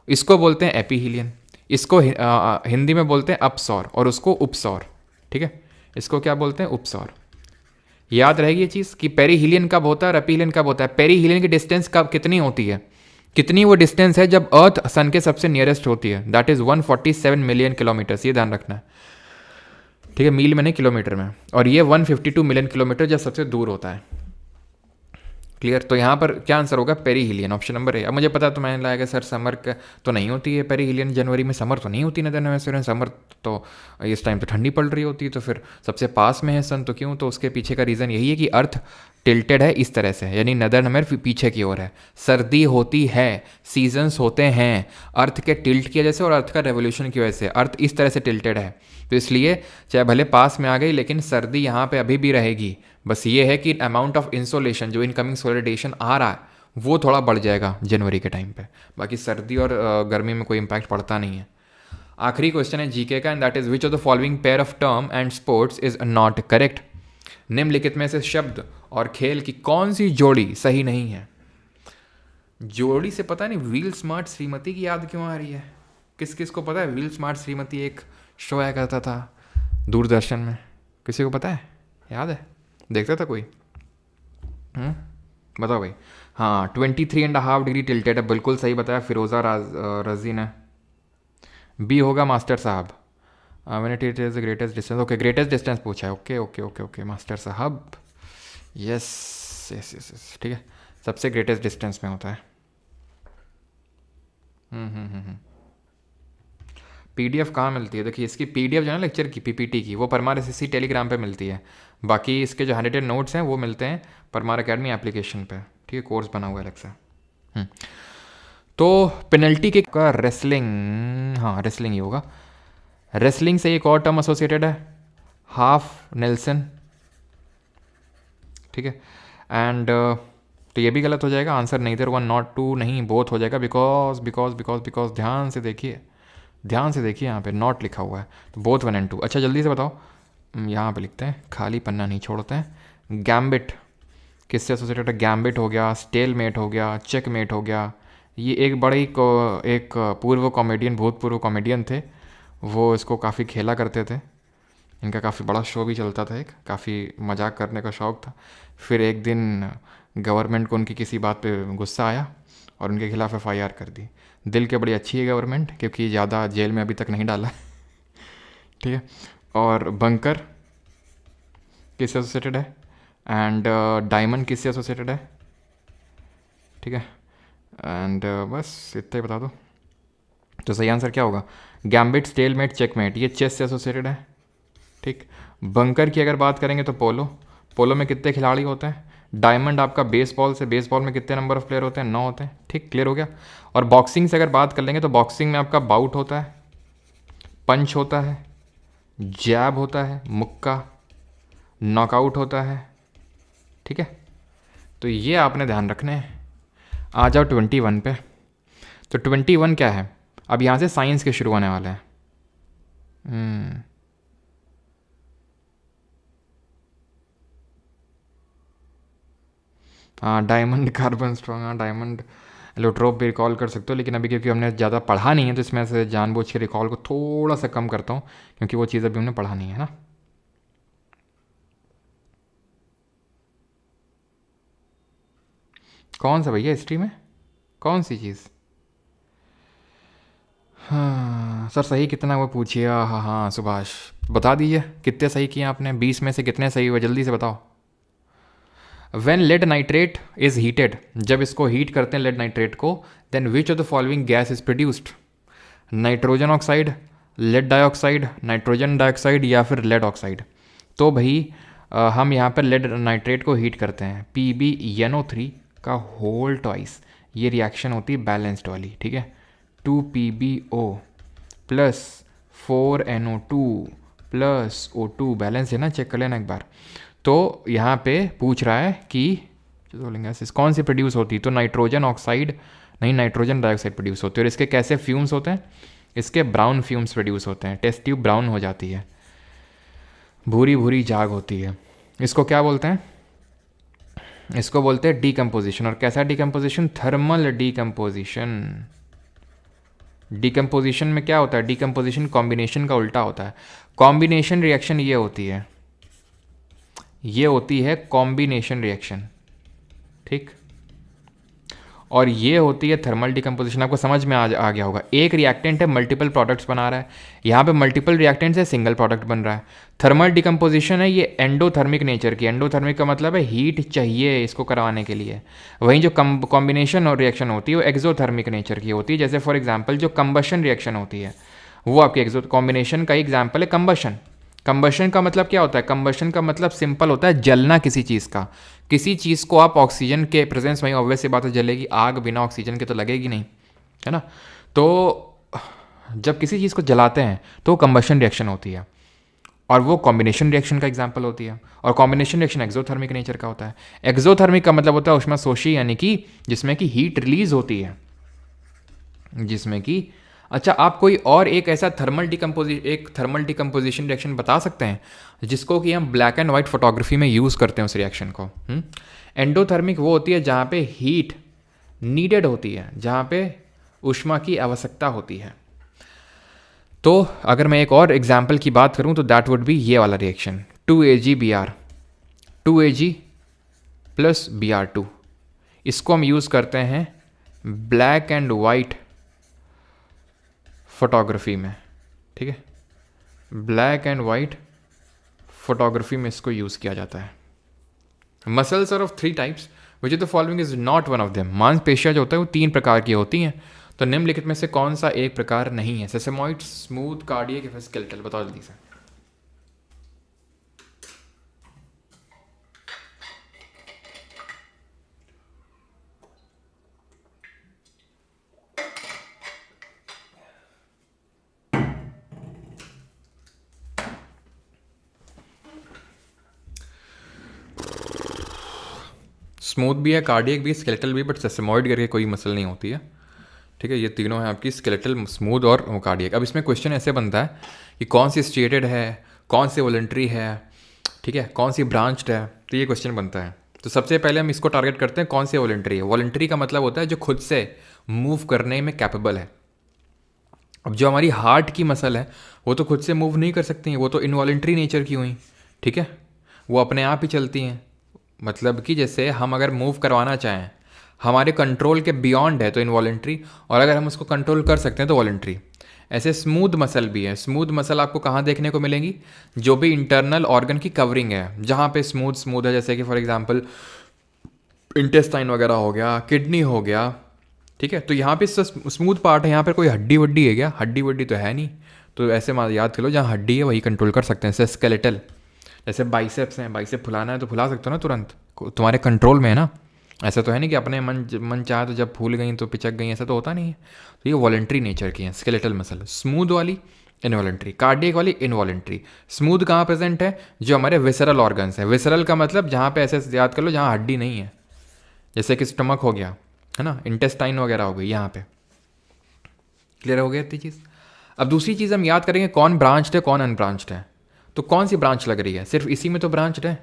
इसको बोलते हैं एपीहिलियन, इसको हिंदी में बोलते हैं अपसौर, और उसको उपसौर, ठीक है, इसको क्या बोलते हैं? उपसौर। याद रहेगी ये चीज़ कि पेरीहिलियन कब होता है और एपीहिलियन कब होता है। पेरीहिलियन की डिस्टेंस कब कितनी होती है, कितनी वो डिस्टेंस है जब अर्थ सन के सबसे नियरेस्ट होती है, दैट इज़ 147 मिलियन किलोमीटर्स, ये ध्यान रखना है, ठीक है, मील में नहीं किलोमीटर में। और ये 152 मिलियन किलोमीटर जब सबसे दूर होता है, क्लियर। तो यहाँ पर क्या आंसर होगा? Perihelion, option number A. अब मुझे पता तो मैंने लगा सर समर का तो नहीं होती है पेरीहिलियन, जनवरी में समर तो नहीं होती नदर हेमिस्फीयर, समर तो इस टाइम तो ठंडी पड़ रही होती है, तो फिर सबसे पास में है सन, तो क्यों? तो उसके पीछे का रीज़न यही है कि अर्थ टिल्टेड है इस तरह से, यानी नदर हेमिस्फीयर पीछे की ओर है, सर्दी होती है, सीजन्स होते हैं अर्थ के टिल्ट की वजह से और अर्थ का रेवोल्यूशन की वजह से, अर्थ इस तरह से टिल्टेड है, तो इसलिए चाहे भले पास में आ गई लेकिन सर्दी यहाँ पे अभी भी रहेगी। बस ये है कि अमाउंट ऑफ इंसोलेशन, जो इनकमिंग सोलर रेडिएशन आ रहा है, वो थोड़ा बढ़ जाएगा जनवरी के टाइम पे, बाकी सर्दी और गर्मी में कोई इम्पैक्ट पड़ता नहीं है। आखिरी क्वेश्चन है जीके का, and that is which of the following pair of term and sports is not correct. निम्नलिखित में से शब्द और खेल की कौन सी जोड़ी सही नहीं है? जोड़ी से पता नहीं व्हील स्मार्ट श्रीमती की याद क्यों आ रही है? किस किस को पता है व्हील स्मार्ट श्रीमती एक शो आया करता था दूरदर्शन में, किसी को पता है? याद है? देखता था कोई? बताओ भाई। हाँ, 23.5 डिग्री टिल्टेड है, बिल्कुल सही बताया फिरोज़ा रजी ने। बी होगा मास्टर साहब, when it is the greatest distance. Okay, greatest distance पूछा है, okay okay okay okay master साहब, यस यस यस यस, ठीक है, सबसे ग्रेटेस्ट डिस्टेंस में होता है। पीडीएफ कहाँ मिलती है? देखिए इसकी पीडीएफ जो है ना लेक्चर की, पीपीटी की, वो परमार एसएससी टेलीग्राम पे मिलती है। बाकी इसके जो हैंडरेटेड नोट्स हैं वो मिलते हैं परमार एकेडमी एप्लीकेशन पे, ठीक है, कोर्स बना हुआ है अलग से। तो पेनल्टी किक का रेसलिंग, हाँ रेसलिंग ही होगा। रेसलिंग से एक और टर्म एसोसिएटेड है, हाफ नेल्सन, ठीक है। एंड तो ये भी गलत हो जाएगा, आंसर नेदर 1 नॉट 2 नहीं, बोथ हो जाएगा, बिकॉज बिकॉज बिकॉज बिकॉज ध्यान से देखिए, ध्यान से देखिए, यहाँ पे नॉट लिखा हुआ है, तो बोथ 1 and 2। अच्छा जल्दी से बताओ, यहाँ पे लिखते हैं, खाली पन्ना नहीं छोड़ते हैं। गैम्बिट किससे एसोसिएटेड है? गैम्बिट हो गया, स्टेलमेट हो गया, चेकमेट हो गया। ये एक बड़े एक पूर्व कॉमेडियन, भूतपूर्व कॉमेडियन थे, वो इसको काफ़ी खेला करते थे। इनका काफ़ी बड़ा शो भी चलता था, एक काफ़ी मजाक करने का शौक़ था। फिर एक दिन गवर्नमेंट को उनकी किसी बात पे गुस्सा आया और उनके खिलाफ एफआईआर कर दी। दिल के बड़ी अच्छी है गवर्नमेंट, क्योंकि ज़्यादा जेल में अभी तक नहीं डाला। ठीक है। और बंकर किससे एसोसिएटेड है? एंड डायमंड किससे एसोसिएटेड है? ठीक है। एंड बस इतना ही बता दो। तो सही आंसर क्या होगा? गैम्बिट, स्टेलमेट, चेकमेट, ये चेस से एसोसिएटेड है। ठीक। बंकर की अगर बात करेंगे तो पोलो, पोलो में कितने खिलाड़ी होते हैं? डायमंड आपका बेसबॉल से, बेसबॉल में कितने नंबर ऑफ प्लेयर होते हैं? 9 होते हैं। ठीक, क्लियर हो गया। और बॉक्सिंग से अगर बात कर लेंगे तो बॉक्सिंग में आपका बाउट होता है, पंच होता है, जैब होता है, मुक्का, नॉकआउट होता है। ठीक है, तो ये आपने ध्यान रखने हैं। आ जाओ 21 पे। तो 21 क्या है? अब यहाँ से साइंस के शुरू होने वाले हैं। हाँ, डायमंड कार्बन स्ट्रॉन्ग, हाँ डायमंड एलोट्रोप भी रिकॉल कर सकते हो, लेकिन अभी क्योंकि हमने ज़्यादा पढ़ा नहीं है तो इसमें से जानबूझ के रिकॉल को थोड़ा सा कम करता हूँ, क्योंकि वो चीज़ अभी हमने पढ़ा नहीं है ना। कौन सा भैया हिस्ट्री में? कौन सी चीज़? हाँ सर, सही कितना वो पूछिए। हाँ हाँ सुभाष, बता दीजिए कितने सही किए आपने? 20 में से कितने सही हुए, जल्दी से बताओ। When lead nitrate is heated, जब इसको हीट करते हैं लेड नाइट्रेट को, then which of the following gas is produced? Nitrogen oxide, lead dioxide, nitrogen dioxide या फिर लेड ऑक्साइड? तो भाई हम यहाँ पर लेड नाइट्रेट को हीट करते हैं, PbNO3 का होल ट्वाइस। ये रिएक्शन होती है बैलेंस्ड वाली, ठीक है। 2PbO plus 4NO2 plus O2, balance है ना, चेक कर लेना एक बार। तो यहाँ पे पूछ रहा है कि गैसेस कौन सी प्रोड्यूस होती है, तो नाइट्रोजन ऑक्साइड नहीं, नाइट्रोजन डाइऑक्साइड प्रोड्यूस होती है। और इसके कैसे फ्यूम्स होते हैं? इसके ब्राउन फ्यूम्स प्रोड्यूस होते हैं, टेस्ट ट्यूब ब्राउन हो जाती है, भूरी भूरी जाग होती है। इसको क्या बोलते हैं? इसको बोलते हैं डीकम्पोजिशन। और कैसा डीकम्पोजिशन? Thermal decomposition. डीकम्पोजिशन में क्या होता है? डीकम्पोजिशन कॉम्बिनेशन का उल्टा होता है। कॉम्बिनेशन रिएक्शन ये होती है, ये होती है कॉम्बिनेशन रिएक्शन, ठीक। और ये होती है थर्मल डिकम्पोजिशन। आपको समझ में आ गया होगा। एक रिएक्टेंट है, मल्टीपल प्रोडक्ट्स बना रहा है, यहाँ पे मल्टीपल रिएक्टेंट्स है, सिंगल प्रोडक्ट बन रहा है। थर्मल डिकम्पोजिशन है ये एंडोथर्मिक नेचर की। एंडोथर्मिक का मतलब है हीट चाहिए इसको करवाने के लिए। वहीं जो कॉम्बिनेशन और रिएक्शन होती है वो एक्जोथर्मिक नेचर की होती है। जैसे फॉर एग्जाम्पल जो कंबशन रिएक्शन होती है वो आपकी कॉम्बिनेशन का एग्जाम्पल है कंबशन। कंबशन का मतलब क्या होता है? कंबशन का मतलब सिंपल होता है जलना किसी चीज़ का। किसी चीज़ को आप ऑक्सीजन के प्रेजेंस में, ऑब्वियस सी बात है जलेगी, आग बिना ऑक्सीजन के तो लगेगी नहीं, है ना। तो जब किसी चीज़ को जलाते हैं तो कंबशन रिएक्शन होती है, और वो कॉम्बिनेशन रिएक्शन का एग्जाम्पल होती है। और कॉम्बिनेशन रिएक्शन एक्सोथर्मिक नेचर का होता है। एक्सोथर्मिक का मतलब होता है ऊष्माशोषी, यानी कि जिसमें कि हीट रिलीज होती है, जिसमें कि अच्छा, आप कोई और एक ऐसा थर्मल डिकम्पोजिशन रिएक्शन बता सकते हैं जिसको कि हम ब्लैक एंड वाइट फोटोग्राफी में यूज़ करते हैं उस रिएक्शन को? एंडोथर्मिक वो होती है जहाँ पे हीट नीडेड होती है, जहाँ पे ऊष्मा की आवश्यकता होती है। तो अगर मैं एक और एग्जाम्पल की बात करूँ तो दैट वुड बी ये वाला reaction, 2AgBr, 2Ag plus Br2। इसको हम यूज़ करते हैं ब्लैक एंड वाइट फोटोग्राफी में, ठीक है। ब्लैक एंड वाइट फोटोग्राफी में इसको यूज़ किया जाता है। Muscles are of 3 types which the following is not one of them. मांसपेशियाँ जो होता है वो 3 प्रकार की होती हैं, तो निम्नलिखित में से कौन सा एक प्रकार नहीं है? सेसेमॉइड, स्मूथ, कार्डियक या फिर स्केलेटल? बताओ जल्दी से। स्मूथ भी है, कार्डियक भी, स्केलेटल भी, बट सेसेमॉइड करके कोई मसल नहीं होती है, ठीक है। ये तीनों है आपकी, स्केलेटल, स्मूथ और कार्डियक। अब इसमें क्वेश्चन ऐसे बनता है कि कौन सी स्टेटेड है, कौन सी वॉलंटरी है, ठीक है, कौन सी ब्रांच्ड है, तो ये क्वेश्चन बनता है। तो सबसे पहले हम इसको टारगेट करते हैं कौन सी वॉलंटरी है। वॉलंटरी का मतलब होता है जो खुद से मूव करने में कैपेबल है। अब जो हमारी हार्ट की मसल है वो तो खुद से मूव नहीं कर सकती हैं, वो तो इनवॉलंटरी नेचर की हुई, ठीक है, वो अपने आप ही चलती हैं। मतलब कि जैसे हम अगर मूव करवाना चाहें, हमारे कंट्रोल के बियॉन्ड है तो इनवॉलंटरी, और अगर हम उसको कंट्रोल कर सकते हैं तो वॉलंटरी। ऐसे स्मूथ मसल भी है। स्मूथ मसल आपको कहाँ देखने को मिलेंगी? जो भी इंटरनल ऑर्गन की कवरिंग है, जहाँ पे स्मूथ स्मूथ है, जैसे कि फॉर एग्जांपल इंटेस्टाइन वगैरह हो गया, किडनी हो गया, ठीक है। तो यहाँ पे स्मूथ पार्ट है, यहाँ पर कोई हड्डी वड्डी है क्या? हड्डी वड्डी तो है नहीं। तो ऐसे याद कर लो, जहाँ हड्डी है वही कंट्रोल कर सकते हैं। जैसे स्केलेटल, जैसे बाइसेप्स हैं, बाइसेप फुलाना है तो फुला सकते हो ना तुरंत, तुम्हारे कंट्रोल में है ना। ऐसा तो है नहीं कि अपने मन चाहे तो जब फूल गई तो पिचक गई, ऐसा तो होता नहीं है। तो ये वॉलंटरी नेचर की है स्केलेटल मसल। स्मूथ वाली इनवॉलंटरी, कार्डियक वाली इनवॉलंटरी। स्मूथ कहाँ प्रेजेंट है? जो हमारे विसरल ऑर्गन्स हैं। विसरल का मतलब जहाँ पे ऐसे याद कर लो जहाँ हड्डी नहीं है, जैसे कि स्टमक हो गया, है ना, इंटेस्टाइन वगैरह हो गई, यहाँ पे। क्लियर हो गया इतनी चीज़। अब दूसरी चीज़ हम याद करेंगे कौन ब्रांच्ड है कौन अनब्रांच्ड है। तो कौन सी ब्रांच लग रही है? सिर्फ इसी में तो ब्रांच्ड है,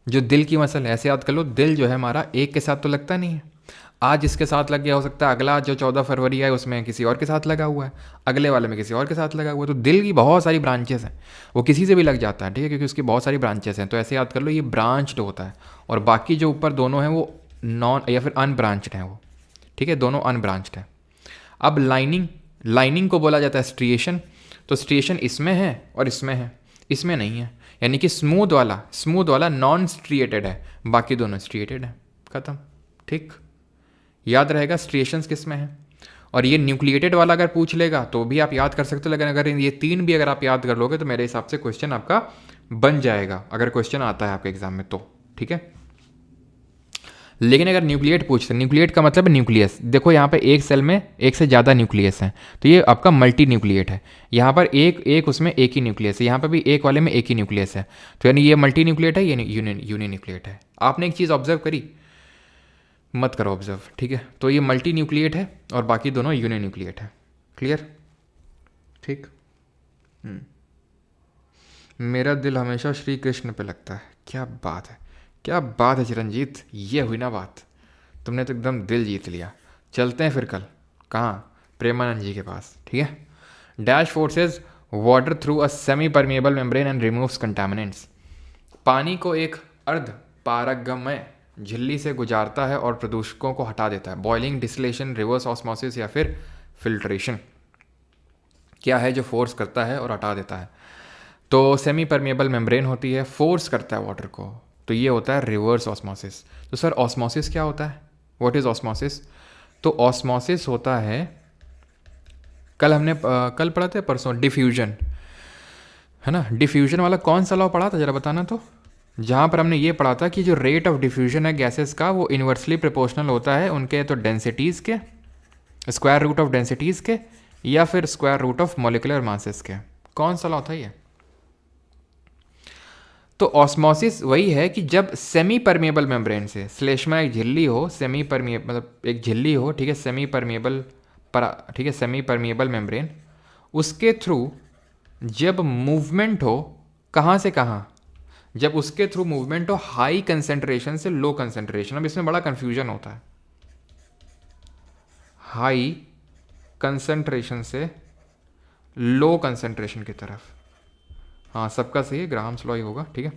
जो दिल की मसल है। ऐसे याद कर लो, दिल जो है हमारा एक के साथ तो लगता नहीं है। आज इसके साथ लग गया, हो सकता है अगला जो 14 फरवरी है उसमें किसी और के साथ लगा हुआ है, अगले वाले में किसी और के साथ लगा हुआ है। तो दिल की बहुत सारी ब्रांचेस हैं, वो किसी से भी लग जाता है, ठीक है, क्योंकि उसकी बहुत सारी ब्रांचेस हैं। तो ऐसे याद कर लो ये ब्रांच्ड होता है, और बाकी जो ऊपर दोनों हैं वो नॉन या फिर अनब्रांच्ड हैं वो, ठीक है, दोनों अनब्रांच्ड हैं। अब लाइनिंग को बोला जाता है स्ट्रिएशन। तो स्ट्रिएशन इसमें है और इसमें है, इसमें नहीं है। यानी कि स्मूथ वाला नॉन स्ट्रिएटेड है, बाकी दोनों स्ट्रिएटेड है। खत्म, ठीक। याद रहेगा स्ट्रिएशंस किस में है। और ये न्यूक्लिएटेड वाला अगर पूछ लेगा तो भी आप याद कर सकते हो, लेकिन अगर ये तीन भी अगर आप याद कर लोगे तो मेरे हिसाब से क्वेश्चन आपका बन जाएगा, अगर क्वेश्चन आता है आपके एग्जाम में तो, ठीक है। लेकिन अगर न्यूक्लिएट पूछते, न्यूक्लिएट का मतलब न्यूक्लियस, देखो यहाँ पे एक सेल में एक से ज़्यादा न्यूक्लियस है, तो ये आपका मल्टी न्यूक्लिएट है। यहाँ पर एक उसमें एक ही न्यूक्लियस है, यहाँ पर भी एक वाले में एक ही न्यूक्लियस है, तो यानी ये मल्टी न्यूक्लिएट है, ये यूनि न्यूक्लिएट है। आपने एक चीज़ ऑब्जर्व करी, मत करो ऑब्जर्व, ठीक है। तो ये मल्टी न्यूक्लिएट है और बाकी दोनों यूनि न्यूक्लिएट है। क्लियर, ठीक। मेरा दिल हमेशा श्री कृष्ण पे लगता है। क्या बात है, क्या बात है चिरंजीत, ये हुई ना बात, तुमने तो एकदम दिल जीत लिया। चलते हैं फिर कल, कहाँ? प्रेमानंद जी के पास, ठीक है। Dash forces water through a semi permeable membrane and removes contaminants. पानी को एक अर्ध पारगम्य झिल्ली से गुजारता है और प्रदूषकों को हटा देता है। बॉइलिंग, डिस्टिलेशन, रिवर्स ऑस्मोसिस या फिर फिल्ट्रेशन क्या है जो फोर्स करता है और हटा देता है? तो सेमी परमिएबल मेम्ब्रेन होती है, फोर्स करता है वाटर को, तो ये होता है रिवर्स ऑस्मोसिस। तो सर ऑस्मोसिस क्या होता है? What is osmosis? तो ऑस्मोसिस होता है, कल पढ़ा था परसों, डिफ्यूजन, है ना। डिफ्यूजन वाला कौन सा लॉ पढ़ा था जरा बताना तो। जहाँ पर हमने ये पढ़ा था कि जो रेट ऑफ डिफ्यूजन है गैसेस का वो इन्वर्सली प्रोपोर्शनल होता है उनके तो डेंसिटीज़ के, स्क्वायर रूट ऑफ डेंसिटीज़ के, या फिर square root of molecular masses के। कौन सा लॉ था ये? तो ऑस्मोसिस वही है कि जब सेमी परमिएबल मेम्ब्रेन से, श्लेष्मा एक झिल्ली हो, सेमी परमिएबल मतलब एक झिल्ली हो, ठीक है, सेमी परमिएबल ठीक है, सेमी परमिएबल मेम्ब्रेन, उसके थ्रू जब मूवमेंट हो, कहाँ से कहाँ? जब उसके थ्रू मूवमेंट हो हाई कंसेंट्रेशन से लो कंसेंट्रेशन। अब इसमें बड़ा कंफ्यूजन होता है, हाई कंसेंट्रेशन से लो कंसेंट्रेशन की तरफ। हाँ सबका सही है, ग्राहम्स लॉ ही होगा, ठीक है।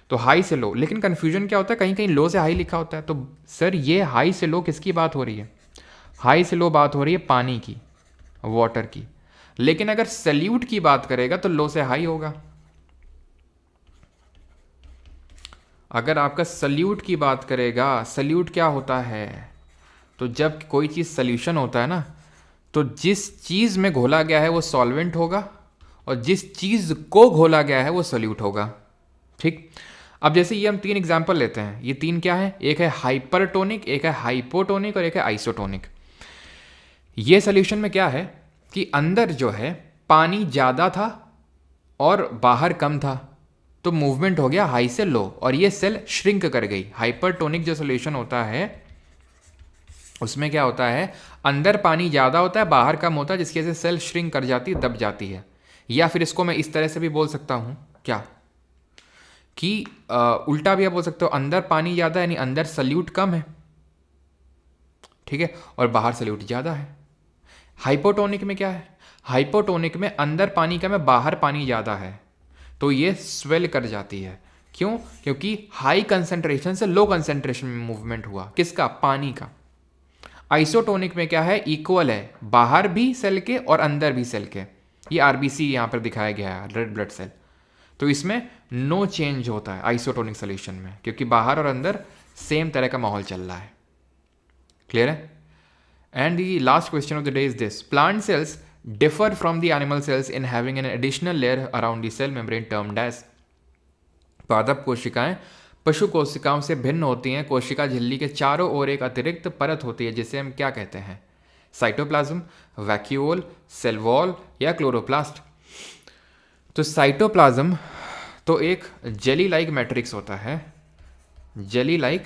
तो हाई से लो, लेकिन कंफ्यूजन क्या होता है, कहीं कहीं लो से हाई लिखा होता है। तो सर ये हाई से लो किसकी बात हो रही है? हाई से लो बात हो रही है पानी की, वाटर की। लेकिन अगर सल्यूट की बात करेगा तो लो से हाई होगा। अगर आपका सल्यूट की बात करेगा, सल्यूट क्या होता है? तो जब कोई चीज़ सल्यूशन होता है ना, तो जिस चीज़ में घोला गया है वो सॉल्वेंट होगा और जिस चीज़ को घोला गया है वो सल्यूट होगा, ठीक। अब जैसे ये हम तीन एग्जाम्पल लेते हैं, ये तीन क्या है? एक है हाइपरटोनिक, एक है हाइपोटोनिक और एक है आइसोटोनिक। ये सॉल्यूशन में क्या है कि अंदर जो है पानी ज़्यादा था और बाहर कम था, तो मूवमेंट हो गया हाई से लो और ये सेल श्रिंक कर गई। हाइपरटोनिक जो सॉल्यूशन होता है उसमें क्या होता है, अंदर पानी ज़्यादा होता है बाहर कम होता है, जिसकी वजह से सेल श्रिंक कर जाती है, दब जाती है। या फिर इसको मैं इस तरह से भी बोल सकता हूँ क्या कि उल्टा भी आप बोल सकते हो, अंदर पानी ज़्यादा है, यानी अंदर सल्यूट कम है, ठीक है, और बाहर सल्यूट ज़्यादा है। हाइपोटोनिक में क्या है, हाइपोटोनिक में अंदर पानी कम है, बाहर पानी ज़्यादा है, तो ये स्वेल कर जाती है। क्यों? क्योंकि हाई कंसंट्रेशन से लो कंसंट्रेशन में मूवमेंट हुआ, किसका? पानी का। आइसोटोनिक में क्या है, इक्वल है, बाहर भी सेल के और अंदर भी सेल के। ये आरबीसी यहाँ पर दिखाया गया है, रेड ब्लड सेल। तो इसमें नो चेंज होता है आइसोटोनिक सोल्यूशन में, क्योंकि बाहर और अंदर सेम तरह का माहौल चल रहा है। क्लियर है? And the last question of the day is this: plant cells differ from the animal cells in having an additional layer around the cell membrane termed as. पादप कोशिकाएं पशु कोशिकाओं से भिन्न होती हैं। कोशिका झिल्ली के चारों ओर एक अतिरिक्त परत होती है जिसे हम क्या कहते हैं? साइटोप्लाज्म, वैक्यूओल, सेल वॉल या क्लोरोप्लास्ट। तो साइटोप्लाज्म तो एक जेली लाइक मैट्रिक्स होता है, जेली लाइक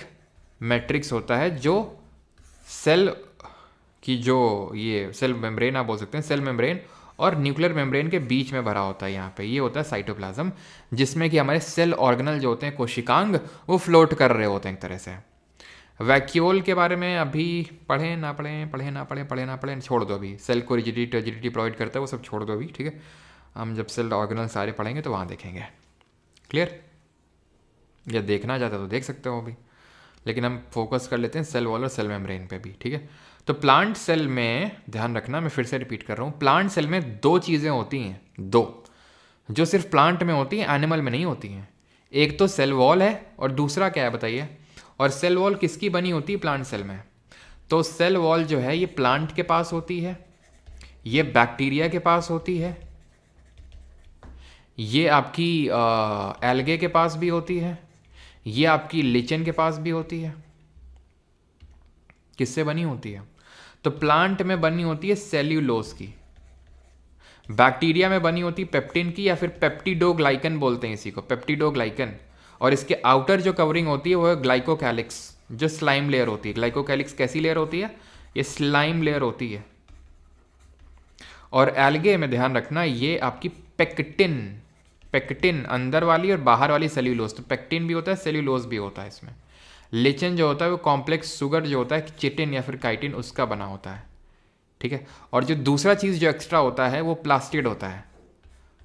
मैट्रिक्स होता है जो सेल की जो ये सेल मेम्ब्रेन आप बोल सकते हैं, सेल मेम्ब्रेन और न्यूक्लियर मेम्ब्रेन के बीच में भरा होता है। यहाँ पे ये होता है साइटोप्लाज्म, जिसमें कि हमारे सेल ऑर्गेनल जो होते हैं, कोशिकांग, वो फ्लोट कर रहे होते हैं एक तरह से। वैक्यूल के बारे में अभी पढ़ें ना पढ़ें छोड़ दो अभी। सेल को रिजिडिटी प्रोवाइड करता है, वो सब छोड़ दो अभी, ठीक है। हम जब सेल ऑर्गेनल सारे पढ़ेंगे तो वहाँ देखेंगे। क्लियर? या देखना चाहते हो तो देख सकते हो अभी, लेकिन हम फोकस कर लेते हैं सेल वॉल और सेल मेम्ब्रेन पे भी, ठीक है। तो प्लांट सेल में ध्यान रखना, मैं फिर से रिपीट कर रहा हूँ, प्लांट सेल में दो चीज़ें होती हैं, दो, जो सिर्फ प्लांट में होती हैं, एनिमल में नहीं होती हैं। एक तो सेल वॉल है और दूसरा क्या है बताइए? और सेल वॉल किसकी बनी होती है प्लांट सेल में? तो सेल वॉल जो है ये प्लांट के पास होती है, ये बैक्टीरिया के पास होती है, ये आपकी एल्गे के पास भी होती है, ये आपकी लिचन के पास भी होती है। किससे बनी होती है? तो प्लांट में बनी होती है सेल्यूलोज की, बैक्टीरिया में बनी होती है पेप्टिन की, या फिर पेप्टिडोग्लाइकन बोलते हैं इसी को, पेप्टिडोग्लाइकन। और इसके आउटर जो कवरिंग होती है वो है ग्लाइकोकैलिक्स, जो स्लाइम लेयर होती है। ग्लाइकोकैलिक्स कैसी लेयर होती है? ये स्लाइम लेयर होती है। और एल्गे में ध्यान रखना, ये आपकी पेक्टिन, पेक्टिन अंदर वाली और बाहर वाली सेल्यूलोज, तो पेक्टिन भी होता है, सेल्यूलोज भी होता है इसमें। लिचन जो होता है वो कॉम्प्लेक्स शुगर जो होता है, चिटिन या फिर काइटिन, उसका बना होता है, ठीक है। और जो दूसरा चीज़ जो एक्स्ट्रा होता है वो प्लास्टिड होता है।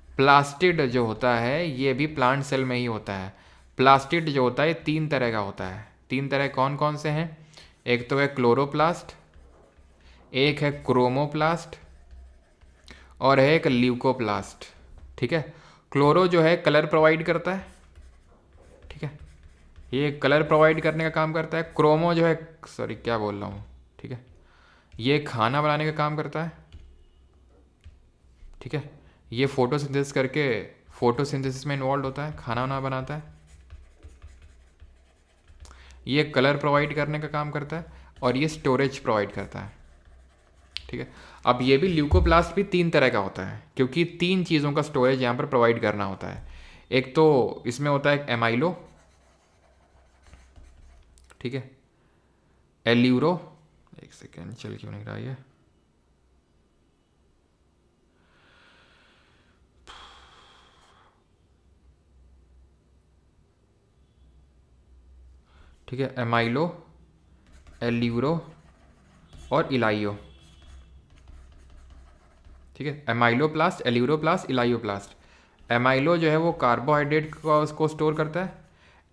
प्लास्टिड जो होता है ये भी प्लांट सेल में ही होता है। प्लास्टिड जो होता है तीन तरह का होता है। तीन तरह कौन कौन से हैं? एक तो है क्लोरोप्लास्ट, एक है क्रोमोप्लास्ट, और है एक ल्यूकोप्लास्ट, ठीक है। क्लोरो जो है कलर प्रोवाइड करता है, ठीक है, ये कलर प्रोवाइड करने का काम करता है। क्रोमो जो है, सॉरी क्या बोल रहा हूँ, ठीक है, ये खाना बनाने का काम करता है, ठीक है। ये फोटोसिंथेसिस करके, फोटोसिंथेसिस में इन्वॉल्व होता है, खाना वाना बनाता है। ये कलर प्रोवाइड करने का काम करता है और ये स्टोरेज प्रोवाइड करता है, ठीक है। अब ये भी ल्यूकोप्लास्ट भी तीन तरह का होता है, क्योंकि तीन चीज़ों का स्टोरेज यहाँ पर प्रोवाइड करना होता है। एक तो इसमें होता है एमाइलो, ठीक है, एल्यूरो, एक सेकेंड चल क्यों नहीं रहा ये, ठीक है, एमाइलो, एल्यूरो और इलाइयो, ठीक है। Amyloplast, aleuroplast, इलाइयोप्लास्ट। एमाइलो जो है वो कार्बोहाइड्रेट को स्टोर करता है।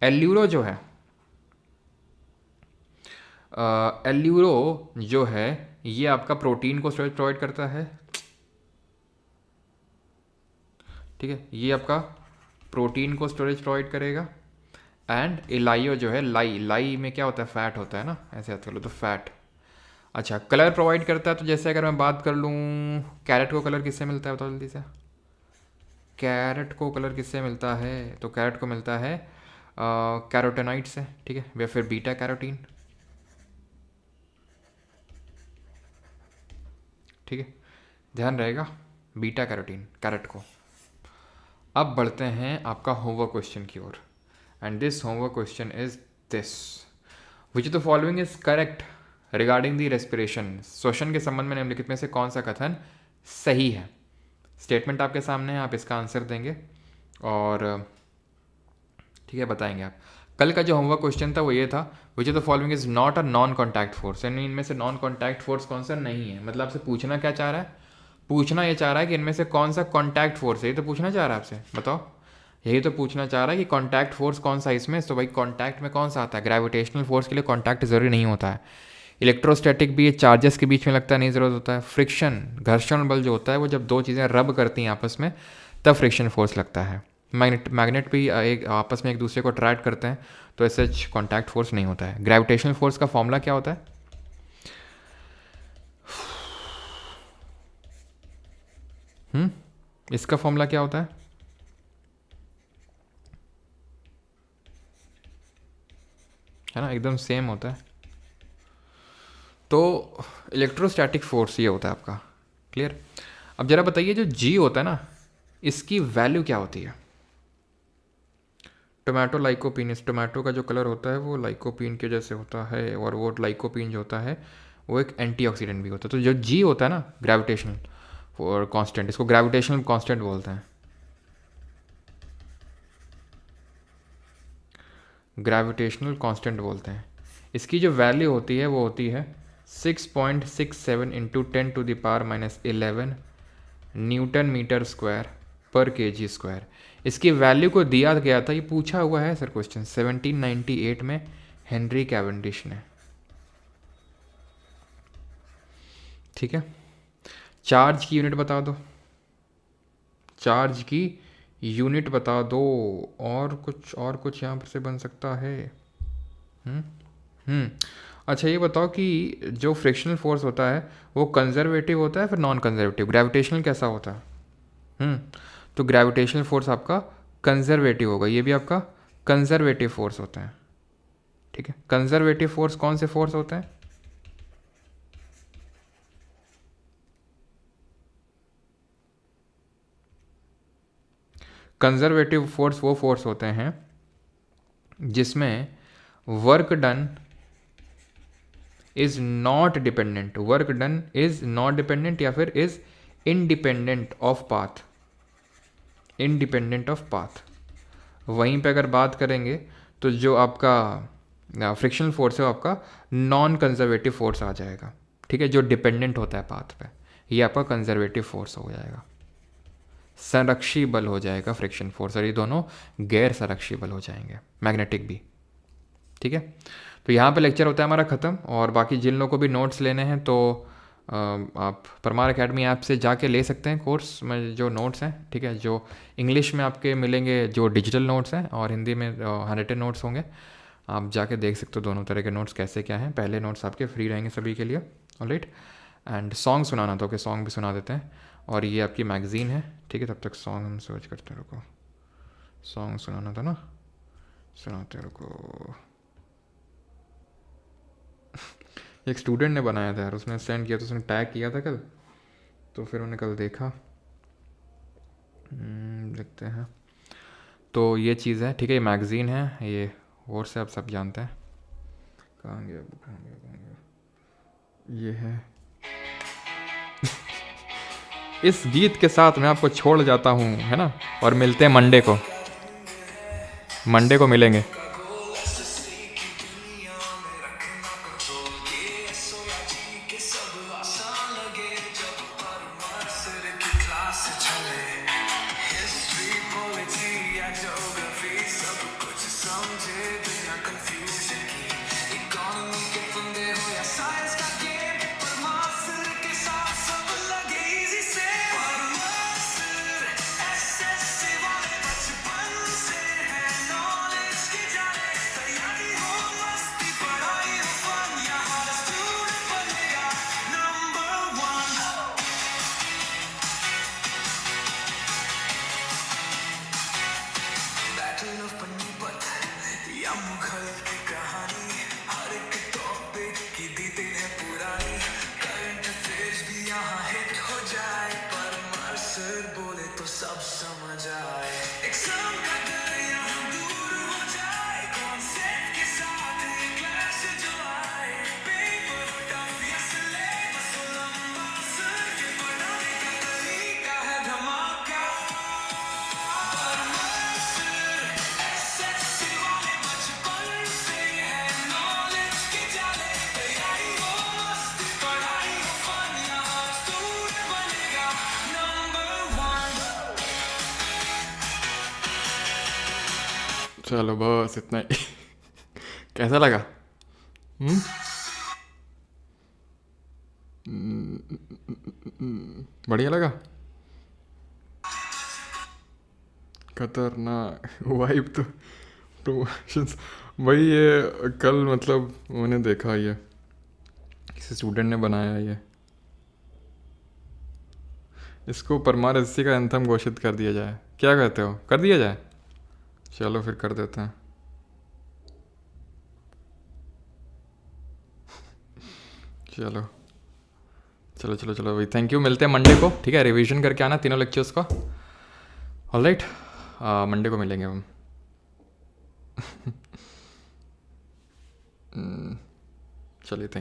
एल्यूरो जो है, एल्यूरो जो है ये आपका प्रोटीन को स्टोरेज प्रोवाइड करता है, ठीक है, ये आपका प्रोटीन को स्टोरेज प्रोवाइड करेगा। एंड इलाइयो जो है, लाई में क्या होता है? फैट होता है ना, ऐसे याद कर लो तो फैट। अच्छा, कलर प्रोवाइड करता है, तो जैसे अगर मैं बात कर लूँ, कैरेट को कलर किससे मिलता है बताओ जल्दी से? कैरेट को कलर किससे मिलता है? तो कैरेट को मिलता है कैरोटेनाइट से, ठीक है, या फिर बीटा कैरोटीन, ठीक है, ध्यान रहेगा, बीटा कैरोटीन कैरेट को। अब बढ़ते हैं आपका होमवर्क क्वेश्चन की ओर, and this homework question is this: which of the following is correct regarding the respiration? श्वसन के संबंध में निम्नलिखित में से कौन सा कथन सही है? स्टेटमेंट आपके सामने है, आप इसका आंसर देंगे और ठीक है बताएंगे आप। कल का जो होमवर्क क्वेश्चन था वो ये था, विच of the following is not a non contact force, यानी इनमें से नॉन कॉन्टैक्ट फोर्स कौन सा नहीं है। मतलब आपसे पूछना क्या चाह रहा है, पूछना ये चाह रहा है कि इनमें से कौन सा कॉन्टैक्ट फोर्स है, ये तो पूछना चाह रहा है आपसे, बताओ। यही तो पूछना चाह रहा है कि कॉन्टैक्ट फोर्स कौन सा इसमें। तो भाई कॉन्टैक्ट में कौन सा आता है, ग्रेविटेशनल फोर्स के लिए कॉन्टैक्ट जरूरी नहीं होता है। इलेक्ट्रोस्टैटिक भी ये चार्जेस के बीच में लगता नहीं ज़रूरत होता है। फ्रिक्शन घर्षण बल जो होता है वो जब दो चीज़ें रब करती हैं आपस में तब फ्रिक्शन फोर्स लगता है। मैग्नेट भी एक आपस में एक दूसरे को अट्रैक्ट करते हैं, तो ऐसे कॉन्टैक्ट फोर्स नहीं होता है। ग्रेविटेशनल फोर्स का फॉर्मूला क्या होता है, इसका फॉर्मूला क्या होता है ना, एकदम सेम होता है। तो इलेक्ट्रोस्टैटिक फोर्स ये होता है आपका, क्लियर। अब जरा बताइए जो जी होता है ना, इसकी वैल्यू क्या होती है। टोमेटो लाइकोपीन, इस टोमेटो का जो कलर होता है वो लाइकोपीन के जैसे होता है, और वो लाइकोपीन जो होता है वो एक एंटीऑक्सीडेंट भी होता है। तो जो जी होता है ना ग्रेविटेशनल और कांस्टेंट, इसको ग्रेविटेशनल कांस्टेंट बोलते हैं, ग्रेविटेशनल कांस्टेंट बोलते हैं। इसकी जो वैल्यू होती है वो होती है 6.67 इंटू 10⁻⁻11 न्यूटन मीटर स्क्वायर पर kg स्क्वायर। इसकी वैल्यू को दिया गया था, ये पूछा हुआ है सर क्वेश्चन 1798 में हेनरी कैवेंडिश ने, ठीक है। चार्ज की यूनिट बता दो, चार्ज की यूनिट बता दो, और कुछ यहाँ पर से बन सकता है। अच्छा ये बताओ कि जो फ्रिक्शनल फोर्स होता है वो कंजर्वेटिव होता है फिर नॉन कंजर्वेटिव, ग्रेविटेशनल कैसा होता है। तो ग्रेविटेशनल फोर्स आपका कंजर्वेटिव होगा, ये भी आपका कंजर्वेटिव फोर्स होता है, ठीक है। कंजर्वेटिव फोर्स कौन से फोर्स होते हैं, कंजर्वेटिव फोर्स वो फोर्स होते हैं जिसमें work done is not dependent, work done is not dependent या फिर is independent of path, independent of path. वहीं पे अगर बात करेंगे तो जो आपका फ्रिक्शनल फोर्स है वो आपका नॉन कंजर्वेटिव फोर्स आ जाएगा, ठीक है, जो डिपेंडेंट होता है पाथ पे, ये आपका कंजर्वेटिव फोर्स हो जाएगा। संरक्षी बल हो जाएगा फ्रिक्शन फोर्स, और ये दोनों गैर संरक्षी बल हो जाएंगे, मैग्नेटिक भी, ठीक है। तो यहाँ पे लेक्चर होता है हमारा ख़त्म, और बाकी जिन लोगों को भी नोट्स लेने हैं तो आप परमार एकेडमी ऐप से जाके ले सकते हैं कोर्स में जो नोट्स हैं, ठीक है। जो इंग्लिश में आपके मिलेंगे जो डिजिटल नोट्स हैं, और हिंदी में हैंडरिटन नोट्स होंगे, आप जाके देख सकते हो दोनों तरह के नोट्स कैसे क्या हैं। पहले नोट्स आपके फ्री रहेंगे सभी के लिए, ऑलराइट। एंड सॉन्ग सुनाना था, ओके सॉन्ग भी सुना देते हैं, और ये आपकी मैगज़ीन है, ठीक है। तब तक सॉन्ग हम सर्च करते रुको, सॉन्ग सुनाना था ना, सुनाते रुको। एक स्टूडेंट ने बनाया था यार, उसने सेंड किया, तो उसने टैग किया था कल, तो फिर उन्होंने कल देखा, देखते हैं। तो ये चीज़ है, ठीक है, ये मैगज़ीन है, ये और से आप सब जानते हैं। कहाँ गया, ये है। इस गीत के साथ मैं आपको छोड़ जाता हूँ, है ना, और मिलते हैं मंडे को, मंडे को मिलेंगे। चलो बस इतना ही। कैसा लगा? हम्म? बढ़िया लगा। खतरनाक वाइब तो। प्रमोशंस वही ये कल मतलब मैंने देखा ये किसी स्टूडेंट ने बनाया ये। इसको परमार एससी का एंथम घोषित कर दिया जाए, क्या कहते हो? कर दिया जाए? चलो फिर कर देते हैं। चलो चलो चलो चलो भाई, थैंक यू। मिलते हैं मंडे को, ठीक है? रिवीजन करके आना तीनों लेक्चर्स का। ऑलराइट, मंडे को मिलेंगे हम। चलिए, थैंक